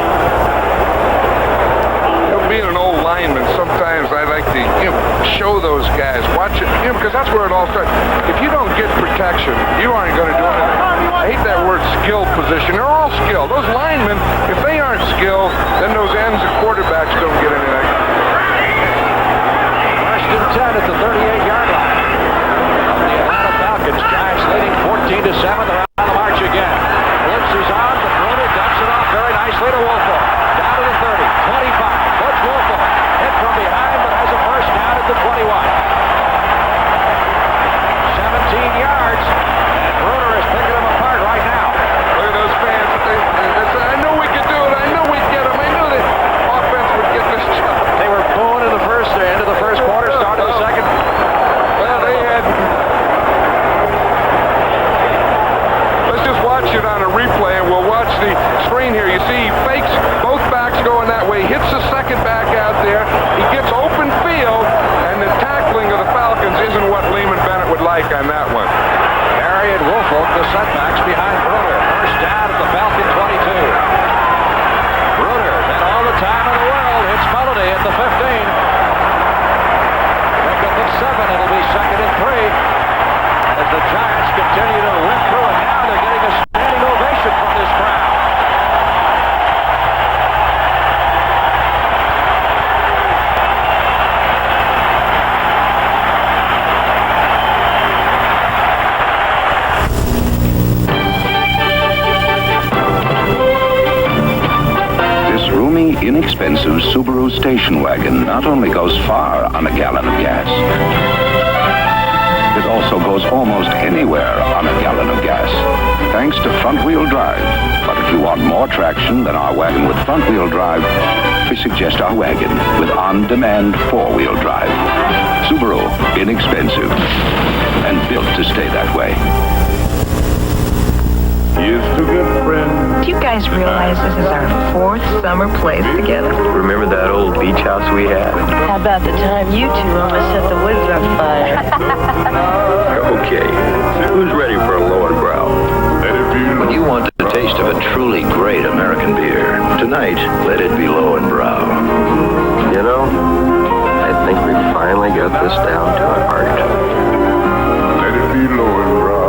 Being an old lineman, sometimes I like to show those guys, watch it, because that's where it all starts. If you don't get protection, you aren't going to do anything. I hate that word skill position. They're all skilled. Those linemen, if they aren't skilled, then those ends and quarterbacks don't get anything. 1st and 10 at the 38-yard line of the Atlanta Falcons. Giants leading 14-7. They're on the march again. Blitz is on, but Bruner dumps it off very nicely to Wolfball. Down to the 30, 25. Wolfball hit from behind, but has a first down at the 21. 17 yards, and Bruner is picking them apart right now. Look at those fans. They said, I knew we could do it. I knew we'd get them. I knew the offense would get this job. They were booing in the end of the first quarter, start of the second. Well, they had... Let's just watch it on a replay, and we'll watch the screen here. You see, he fakes both backs going that way, hits the second back out there. He gets open field, and the tackling of the Falcons isn't what Lehman Bennett would like on that one. Harry and Wolfolk, the setbacks behind Bruner. First down at the Falcon 22. Bruner had all the time in the world. Hits Melody at the 15. Pick up at 7. It'll be 2nd and 3. As the Giants continue to win through it. Now they're getting a standing ovation from this crowd. Inexpensive Subaru station wagon not only goes far on a gallon of gas, it also goes almost anywhere on a gallon of gas, thanks to front-wheel drive. But if you want more traction than our wagon with front-wheel drive, we suggest our wagon with on-demand four-wheel drive. Subaru, inexpensive, and built to stay that way. Here's to good friends. Do you guys realize this is our 4th summer place together? Remember that old beach house we had? How about the time you two almost set the woods on fire? Okay, who's ready for a Lowenbrow? When you want the taste of a truly great American beer, tonight, let it be Lowenbrow. You know, I think we finally got this down to an art. Let it be Lowenbrow.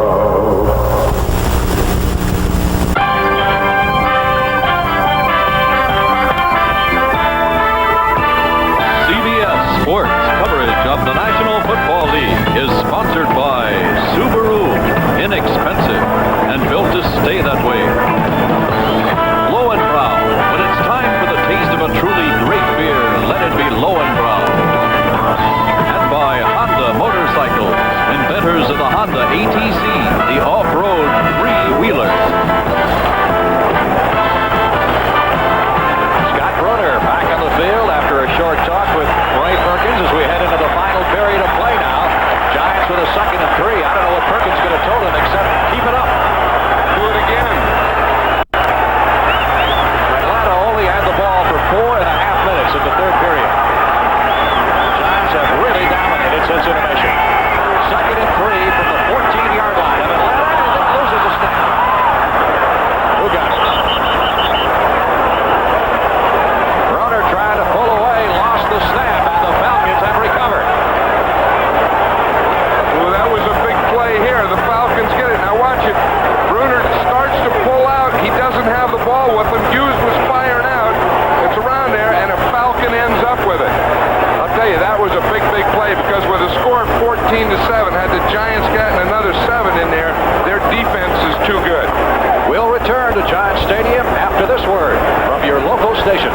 CBS Sports coverage of the National Football League is sponsored by Subaru. Inexpensive and built to stay that way. Lowenbrow. When it's time for the taste of a truly great beer, let it be Lowenbrow. And by Honda Motorcycles, inventors of the Honda ATC, the off-road three-wheeler. Scott Brunner back on the field after a short talk with Ray Perkins as we head into the final period of play now. Giants with a 2nd and 3. I don't know what Perkins could have told him except keep it up. Do it again. Atlanta only had the ball for 4.5 minutes in the 3rd period. Giants have really dominated since intermission. 2nd and 3 from the 14-yard line of Atlanta, and then loses a snap. Who got it? Brunner tried to pull away, lost the snap, and the Falcons have recovered. Well, that was a big play here. The Falcons get it. Now watch it. Bruner starts to pull out. He doesn't have the ball with him. Hughes was firing out. It's around there, and a Falcon ends up with it. I'll tell you, that was a big, big play because with a score of 14-7, had the Giants gotten another 7 in there, their defense is too good. We'll return to Giants Stadium after this word from your local station.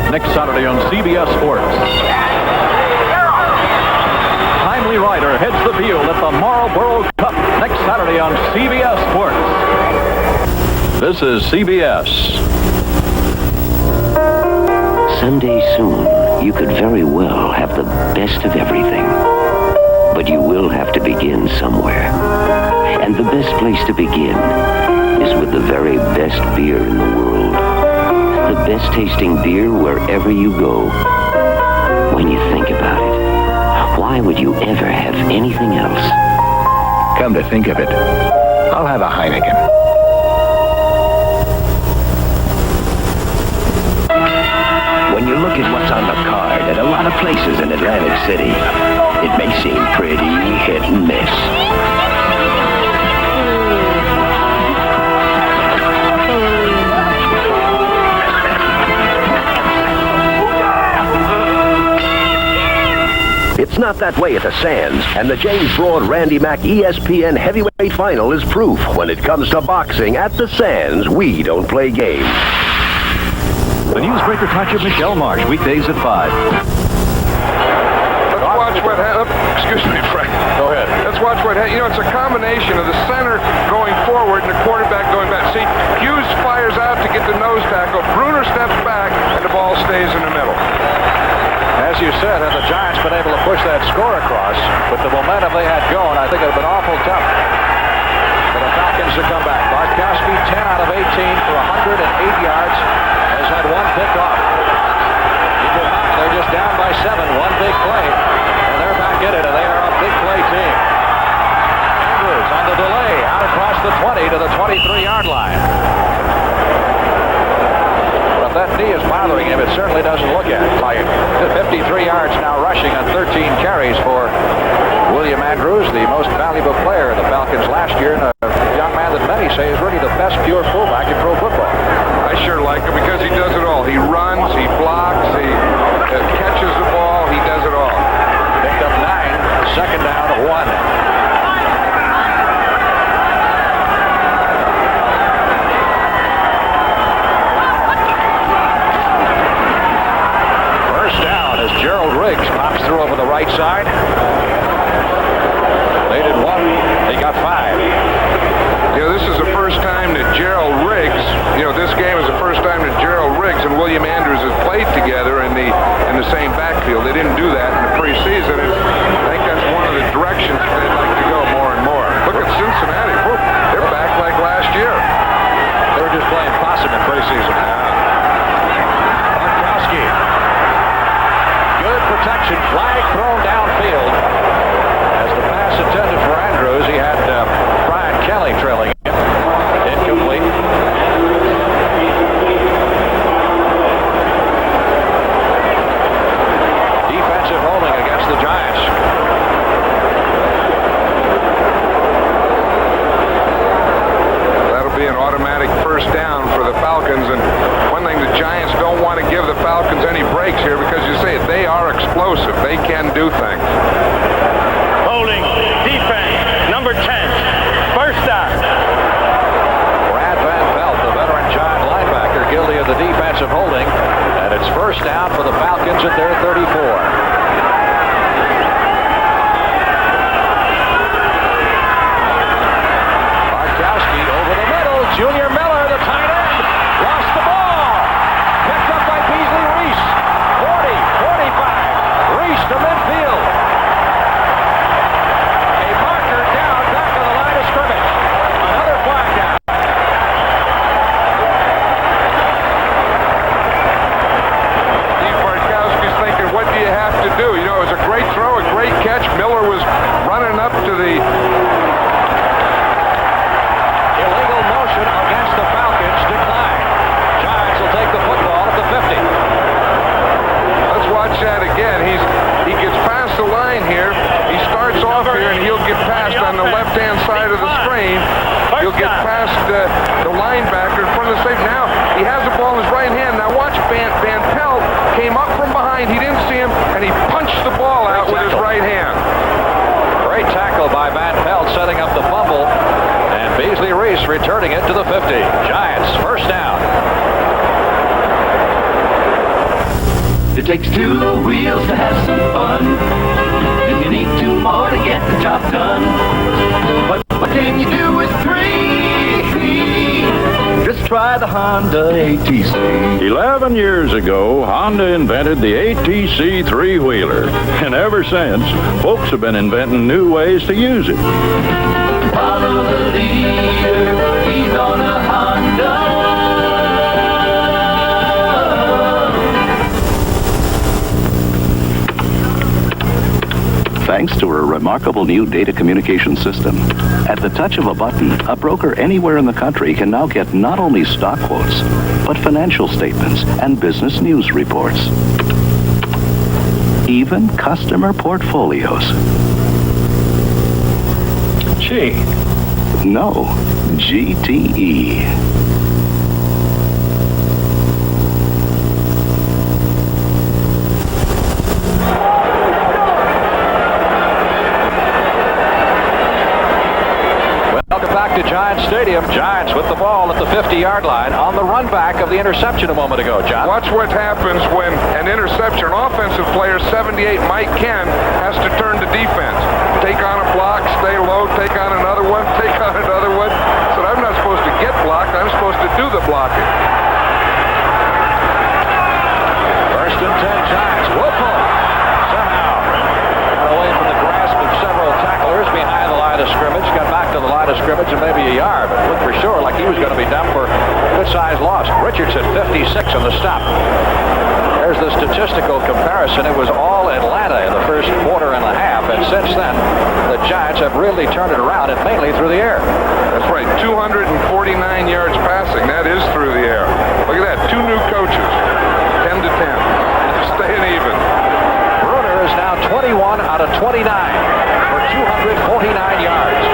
Next Saturday on CBS Sports. Timely Rider heads the field at the Marlboro Cup next Saturday on CBS Sports. This is CBS. Someday soon, you could very well have the best of everything. But you will have to begin somewhere. And the best place to begin is with the very best beer in the world. The best tasting beer wherever you go. When you think about it, why would you ever have anything else? Come to think of it, I'll have a Heineken. When you look at what's on the card at a lot of places in Atlantic City, it may seem pretty hit and miss. It's not that way at the Sands, and the James Broad Randy Mack ESPN Heavyweight Final is proof. When it comes to boxing at the Sands, we don't play games. The Newsbreaker Touch of Michelle Marsh, weekdays at 5. Let's watch what happens. Excuse me, Frank. Go ahead. Let's watch what happens. You know, it's a combination of the center going forward and the quarterback going back. See, Hughes fires out to get the nose tackle. Bruner steps back, and the ball stays in the middle. As you said, had the Giants been able to push that score across, with the momentum they had going, I think it would have been awful tough for the Falcons to come back. Bartkowski, 10 out of 18 for 108 yards, has had one pick off. They're just down by 7, one big play, and they're back in it, and they are a big play team. Andrews on the delay, out across the 20 to the 23-yard line. If that knee is bothering him, it certainly doesn't look at it. Like 53 yards now rushing on 13 carries for William Andrews, the most valuable player of the Falcons last year, and a young man that many say is really the best pure fullback in pro football. I sure like him because he does it all. He runs, he blocks, he catches the ball, he does it all. Picked up 9, second down to 1. Gerald Riggs pops through over the right side. They did 1. They got 5. Yeah, this is the first time that Gerald be an automatic first down for the Falcons. And one thing, the Giants don't want to give the Falcons any breaks here because you say they are explosive. They can do things. Holding defense, number 10. First down. Brad Van Pelt, the veteran Giant linebacker, guilty of the defensive holding. And it's first down for the Falcons at their 34. Junior Miller, the tight end, lost the ball. Picked up by Beasley Reese. 40, 45. Reese to midfield. A marker down back of the line of scrimmage. Another flag down. Steve Bartkowski's thinking, what do you have to do? You know, it was a great throw, a great catch. Miller was running up to the against the Falcons decline. Giants will take the football at the 50. Let's watch that again. He gets past the line here. He starts off here and he'll get past on the left-hand side of the screen. He'll get past the linebacker in front of the safety. Now he has the ball in his right hand. Now watch Van Pelt came up from behind. He didn't see him and he punched the ball out with his right hand. Great tackle by Van Pelt setting up the fumble. And Beasley Reese returning it to the 50. Giants first down. It takes two wheels to have some fun, and you need two more to get the job done. But what can you do with three? Just try the Honda ATC. 11 years ago, Honda invented the ATC three-wheeler. And ever since, folks have been inventing new ways to use it. Follow the leader, he's on a Honda. Thanks to a remarkable new data communication system, at the touch of a button, a broker anywhere in the country can now get not only stock quotes, but financial statements and business news reports. Even customer portfolios. Gee. No, GTE. To Giants Stadium. Giants with the ball at the 50-yard line on the run back of the interception a moment ago, John. Watch what happens when an interception, offensive player 78 Mike Ken has to turn to defense. Take on a block, stay low, take on another one, take on another one. So I'm not supposed to get blocked, I'm supposed to do the blocking. First and 10 Giants. Woeful somehow got away from the grasp of several tacklers behind the line of scrimmage, got back to the line of scrimmage and maybe a yard, but looked for sure like he was going to be done for good-sized loss. Richardson, 56 on the stop. There's the statistical comparison. It was all Atlanta in the first quarter and a half, and since then, the Giants have really turned it around, and mainly through the air. That's right, 249 yards passing. That is through the air. Look at that, two new coaches, 10 to 10, staying even. Bruner is now 21 out of 29 for 249 yards.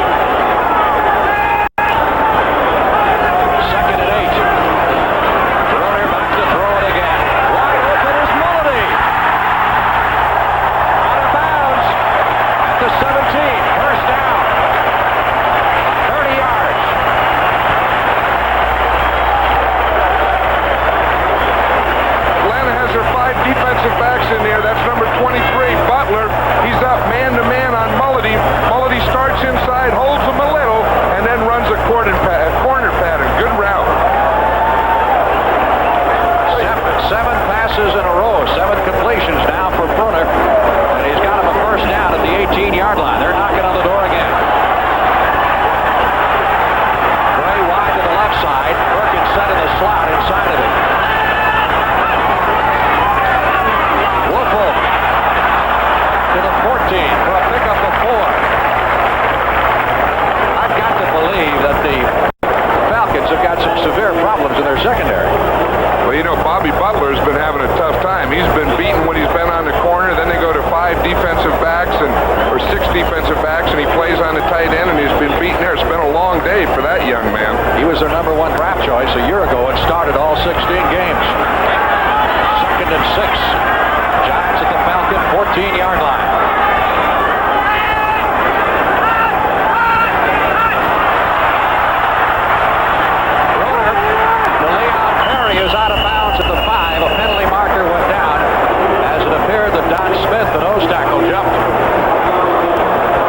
Second and 8. Bruner back to throw it again. Wide open is Mulledy. Out of bounds at the 17. First down. 30 yards. Atlanta has their 5 defensive backs in there. That's number 23, Butler. He's up man to was their number 1 draft choice a year ago and started all 16 games. 2nd and 6. Giants at the Falcon 14-yard line. Roder to Leon Perry is out of bounds at the 5. A penalty marker went down as it appeared that Don Smith, the nose tackle, jumped.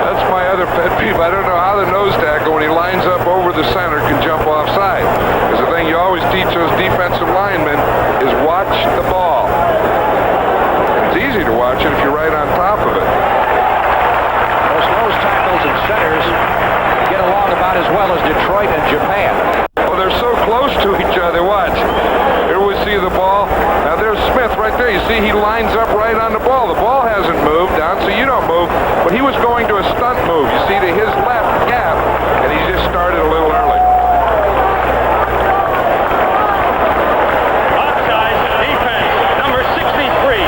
That's my other pet peeve. I don't know how the nose tackle, when he lines up over the center, can jump offside. Because the thing you always teach those defensive linemen is watch the ball. And it's easy to watch it if you're right on top of it. Those nose tackles and centers get along about as well as Detroit and Japan. Well, they're so close to each other. Watch. Here we see the ball. Now there's Smith right there. You see he lines up right on the ball. The ball hasn't moved down, so you don't move. But he was going to a stunt move. You see to his left gap, and he just started a little early. Offside defense, number 63,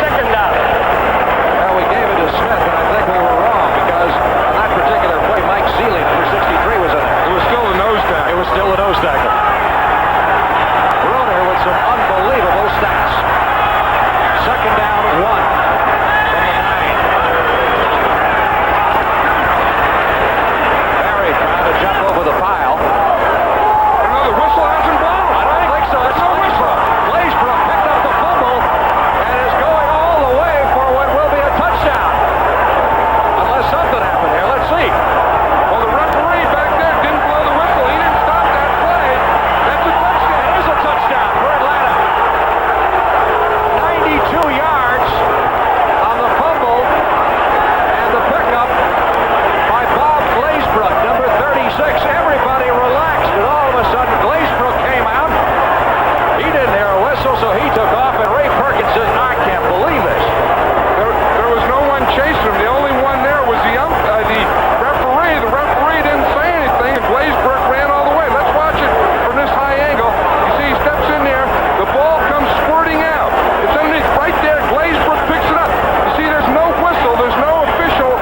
2nd down. Well, we gave it to Smith, and I think we were wrong because on that particular play, Mike Seeley, number 63, was in there. It was still the nose tackle. It was still the nose tackle. Bruner with some unbelievable stats. 2nd down, 1 from the 9. Barry trying to jump over the pile. No, the whistle hasn't blown. I don't think so. It's no whistle. Glazebrook picked up the fumble and is going all the way for what will be a touchdown. Unless something happened here. Let's see. Well, the referee back there didn't blow the whistle. He didn't stop that play. That's a touchdown. It is a touchdown for Atlanta. 92 yards on the fumble and the pickup by Bob Glazebrook, number 36. Everybody relaxed, and all of a sudden Glazebrook came out. He didn't hear a whistle, so he took off, and Ray Perkins says, I can't believe this. There was no one chasing him. The only one there was the referee. The referee didn't say anything, and Glazebrook ran all the way. Let's watch it from this high angle. You see he steps in there. The ball comes squirting out. It's underneath right there. Glazebrook picks it up. You see there's no whistle. There's no official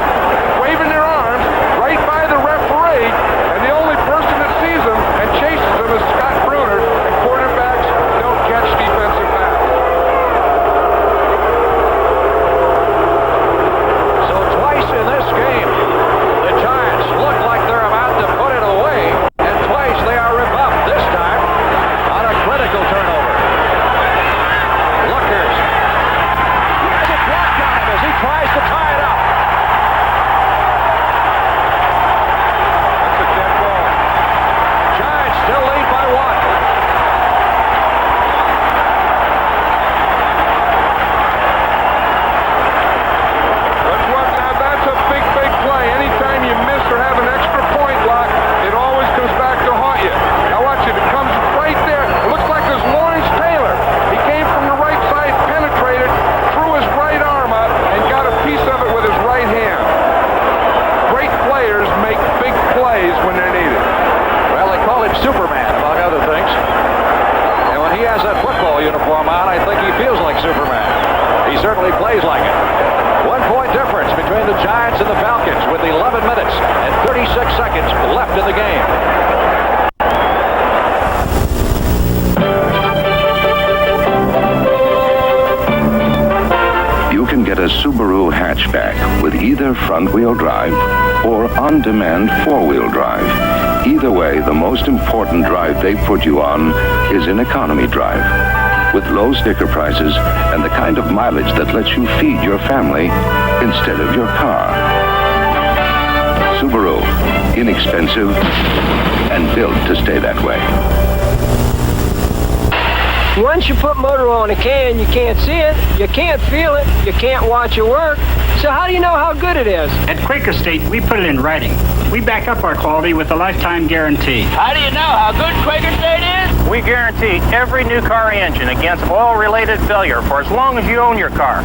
waving their arms right by the referee, and the only person that sees him and chases him is Scott Bruner, and quarterbacks don't catch defensive backs. So twice in this game, the Giants look like they're about to put it away, and twice they are rebuffed, this time on a critical turnover. Luckers has a block on him as he tries to tie it up. That's a dead ball. Giants still lead by 1. Let's look now. That's a big, big play. Anytime you miss or have an extra point block, it always comes back to haunt you. Now watch it. It comes right there. It looks like there's Lawrence Taylor. He came from the right side, penetrated, threw his right arm up, and got a piece of it with his right hand. Great players make big plays when they're needed. Well, they call him Superman, among other things. And when he has that football uniform on, I think he feels like Superman. He certainly plays like it. 1 point difference between the Giants and the Falcons with 11 minutes and 36 seconds left in the game. You can get a Subaru hatchback with either front-wheel drive or on-demand four-wheel drive. Either way, the most important drive they put you on is in economy drive, with low sticker prices and the kind of mileage that lets you feed your family instead of your car. Subaru, inexpensive and built to stay that way. Once you put motor oil in a can, you can't see it, you can't feel it, you can't watch it work. So how do you know how good it is? At Quaker State, we put it in writing. We back up our quality with a lifetime guarantee. How do you know how good Quaker State is? We guarantee every new car engine against oil-related failure for as long as you own your car.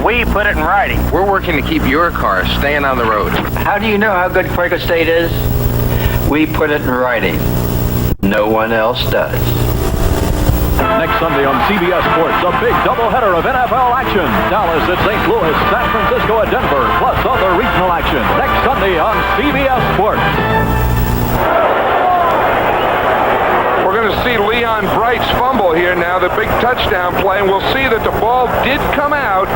We put it in writing. We're working to keep your car staying on the road. How do you know how good Quaker State is? We put it in writing. No one else does. Next Sunday on CBS Sports, a big doubleheader of NFL action. Dallas at St. Louis, San Francisco at Denver, plus other regional action. Next Sunday on CBS Sports. now the big touchdown play, and we'll see that the ball did come out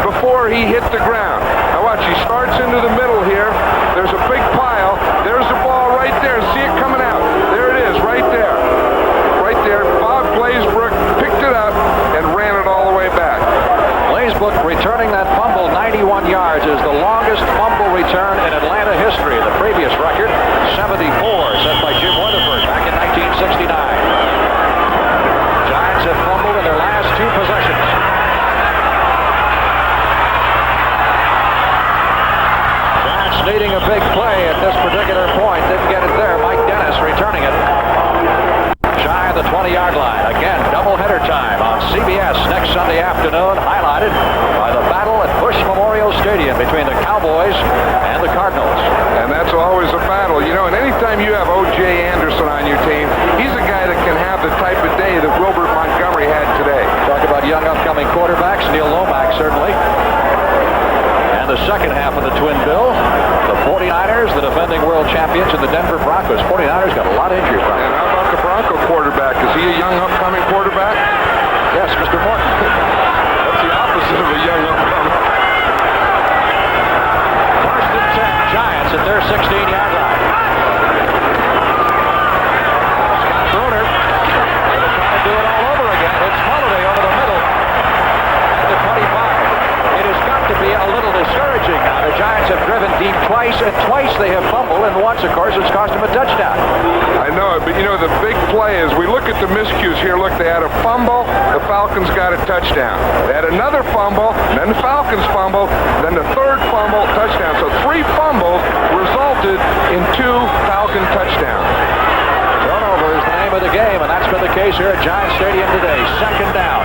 before he hit the ground. Now watch, he starts into the middle here. There's a big pile. There's the ball right there. See it coming out. There it is, right there. Right there. Bob Glazebrook picked it up and ran it all the way back. Glazebrook returning that fumble 91 yards is the longest fumble return in Atlanta history. The previous record, 74, set by Jim Weatherford back in 1969. Giants have fumbled in their last two possessions. Giants needing a big play at this particular point. Didn't get it there. Mike Dennis returning it. Shy of the 20-yard line. Again, doubleheader time on CBS next Sunday afternoon, highlighted by the battle at Bush Memorial Stadium between the Cowboys and the Cardinals. And that's always a battle. You know, and anytime you have O.J. Anderson on your team, he's a guy that can have the type of day that Wilbert Montgomery had today. Talk about young upcoming quarterbacks, Neil Lomax certainly. And the second half of the twin bill, the 49ers, the defending world champions, and the Denver Broncos. 49ers got a lot of injury problems. And how about the Bronco quarterback? Is he a young upcoming quarterback? Yes, Mr. Morton. That's the opposite of a young upcoming. First and 10, Giants at their 16-yard line. Scott Bruner trying to do it all over again. It's Holiday over the middle at the 25. It has got to be a little discouraging now. The Giants have driven deep twice, and twice they have fumbled, and once, of course, it's cost them a touchdown. I know it, but you know, the big play is, we look at the miscues here. Look, they had a fumble, the Falcons got a touchdown. They had another fumble, and then the Falcons fumbled, then the third fumble, touchdown. So 3 fumbles resulted in 2 Falcon touchdowns. Turnover is the name of the game, and that's been the case here at Giant Stadium today. Second down.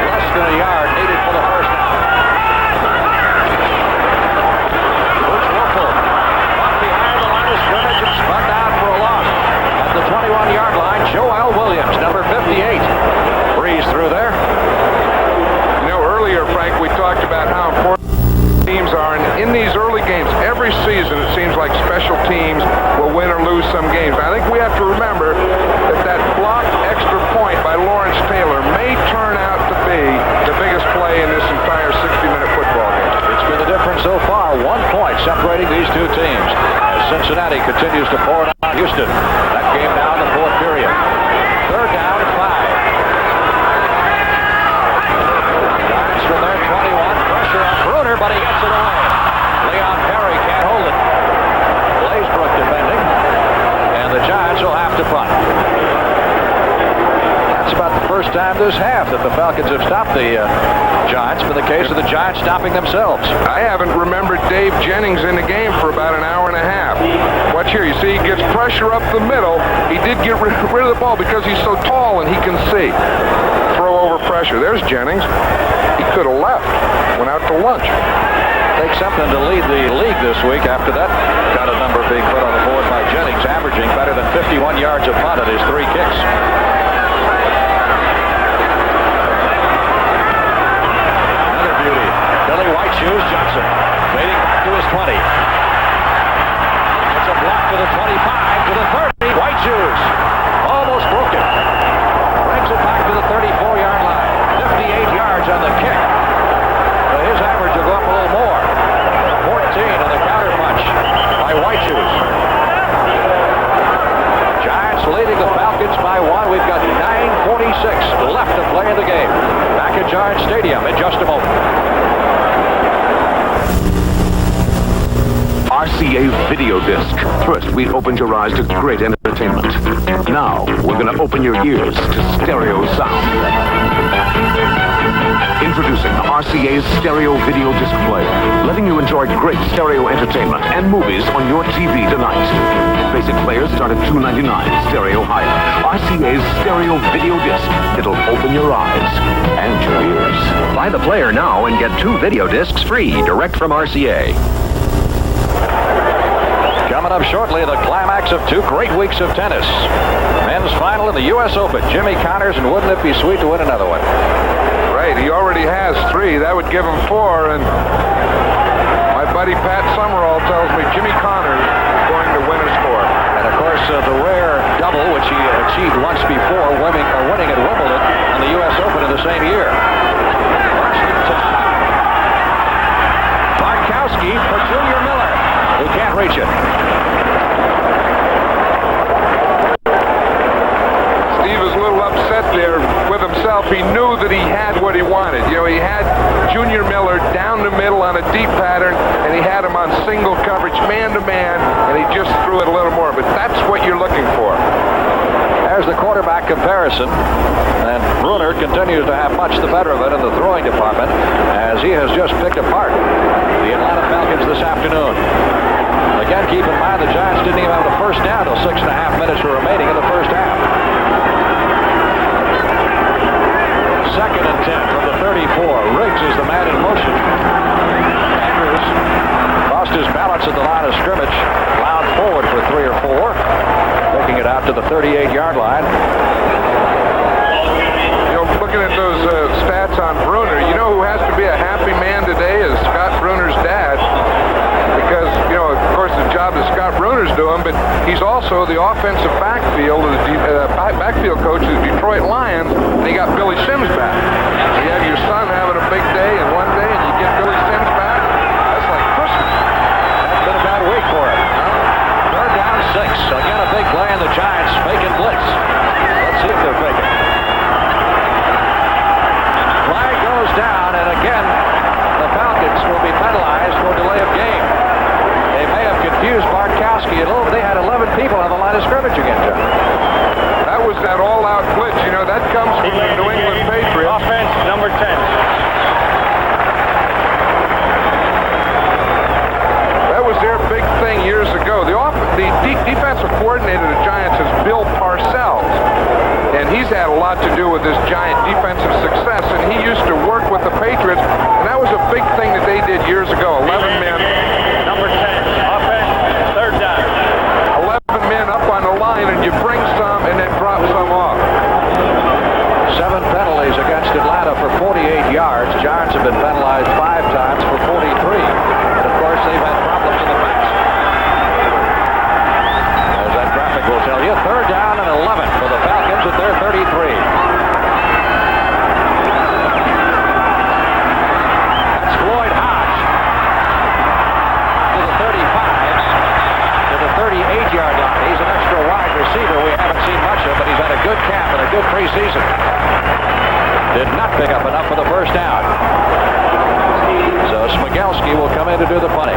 Less than a yard needed for the first down. Coach Wolford up behind the line of scrimmage and spun down for a loss. At the 21-yard line, Joel Williams, number 58. Breeze through there. You know, earlier, Frank, we talked about how important teams are, and in these early games, every season, it seems like special teams will win or lose some games. I think we have to remember that that blocked extra point by Lawrence Taylor may turn out to be the biggest play in this entire 60-minute football game. It's been the difference so far, 1 point separating these two teams as Cincinnati continues to pour it on Houston. That game now in the 4th period. Third down and 5. Giants from their 21. Pressure on Bruner, but he gets it away. Leon Perry can't hold it. Glazebrook defending. And the Giants will have to punt. That's about the first time this half that the Falcons have stopped the Giants, for the case of the Giants stopping themselves. I haven't remembered Dave Jennings in the game for about an hour and a half. Watch here, you see he gets pressure up the middle. He did get rid of the ball because he's so tall and he can see. Throw over pressure. There's Jennings. He could have left. Went out to lunch. Takes something to lead the league this week after that kind of number being put on the board by Jennings, averaging better than 51 yards a punt at his 3 kicks. Another beauty. Billy White Shoes Johnson fading back to his 20. It's a block to the 25, to the 30. White Shoes almost broke it. Brings it back to the 34-yard line. 58 yards on the kick. But his average will go up a little more. 14 on the counter punch by White Shoes. Giants leading the Falcons by 1. We've got 9:46 left to play in the game. Back at Giant Stadium in just a moment. RCA Video Disc. First, we opened your eyes to great entertainment. Now, we're going to open your ears to stereo sound. Introducing RCA's Stereo Video Disc Player, letting you enjoy great stereo entertainment and movies on your TV tonight. Basic players start at $2.99, stereo higher. RCA's Stereo Video Disc. It'll open your eyes and your ears. Buy the player now and get 2 video discs free, direct from RCA. Coming up shortly, the climax of 2 great weeks of tennis. Men's final in the U.S. Open. Jimmy Connors, and wouldn't it be sweet to win another one? Right, he already has 3. That would give him 4, and my buddy Pat Summerall tells me Jimmy Connors is going to win a score. And of course, the rare double, which he achieved once before, winning at the same year. First and 10. Bartkowski for Junior Miller, who can't reach it. Steve is a little upset there with himself. He knew that he had what he wanted. You know, he had Junior Miller down the middle on a deep pattern, and he had him on single coverage, man-to-man, and he just threw it a little more. But that's what you're looking for. There's the quarterback comparison, and Bruner continues to have much the better of it in the throwing department, as he has just picked apart the Atlanta Falcons this afternoon. Again, keep in mind the Giants didn't even have the first down till 6.5 minutes were remaining in the first half. Second and 10 from the 34. Riggs is the man in motion. Andrews lost his balance at the line of scrimmage, wound forward for 3 or 4, taking it out to the 38-yard line. You know, looking at those stats on Bruner, you know who has to be a happy man today is Scott Bruner's dad. Because, you know, of course, the job that Scott Bruner's doing, but he's also the offensive backfield coach of the Detroit Lions, and he got Billy Sims back. So you have your son having a big day in one day, and you get Billy Sims back. That's like Christmas. That's been a bad week for him. Third down 6. Again, a big play, and the Giants faking blitz. Let's see if they're faking. Flag goes down, and again, the Falcons will be penalized for delay of game. They may have confused Bartkowski a little. They had 11 people on the line of scrimmage again, John. That was that all-out blitz. You know, that comes from the New England Patriots. Offense, number 10. That was their big thing years ago. The defensive coordinator of the Giants is Bill Parcells, and he's had a lot to do with this Giant defensive success, and he used to work with the Patriots, and that was a big thing that they did years ago. 11 men. Number 10. Offense, third down. 11 men up on the line, and you bring some and then drop some off. 7 penalties against Atlanta for 48 yards. Giants have been penalized 5 times for 43. And of course, they've had problems in the pass. As that graphic will tell you, third down and 11 for the Falcons at their 33. That's Floyd Hodge to the 35, to the 38-yard line. He's an extra wide receiver we haven't seen much of, but he's had a good camp and a good preseason. Did not pick up enough for the first down. So Smigelski will come in to do the punting.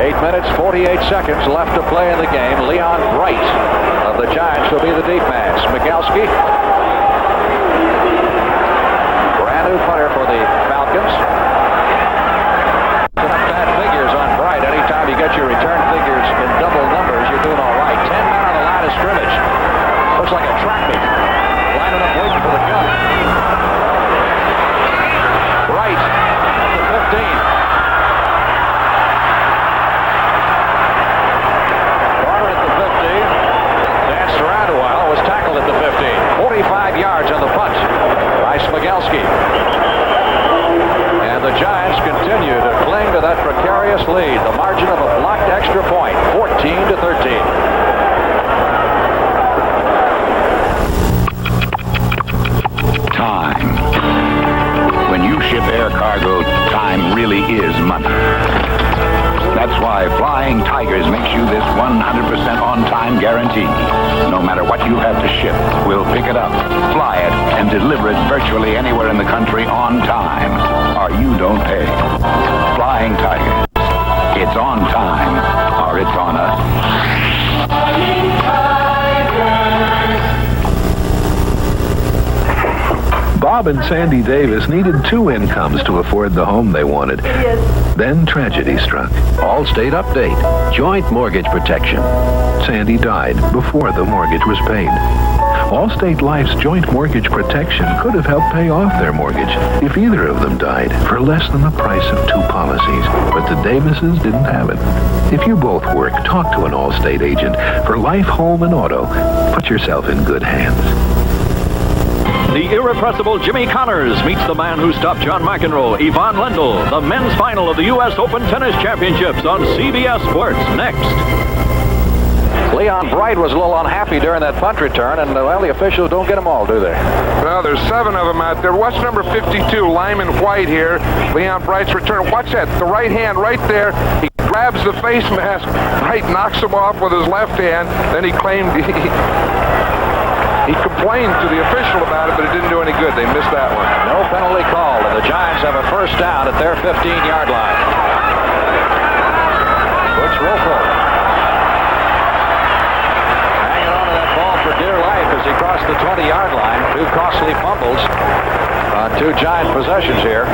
8 minutes, 48 seconds left to play in the game. Leon Bright of the Giants will be the deep man. Smigelski, brand new punter for the Falcons. Put up bad figures on Bright. Anytime you get your return figures in double numbers, you're doing all right. 10 men on the line of scrimmage. Looks like a track meet. Lining up waiting for the gun. Bright at the 15. At the 15. 45 yards on the punt by Smigelski. And the Giants continue to cling to that precarious lead. The margin of a blocked extra point, 14-13. Time. When you ship air cargo, time really is money. That's why Flying Tigers makes you this 100% on-time guarantee. No matter what you have to ship, we'll pick it up, fly it, and deliver it virtually anywhere in the country on time. Or you don't pay. Flying Tigers. It's on time, or it's on us. Flying Tigers. Bob and Sandy Davis needed 2 incomes to afford the home they wanted. Then tragedy struck. Allstate update. Joint mortgage protection. Sandy died before the mortgage was paid. Allstate Life's joint mortgage protection could have helped pay off their mortgage if either of them died for less than the price of 2 policies. But the Davises didn't have it. If you both work, talk to an Allstate agent. For life, home, and auto, put yourself in good hands. The irrepressible Jimmy Connors meets the man who stopped John McEnroe, Yvonne Lendl. The men's final of the U.S. Open Tennis Championships on CBS Sports next. Leon Bright was a little unhappy during that punt return, and well, the officials don't get them all, do they? Well, there's 7 of them out there. Watch number 52, Lyman White here. Leon Bright's return. Watch that. The right hand right there. He grabs the face mask. Bright knocks him off with his left hand. Then he claimed he complained to the official about it, but it didn't do any good. They missed that one. No penalty called, and the Giants have a first down at their 15-yard line. Butch Wilford hanging on to that ball for dear life as he crossed the 20-yard line. 2 costly fumbles on 2 Giant possessions here.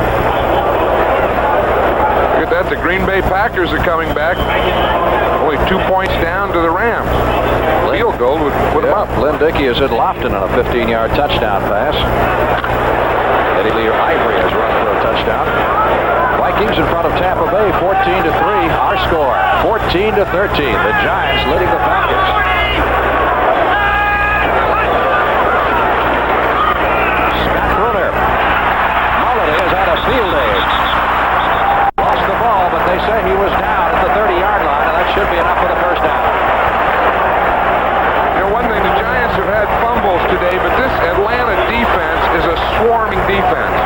Look at that. The Green Bay Packers are coming back. Only 2 points down to the Rams. Field goal would put them up. Lynn Dickey has hit Lofton on a 15-yard touchdown pass. Eddie Lee Ivory has run for a touchdown. Vikings in front of Tampa Bay, 14-3. Our score, 14-13. The Giants leading the Falcons. Scott Bruner. Mulliday has had a field day. Lost the ball, but they say he was down at the 30-yard line, and that should be enough for the first down. One thing, the Giants have had fumbles today, but this Atlanta defense is a swarming defense.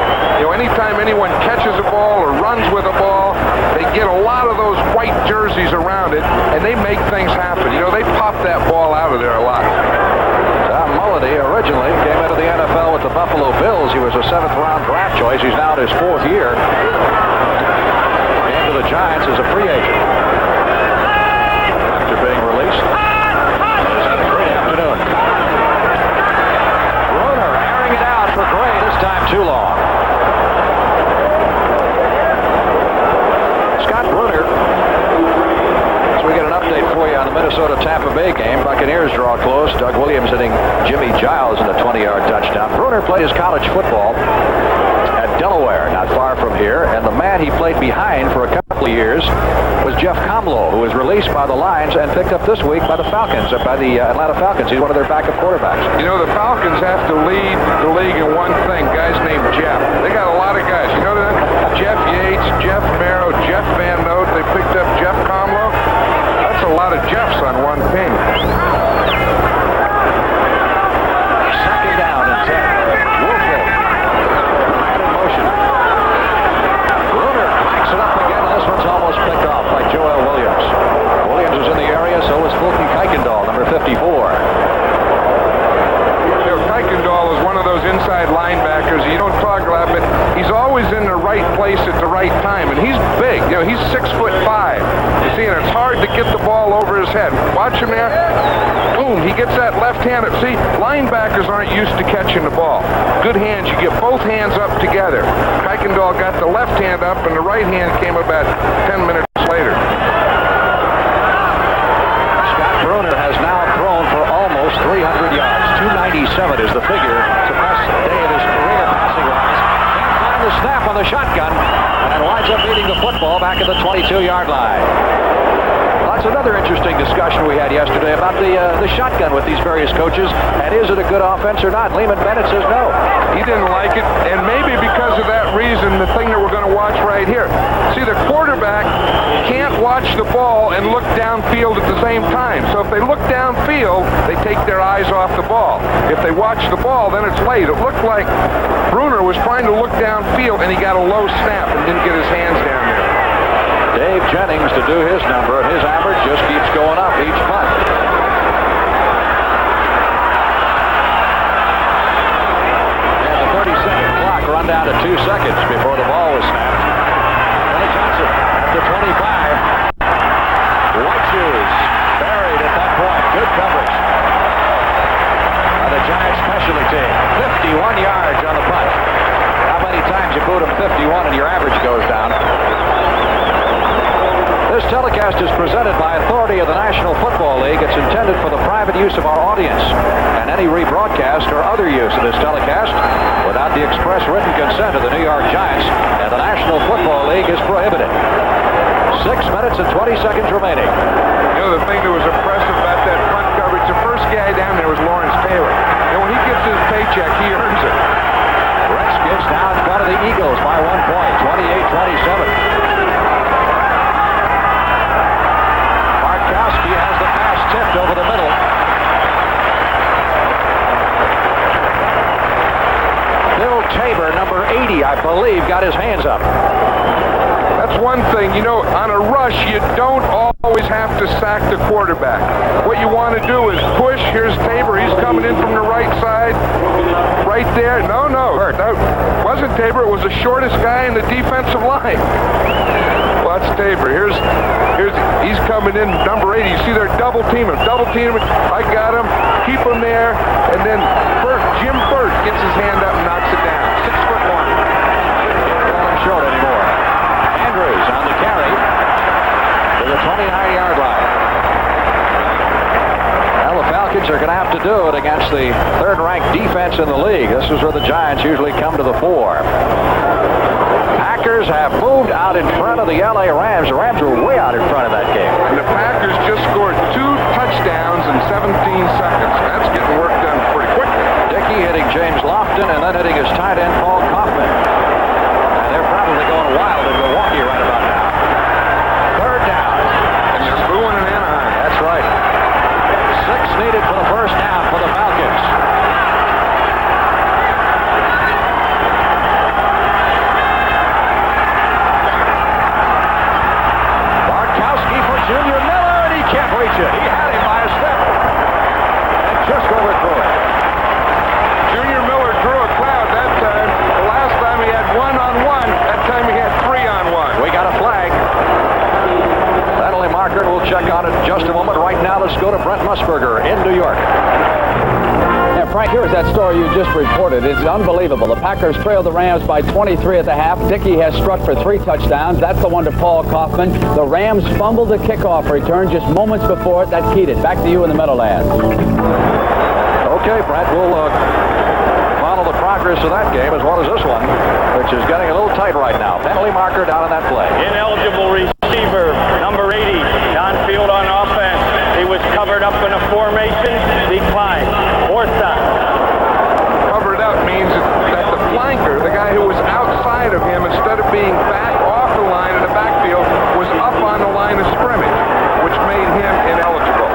Anytime anyone catches a ball or runs with a ball, they get a lot of those white jerseys around it, and they make things happen. They pop that ball out of there a lot. Tom Mulliday originally came into the NFL with the Buffalo Bills. He was a 7th-round draft choice. He's now in his 4th year. Came to the Giants as a free agent after being released. Bruner airing it out for Gray, this time too long. Scott Bruner, as we get an update for you on the Minnesota-Tampa Bay game. Buccaneers draw close. Doug Williams hitting Jimmy Giles in a 20-yard touchdown. Bruner played his college football at Delaware, not far from here, and the man he played behind for a couple of years was Jeff Comlow, who was released by the Lions and picked up this week by the Falcons, by the Atlanta Falcons. He's one of their backup quarterbacks. The Falcons have to lead the league in one thing. Guys named Jeff. They got a lot of guys. You know that? Jeff Yates, Jeff Merrow, Jeff Van Note. They picked up Jeff Comlow. That's a lot of Jeffs on one team. Second down and 10. Wolford. In motion. Bruner backs it up again, and this one's almost picked off by Joel Williams. Williams is in the area, so is Fulton Kuykendall, number 54. Kuykendall is one of those inside linebackers. You don't talk about it, but he's always in the right place at the right time, and he's big. He's 6'5". You see, and it's hard to get the ball over his head. Watch him there. Boom, he gets that left hand up. See, linebackers aren't used to catching the ball. Good hands, you get both hands up together. Kuykendall got the left hand up, and the right hand came about 10 minutes later. Scott Bruner has now thrown for almost 300 yards. 297 is the figure. It's the best day of his career passing-wise. Can't find the snap on the shotgun, and winds up leading the football back at the 22-yard line. Well, that's another interesting discussion we had yesterday about the shotgun with these various coaches, and is it a good offense or not? Lehman Bennett says no. He didn't like it, and maybe because of that reason, the thing that we're going to watch right here. See, the quarterback can't watch the ball and look downfield at the same time. So if they look downfield, they take their eyes off the ball. If they watch the ball, then it's late. It looked like Bruner was trying to look downfield, and he got a low snap and didn't get his hands down there. Dave Jennings to do his number, and his average just keeps going up each punt. And the 30-second clock run down to 2 seconds before the ball was snapped. Billy Johnson at the 25. White shoes buried at that point. Good coverage by the Giants specialty team. 51 yards on the punt. How many times you boot them 51 and your average goes down? This telecast is presented by authority of the National Football League. It's intended for the private use of our audience, and any rebroadcast or other use of this telecast without the express written consent of the New York Giants and the National Football League is prohibited. 6 minutes and 20 seconds remaining. The thing that was impressive about that punt coverage, the first guy down there was Lawrence Taylor. And when he gets his paycheck, he earns it. Redskins now in front of the Eagles by 1 point, 28-27. Markowski has the pass tipped over the I believe, got his hands up. That's one thing. You know, on a rush, you don't always have to sack the quarterback. What you want to do is push. Here's Tabor. He's coming in from the right side. Right there. No. That wasn't Tabor. It was the shortest guy in the defensive line. Well, that's Tabor. He's coming in, number 80. You see they're double teaming. I got him. Keep him there. And then Jim Burt gets his hand up and knocks it down. 6'1". Not short anymore. Andrews on the carry to the 29-yard line. Well, the Falcons are going to have to do it against the third-ranked defense in the league. This is where the Giants usually come to the fore. Packers have moved out in front of the LA Rams. The Rams were way out in front of that game. And the Packers just scored 2 touchdowns in 17 seconds. That's getting work done pretty quickly. Dickey hitting James Lofton and then hitting his tight end Paul Kaufman. And they're probably going wild in Milwaukee right about now. Third down. And they're booing in Anaheim. That's right. 6 needed for the first down for the Falcons. Bartkowski for Junior Miller, and he can't reach it. He had him by a step and just overthrew it. Junior Miller drew a crowd that time. The last time he had 1-on-1. That time he had 3-on-1. We got a flag. Penalty marker, we'll check on it in just a moment. Right now, let's go to Brent Musburger in New York. Yeah, Frank, here's that story you just reported. It's unbelievable. The Packers trailed the Rams by 23 at the half. Dickey has struck for 3 touchdowns. That's the one to Paul Kaufman. The Rams fumbled the kickoff return just moments before it. That keyed it. Back to you in the Meadowlands. Okay, Brent, we'll follow the progress of that game as well as this one, which is getting a little tight right now. Penalty marker down on that play. Ineligible receiver, number 80, downfield on offense. He was covered up in a formation, declined. 4th down. Covered up means that the flanker, the guy who was outside of him, instead of being back off the line in the backfield, was up on the line of scrimmage, which made him ineligible.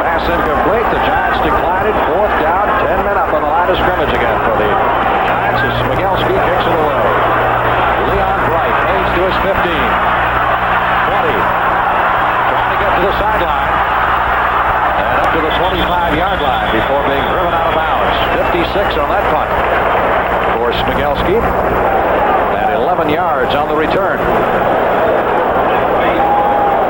Pass incomplete. The Giants declined it. 4th down. 10 men up on the line of scrimmage again for the Giants as Smigelski kicks it away. Leon Bright heads to his 15. 20. Trying to get to the sideline. And up to the 25-yard line before being driven out of bounds. 56 on that punt for Smigelski. And 11 yards on the return.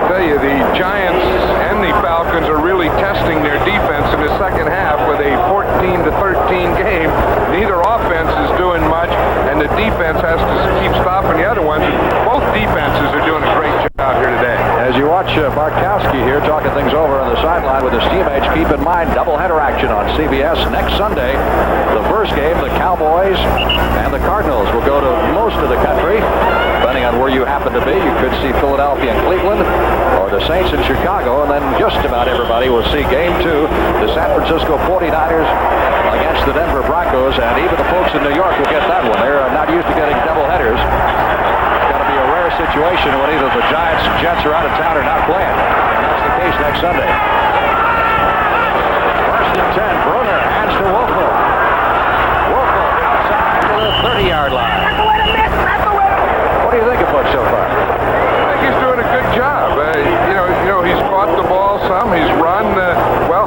I tell you, the Giants and the Falcons are really testing their defense in the second half with a 14-13 game. Neither offense is doing much, and the defense has to keep stopping the other ones. Both defenses are doing a great job here today. As you watch Bartkowski here talking things over on the sideline with his teammates, keep in mind doubleheader action on CBS next Sunday. The first game, the Cowboys and the Cardinals will go to most of the country. Depending on where you happen to be, you could see Philadelphia and Cleveland, or the Saints in Chicago, and then just about everybody will see Game 2, the San Francisco 49ers against the Denver Broncos, and even the folks in New York will get that one. They're not used to getting doubleheaders. It's going to be a rare situation when either the Giants and Jets are out of town or not playing. And that's the case next Sunday. 1st and 10, Brunner hands to Wolfel. Wolfel outside to the 30-yard line. What do you think of Butch so far? I think he's doing a good job. He's caught the ball some. He's run.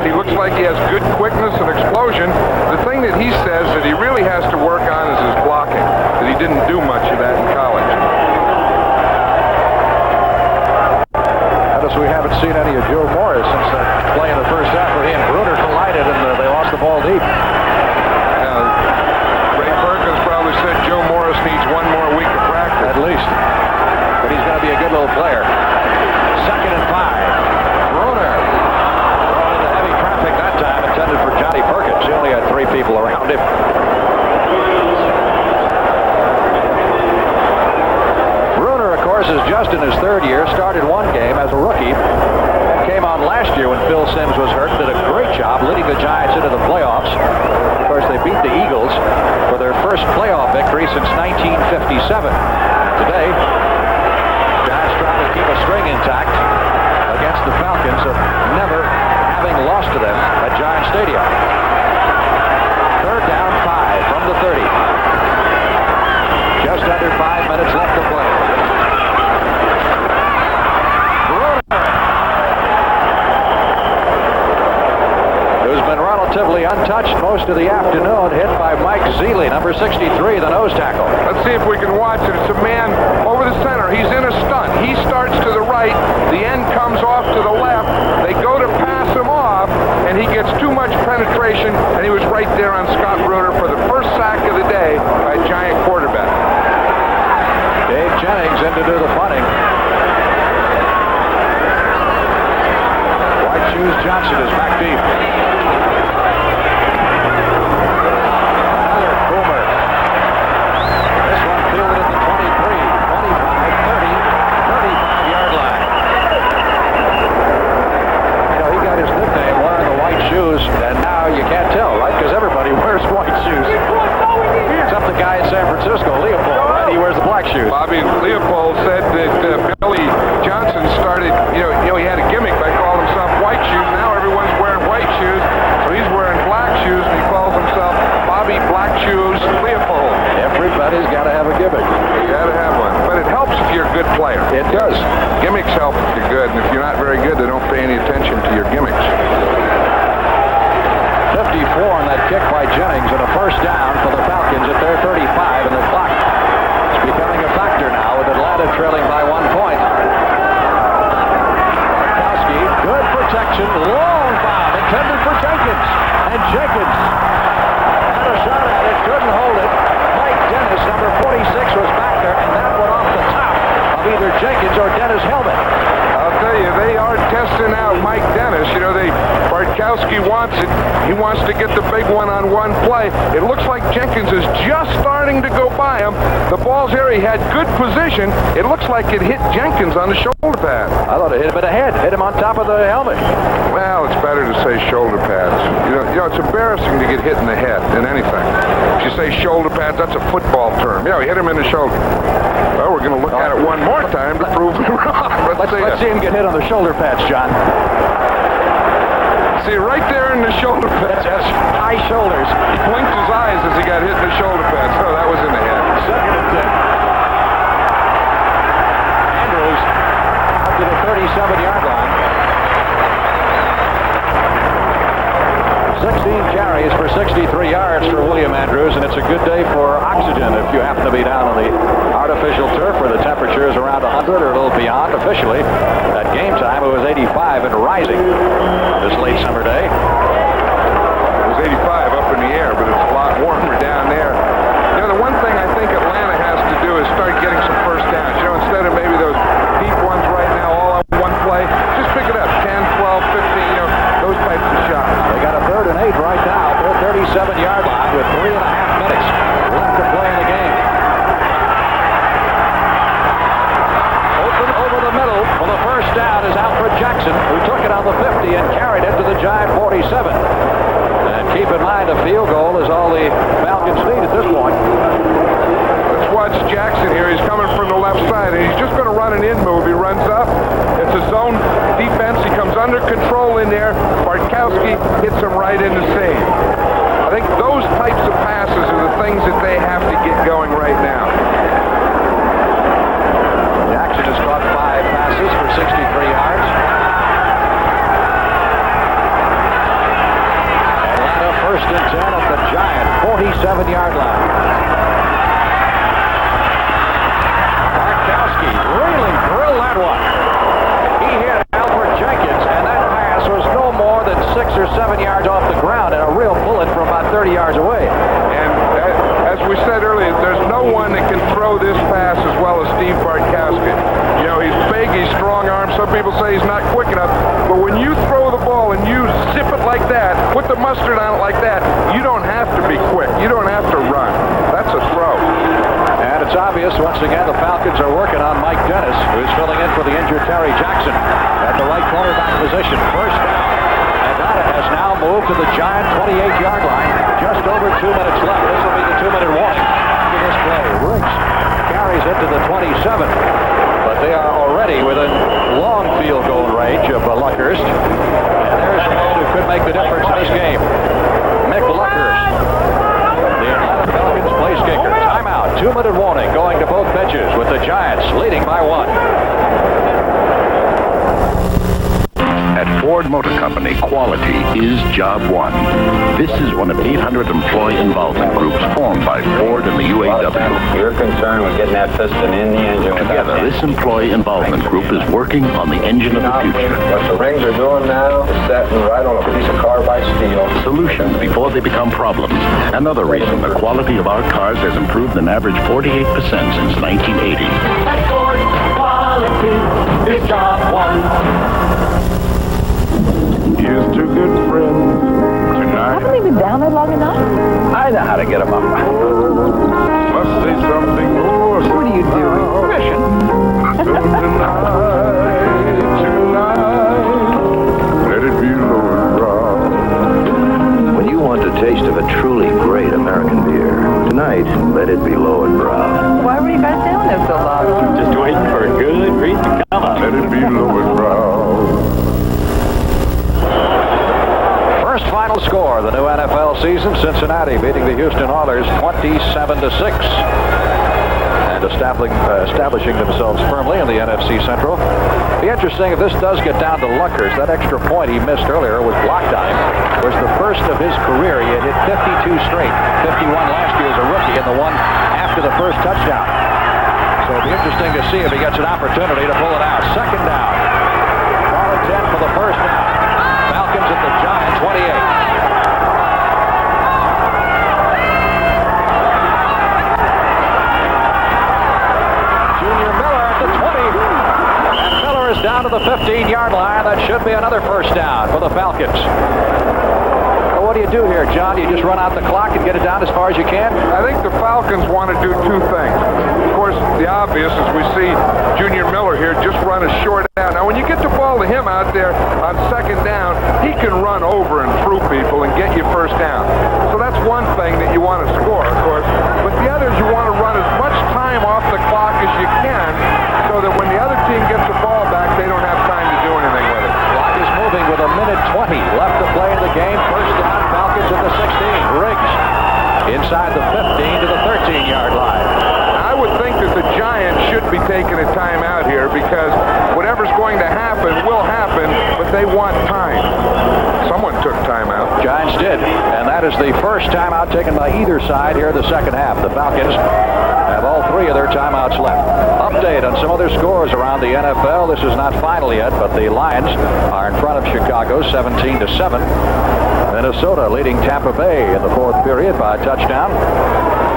He looks like he has good quickness and explosion. The thing that he says that he really has to work on is his blocking. That he didn't do much of that in college. Notice we haven't seen any of Joe Morris since that play in the first half where he and Bruner collided and they lost the ball deep. Ray Perkins probably said Joe Morris needs 1 more week of practice. At least. But he's going to be a good little player. 2nd and 5. Bruner brought into heavy traffic that time, intended for Johnny Perkins. He only had 3 people around him. Bruner, of course, is just in his 3rd year. Started 1 game as a rookie. Came on last year when Phil Simms was hurt. Did a great job leading the Giants into the playoffs. Of course, they beat the Eagles for their first playoff victory since 1957. Today, Giants trying to keep a string intact against the Falcons of never having lost to them at Giant Stadium. 3rd down, 5 from the 30. untouched most of the afternoon, hit by Mike Zealy, number 63, the nose tackle. Let's see if we can watch it. It's a man over the center. He's in a stunt. He starts to the right. The end comes off to the left. They go to pass him off, and he gets too much penetration, and he was right there on Scott Bruner for the first sack of the day by a Giant quarterback. Dave Jennings in to do the punting. White Shoes Johnson is back deep. Another boomer. This one fielded at the 23, 25, 30, 35-yard line. You know, he got his nickname wearing the white shoes, and now you can't tell, right? Because everybody wears white shoes. Except the guy in San Francisco, Leopold, right? He wears the black shoes. Bobby Leopold said that Billy Johnson started, you know, he had a gimmick by calling himself White Shoes. Now everyone's wearing white shoes, so he's wearing black shoes, and he calls himself Bobby Black Shoes Leopold. Everybody's got to have a gimmick. You got to have one. But it helps if you're a good player. It does. Gimmicks help if you're good, and if you're not very good, they don't pay any attention to your gimmicks. 54 on that kick by Jennings, and a first down for the Falcons at their 35, and the clock is becoming a factor now with Atlanta trailing by 1 point. Markowski, good protection, long bomb intended for Jenkins, and Jenkins had a shot at it, couldn't hold it. Mike Dennis, number 46, was back there, and that went off the top of either Jenkins or Dennis' helmet. I'll tell you, they are testing out Mike Dennis. You know, Bartkowski wants it. He wants to get the big one on one play. It looks like Jenkins is just starting to go by him. The ball's here. He had good position. It looks like it hit Jenkins on the shoulder pad. I thought it hit him in the head. Hit him on top of the helmet. Well, it's better to say shoulder pads. You know, it's embarrassing to get hit in the head in anything. If you say shoulder pads, that's a football term. Yeah, he hit him in the shoulder. Well, we're going to look at it one more time to prove me wrong. Let's see him get hit on the shoulder pads, John. See, right there in the shoulder pads. That's high shoulders. He blinked his eyes as he got hit in the shoulder pads. So that was in the head. Second and 10. Andrews up to the 37-yard line. 16 carries for 63 yards for William Andrews, and it's a good day for oxygen if you happen to be down on the artificial turf where the temperature is around 100 or a little beyond. Officially, at game time, it was 85 and rising on this late summer day. It was 85 up in the air, but it's a lot warmer down there. You know, the one thing I think Atlanta has to do is start getting some first downs. You know, instead of maybe those deep ones right now all on one play, just pick it up, 10, 12, 15, you know, those types of shots. They got a 3rd and 8 right now, their 37-yard line with 3.5 minutes left to play in the game. Open over the middle for the first down is Alfred Jackson, who took it on the 50 and carried it to the Giant 47. And keep in mind, a field goal is all the Falcons need at this point. Let's watch Jackson here. He's coming from the left side, and he's just going to run an in move. He runs up. It's a zone defense. He comes under control in there. Bartkowski hits him right in the seam. I think those types of passes are the things that they have to get going right now. Jackson has caught 5 passes for 63 yards. Atlanta 1st and 10 at the Giant 47-yard line. Bartkowski really drilled that one. He hit Alfred Jenkins, and that pass was no more than 6 or 7 yards off the ground, and a real bullet from about 30 yards away. And as we said earlier, there's no one that can throw this pass as well as Steve Bartkowski. You know, he's big, he's strong-armed. Some people say he's not quick enough. But when you throw the ball and you zip it like that, put the mustard on it like that, you don't have to be quick. You don't have to run. That's a throw. And it's obvious, once again, the Falcons are working on Mike Dennis, who's filling in for the injured Terry Jackson at the right cornerback position. First down. Atlanta has now moved to the Giant 28-yard line. Just over 2 minutes left. This will be the 2-minute warning after this play. Riggs carries it to the 27. But they are already within long field goal range of Luckhurst. And there's the man who could make the difference in this game. Mick Luckhurst, the Atlanta Falcons place kicker. Timeout. 2-minute warning going to both benches with the Giants leading by 1. At Ford Motor Company, quality is job one. This is one of 800 employee involvement groups formed by Ford and the UAW. You're concerned with getting that piston in the engine. Together, this employee involvement group is working on the engine of the future. What the rings are doing now is setting right on a piece of carbide steel. Solutions before they become problems. Another reason the quality of our cars has improved an average 48% since 1980. Ford quality is job one. Here's two good friends tonight. Haven't they been down there long enough? I know how to get them up. Must say something more. What are you doing? Fishing. Tonight, let it be low and brown. When you want a taste of a truly great American beer, tonight, let it be low and brown. Why were you guys down there so long? Just waiting for a good breeze to come up. Let it be low and brown. First final score of the new NFL season, Cincinnati beating the Houston Oilers 27-6. And establishing themselves firmly in the NFC Central. Be interesting if this does get down to Luckers. That extra point he missed earlier was blocked on him. Was the first of his career. He had hit 52 straight. 51 last year as a rookie, and the one after the first touchdown. So it'll be interesting to see if he gets an opportunity to pull it out. Second down. Ball at 10 for the first down. Falcons at the Giant 28. Down to the 15-yard line. That should be another first down for the Falcons. Well, what do you do here, John? You just run out the clock and get it down as far as you can? I think the Falcons want to do two things. Of course, the obvious is we see Junior Miller here just run a short down. Now, when you get the ball to him out there on second down, he can run over and through people and get you first down. So that's one thing that you want to score, of course. But the other is you want to run as much time off the clock as you can so that when the other team gets the ball back, they don't have time to do anything with it. Clock is moving with a minute 20 left to play in the game. First down, Falcons at the 16. Riggs inside the 15 to the 13-yard line. I would think that the Giants should be taking a timeout here because whatever's going to happen will happen, but they want time. Someone took timeout. Giants did, and that is the first timeout taken by either side here in the second half. The Falcons have all three of their timeouts left. Update on some other scores around the NFL. This is not final yet, but the Lions are in front of Chicago 17-7. Minnesota leading Tampa Bay in the fourth period by a touchdown.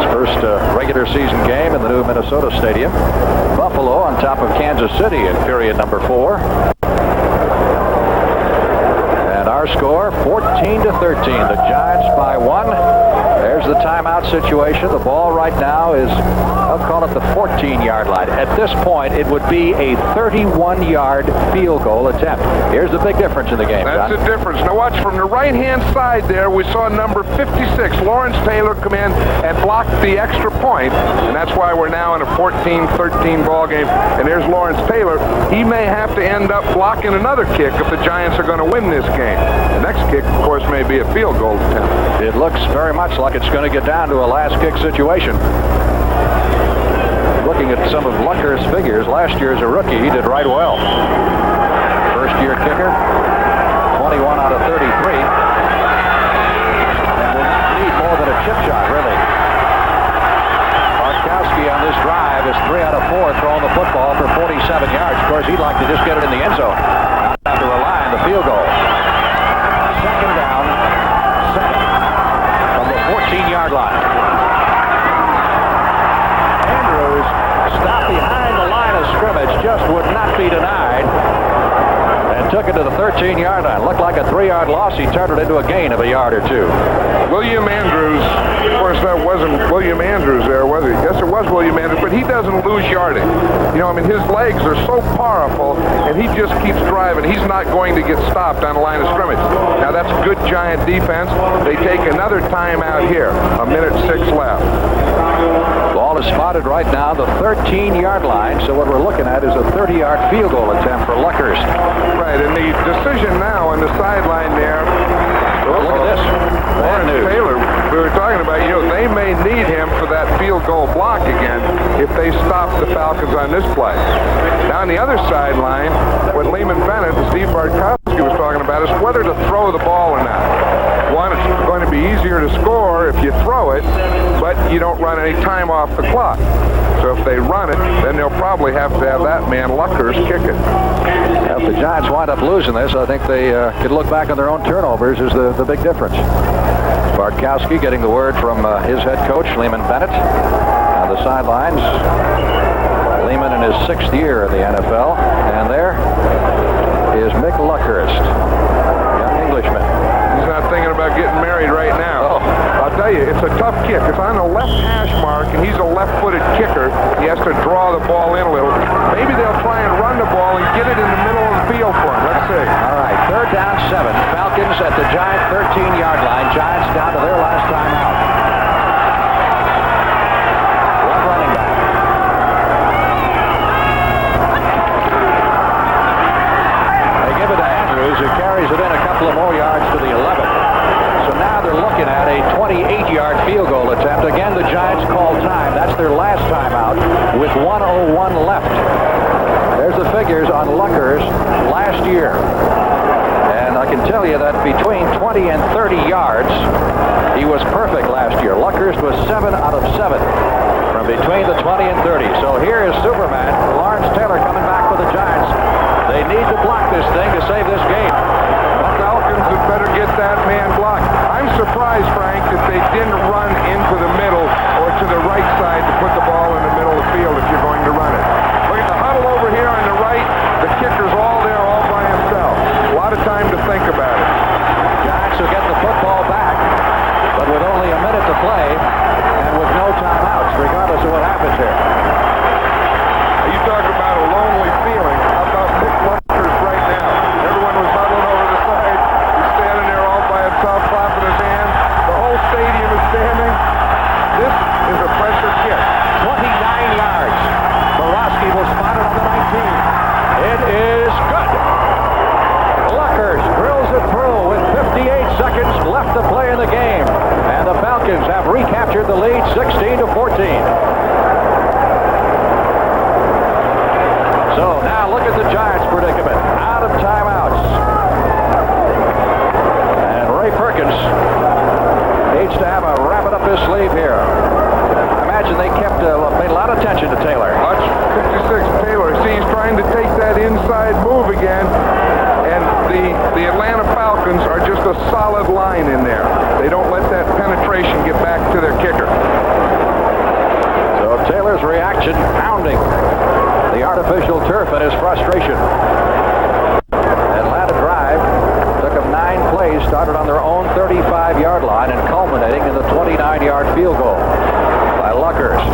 Its first regular season game in the new Minnesota Stadium. Buffalo on top of Kansas City in period number 4. And our score 14-13. The Giants by 1. There's the timeout situation. The ball right now is, I'll call it the 14-yard line. At this point, it would be a 31-yard field goal attempt. Here's the big difference in the game, That's John. the difference. Now watch from the right-hand side there, we saw number 56, Lawrence Taylor, come in and block the extra point, and that's why we're now in a 14-13 ball game. And there's Lawrence Taylor. He may have to end up blocking another kick if the Giants are going to win this game. The next kick, of course, may be a field goal attempt. It looks very much like it's going to get down to a last kick situation. Looking at some of Lucker's figures, last year as a rookie, he did right well. First year kicker, 21 out of 33. And will not need more than a chip shot, really. Bartkowski on this drive is 3 out of 4 throwing the football for 47 yards. Of course, he'd like to just get it in the end zone. Have to rely on the field goal. Second down, 7 from the 14-yard line. Andrews stopped behind the line of scrimmage, just would not be denied, and took it to the 13-yard line. Looked like a 3-yard loss. He turned it into a gain of a yard or two. William Andrews, of course, that wasn't William Andrews there, was it? Yes, it was William Andrews, but he doesn't lose yardage. You know, I mean, his legs are so powerful, and he just keeps driving. He's not going to get stopped on the line of scrimmage. Now, that's good Giant defense. They take another timeout here. A minute 6 left. Ball is spotted right now, the 13-yard line, so what we're looking at is a 30-yard field goal attempt for Luckhurst. Right, and the decision now on the sideline there. Look at this. Lawrence Taylor, we were talking about, you know, they may need him for that field goal block again if they stop the Falcons on this play. Now on the other sideline, what Lehman Bennett and Steve Bartkowski was talking you don't run any time off the clock. So if they run it, then they'll probably have to have that man Luckers kick it. If the Giants wind up losing this, I think they could look back on their own turnovers is the big difference. Bartkowski getting the word from his head coach, Lehman Bennett, on the sidelines. Lehman in his 6th year in the NFL. And there is Mick Luckhurst, young Englishman. He's not thinking about getting married right now. I'll tell you, it's a tough kick. It's on the left hash mark, and he's a left-footed kicker. He has to draw the ball in a little. Maybe they'll try and run the ball and get it in the middle of the field for him. Let's see. All right, 3rd down, 7. Falcons at the Giant 13-yard line. Giants down to their last time out. One running back. They give it to Andrews, who carries it in a couple of more yards to the 11. So now they're looking at a 28-yard field goal attempt. Again, the Giants call time. That's their last time out with 1:01 left. There's the figures on Luckers last year. And I can tell you that between 20 and 30 yards, he was perfect last year. Luckhurst was 7 out of 7 from between the 20 and 30. So here is Superman, Lawrence Taylor, coming back for the Giants. They need to block this thing to save this game. The Falcons had better get that man blocked. I'm surprised, Frank, that they didn't run into the middle or to the right side to put the ball in the middle of the field if you're going to run it. Look at the huddle over here on the right. The kicker's all there all by himself. A lot of time to think about it. Giants will get the football back, but with only a minute to play and with no timeouts, regardless of what happens here. You talk about a lonely feeling. How about Mick Luckers right now? Everyone was huddling over the side. He's standing there all by himself, clapping his hands. The whole stadium is standing. This is a pressure kick. 29 yards. Borowski will spot it on the 19. It is good. Luckhurst drills it through with 58 seconds left to play in the game. And the Falcons have recaptured the lead 16-14. So now look at the Giants' predicament. Out of timeouts. And Ray Perkins needs to have a wrap it up his sleeve here. I imagine they paid a lot of attention to Taylor. Watch 56 Taylor. See, he's trying to take that inside move again. And the Atlanta Falcons are just a solid line in there. They don't let that penetration get back to their kicker. So Taylor's reaction, pounding the artificial turf in his frustration. Atlanta drive took them 9 plays, started on their own 35-yard line and culminating in the 29-yard field goal by Luckhurst.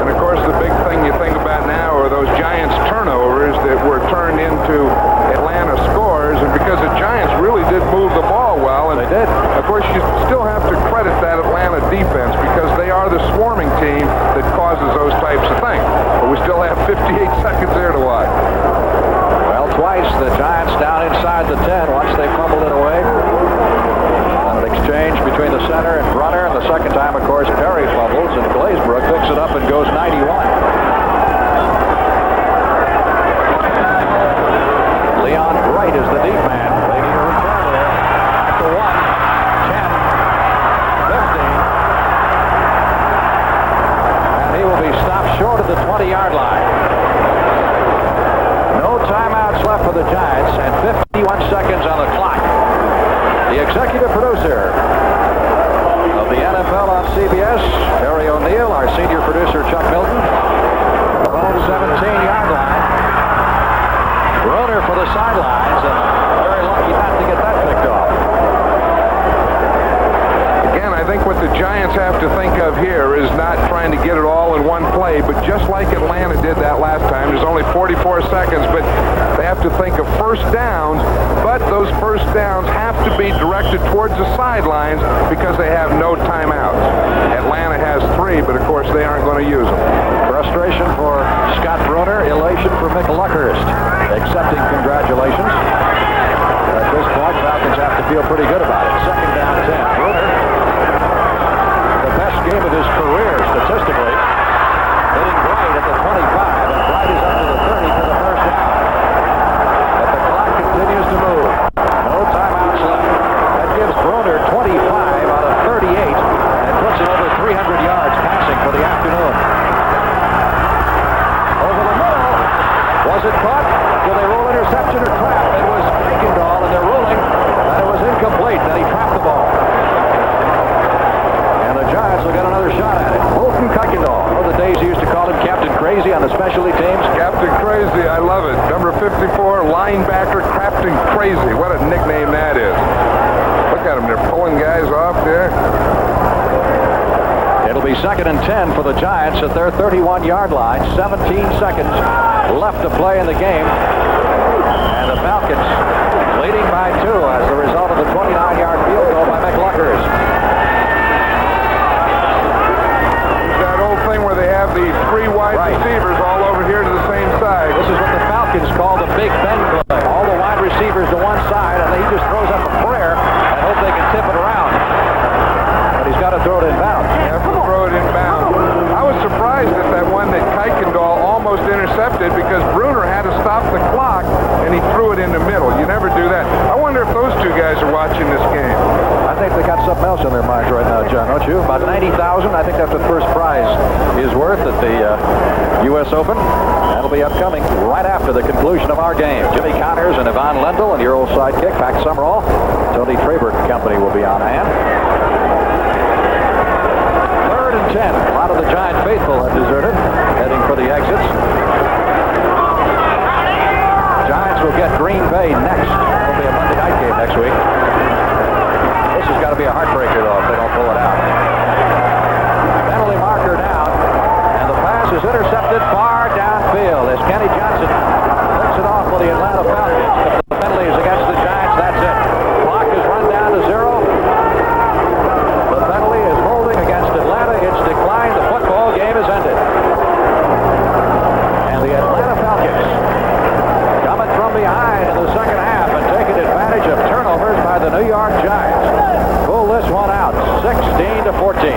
And of course, the big thing you think about now are those Giants turnovers that were turned into Atlanta scores, and because the Giants really did move the ball well, and they did. Of course, you still have to credit that Atlanta defense because they are the swarming team that causes those types of things. But we still have 58 seconds there to watch. Well, twice the Giants down inside the 10 once they fumbled it away. An exchange between the center and runner, and the second time, of course, Perry fumbles, and Glazebrook picks it up and goes 91. Leon Wright is the deep man. They need a return there. At the 1, 10, 15. And he will be stopped short of the 20-yard line. No timeouts left for the Giants, and 51 seconds on the clock. The executive producer of the NFL on CBS, Terry O'Neill, our senior producer, Chuck Milton. Own 17-yard line. Broder for the sidelines, and very lucky not to get that picked off. Again, I think what the Giants have to think of here is not trying to get it all in one play, but just like Atlanta did that last time, there's only 44 seconds, but they have to think of first downs, but those first downs have to be directed towards the sidelines because they have no timeouts. Atlanta has 3, but of course they aren't going to use them. Frustration for Scott Broder, elation for Mick Luckhurst, accepting congratulations. At this point, Falcons have to feel pretty good about it. Second down, 10. Broder, the best game of his career statistically, hitting Bright at the 25, and Bright is up to the 30 for the first down. But the clock continues to move. No timeouts left. That gives Broder 25 out of 38 and puts it over 300 yards. linebacker Captain Crazy. What a nickname that is. Look at them. They're pulling guys off there. It'll be 2nd and 10 for the Giants at their 31-yard line. 17 seconds left to play in the game. And the Falcons leading by 2 as a result of the 29-yard field goal by McLuckers. That old thing where they have the 3 wide receivers all over here to the same side. This is what the Falcons call the Big Ben play. All the wide receivers to one side, and he just throws up a prayer and hope they can tip it around. But he's got to throw it in bounds. You have to throw it in bounds. I was surprised at that one that Kuykendall almost intercepted because Bruner had to stop the clock and he threw it in the middle. You never do that. I wonder if those two guys are watching this game. I think they got something else in their minds right now, John, don't you? About 90,000. I think that's the first prize is worth at the U.S. Open. That'll be upcoming right after the conclusion of our game. Jimmy Connors and Yvonne Lendl and your old sidekick, Pat Summerall. Tony Traber Company will be on hand. 3rd and 10. A lot of the Giant faithful have deserted, heading for the exits. Giants will get Green Bay next. It'll be a Monday night game next week. This has got to be a heartbreaker, though, if they don't pull it out. Penalty marker down, and the pass is intercepted far downfield as Kenny Johnson picks it off for the Atlanta Falcons. If the penalty is against the Giants, that's it. Clock is run down to 0. The penalty is holding against Atlanta. It's declined. The football game is ended. And the Atlanta Falcons coming from behind in the second half and taking advantage of turnovers by the New York Giants. Pull this one out, 16-14.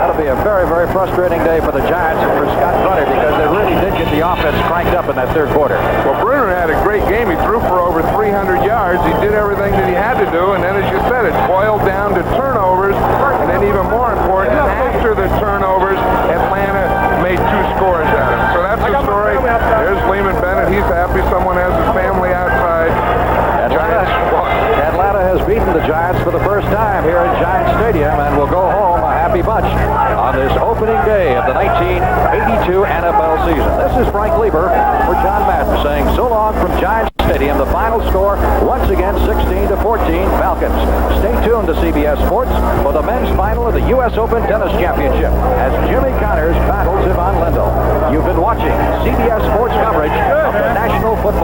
That'll be a very, very frustrating day for the Giants and for Scott Brunner because they really did get the offense cranked up in that third quarter. Well, Bruner had a great game. He threw for over 300 yards. He did everything that he had to do, and then, as you said, it boiled down to turnovers, and then even more important, after the turnovers, Atlanta made 2 scores out of it. So that's the story. There's Lehman Bennett. He's happy someone has his family outside. Atlanta has beaten the Giants for the first time here at Giant Stadium and will go home a happy bunch on this opening day of the 1982 NFL season. This is Frank Lieber for John Madden saying so long from Giant Stadium. The final score, once again, 16-14 Falcons. Stay tuned to CBS Sports for the men's final of the U.S. Open Tennis Championship as Jimmy Connors battles Yvonne Lendl. You've been watching CBS Sports coverage of the National Football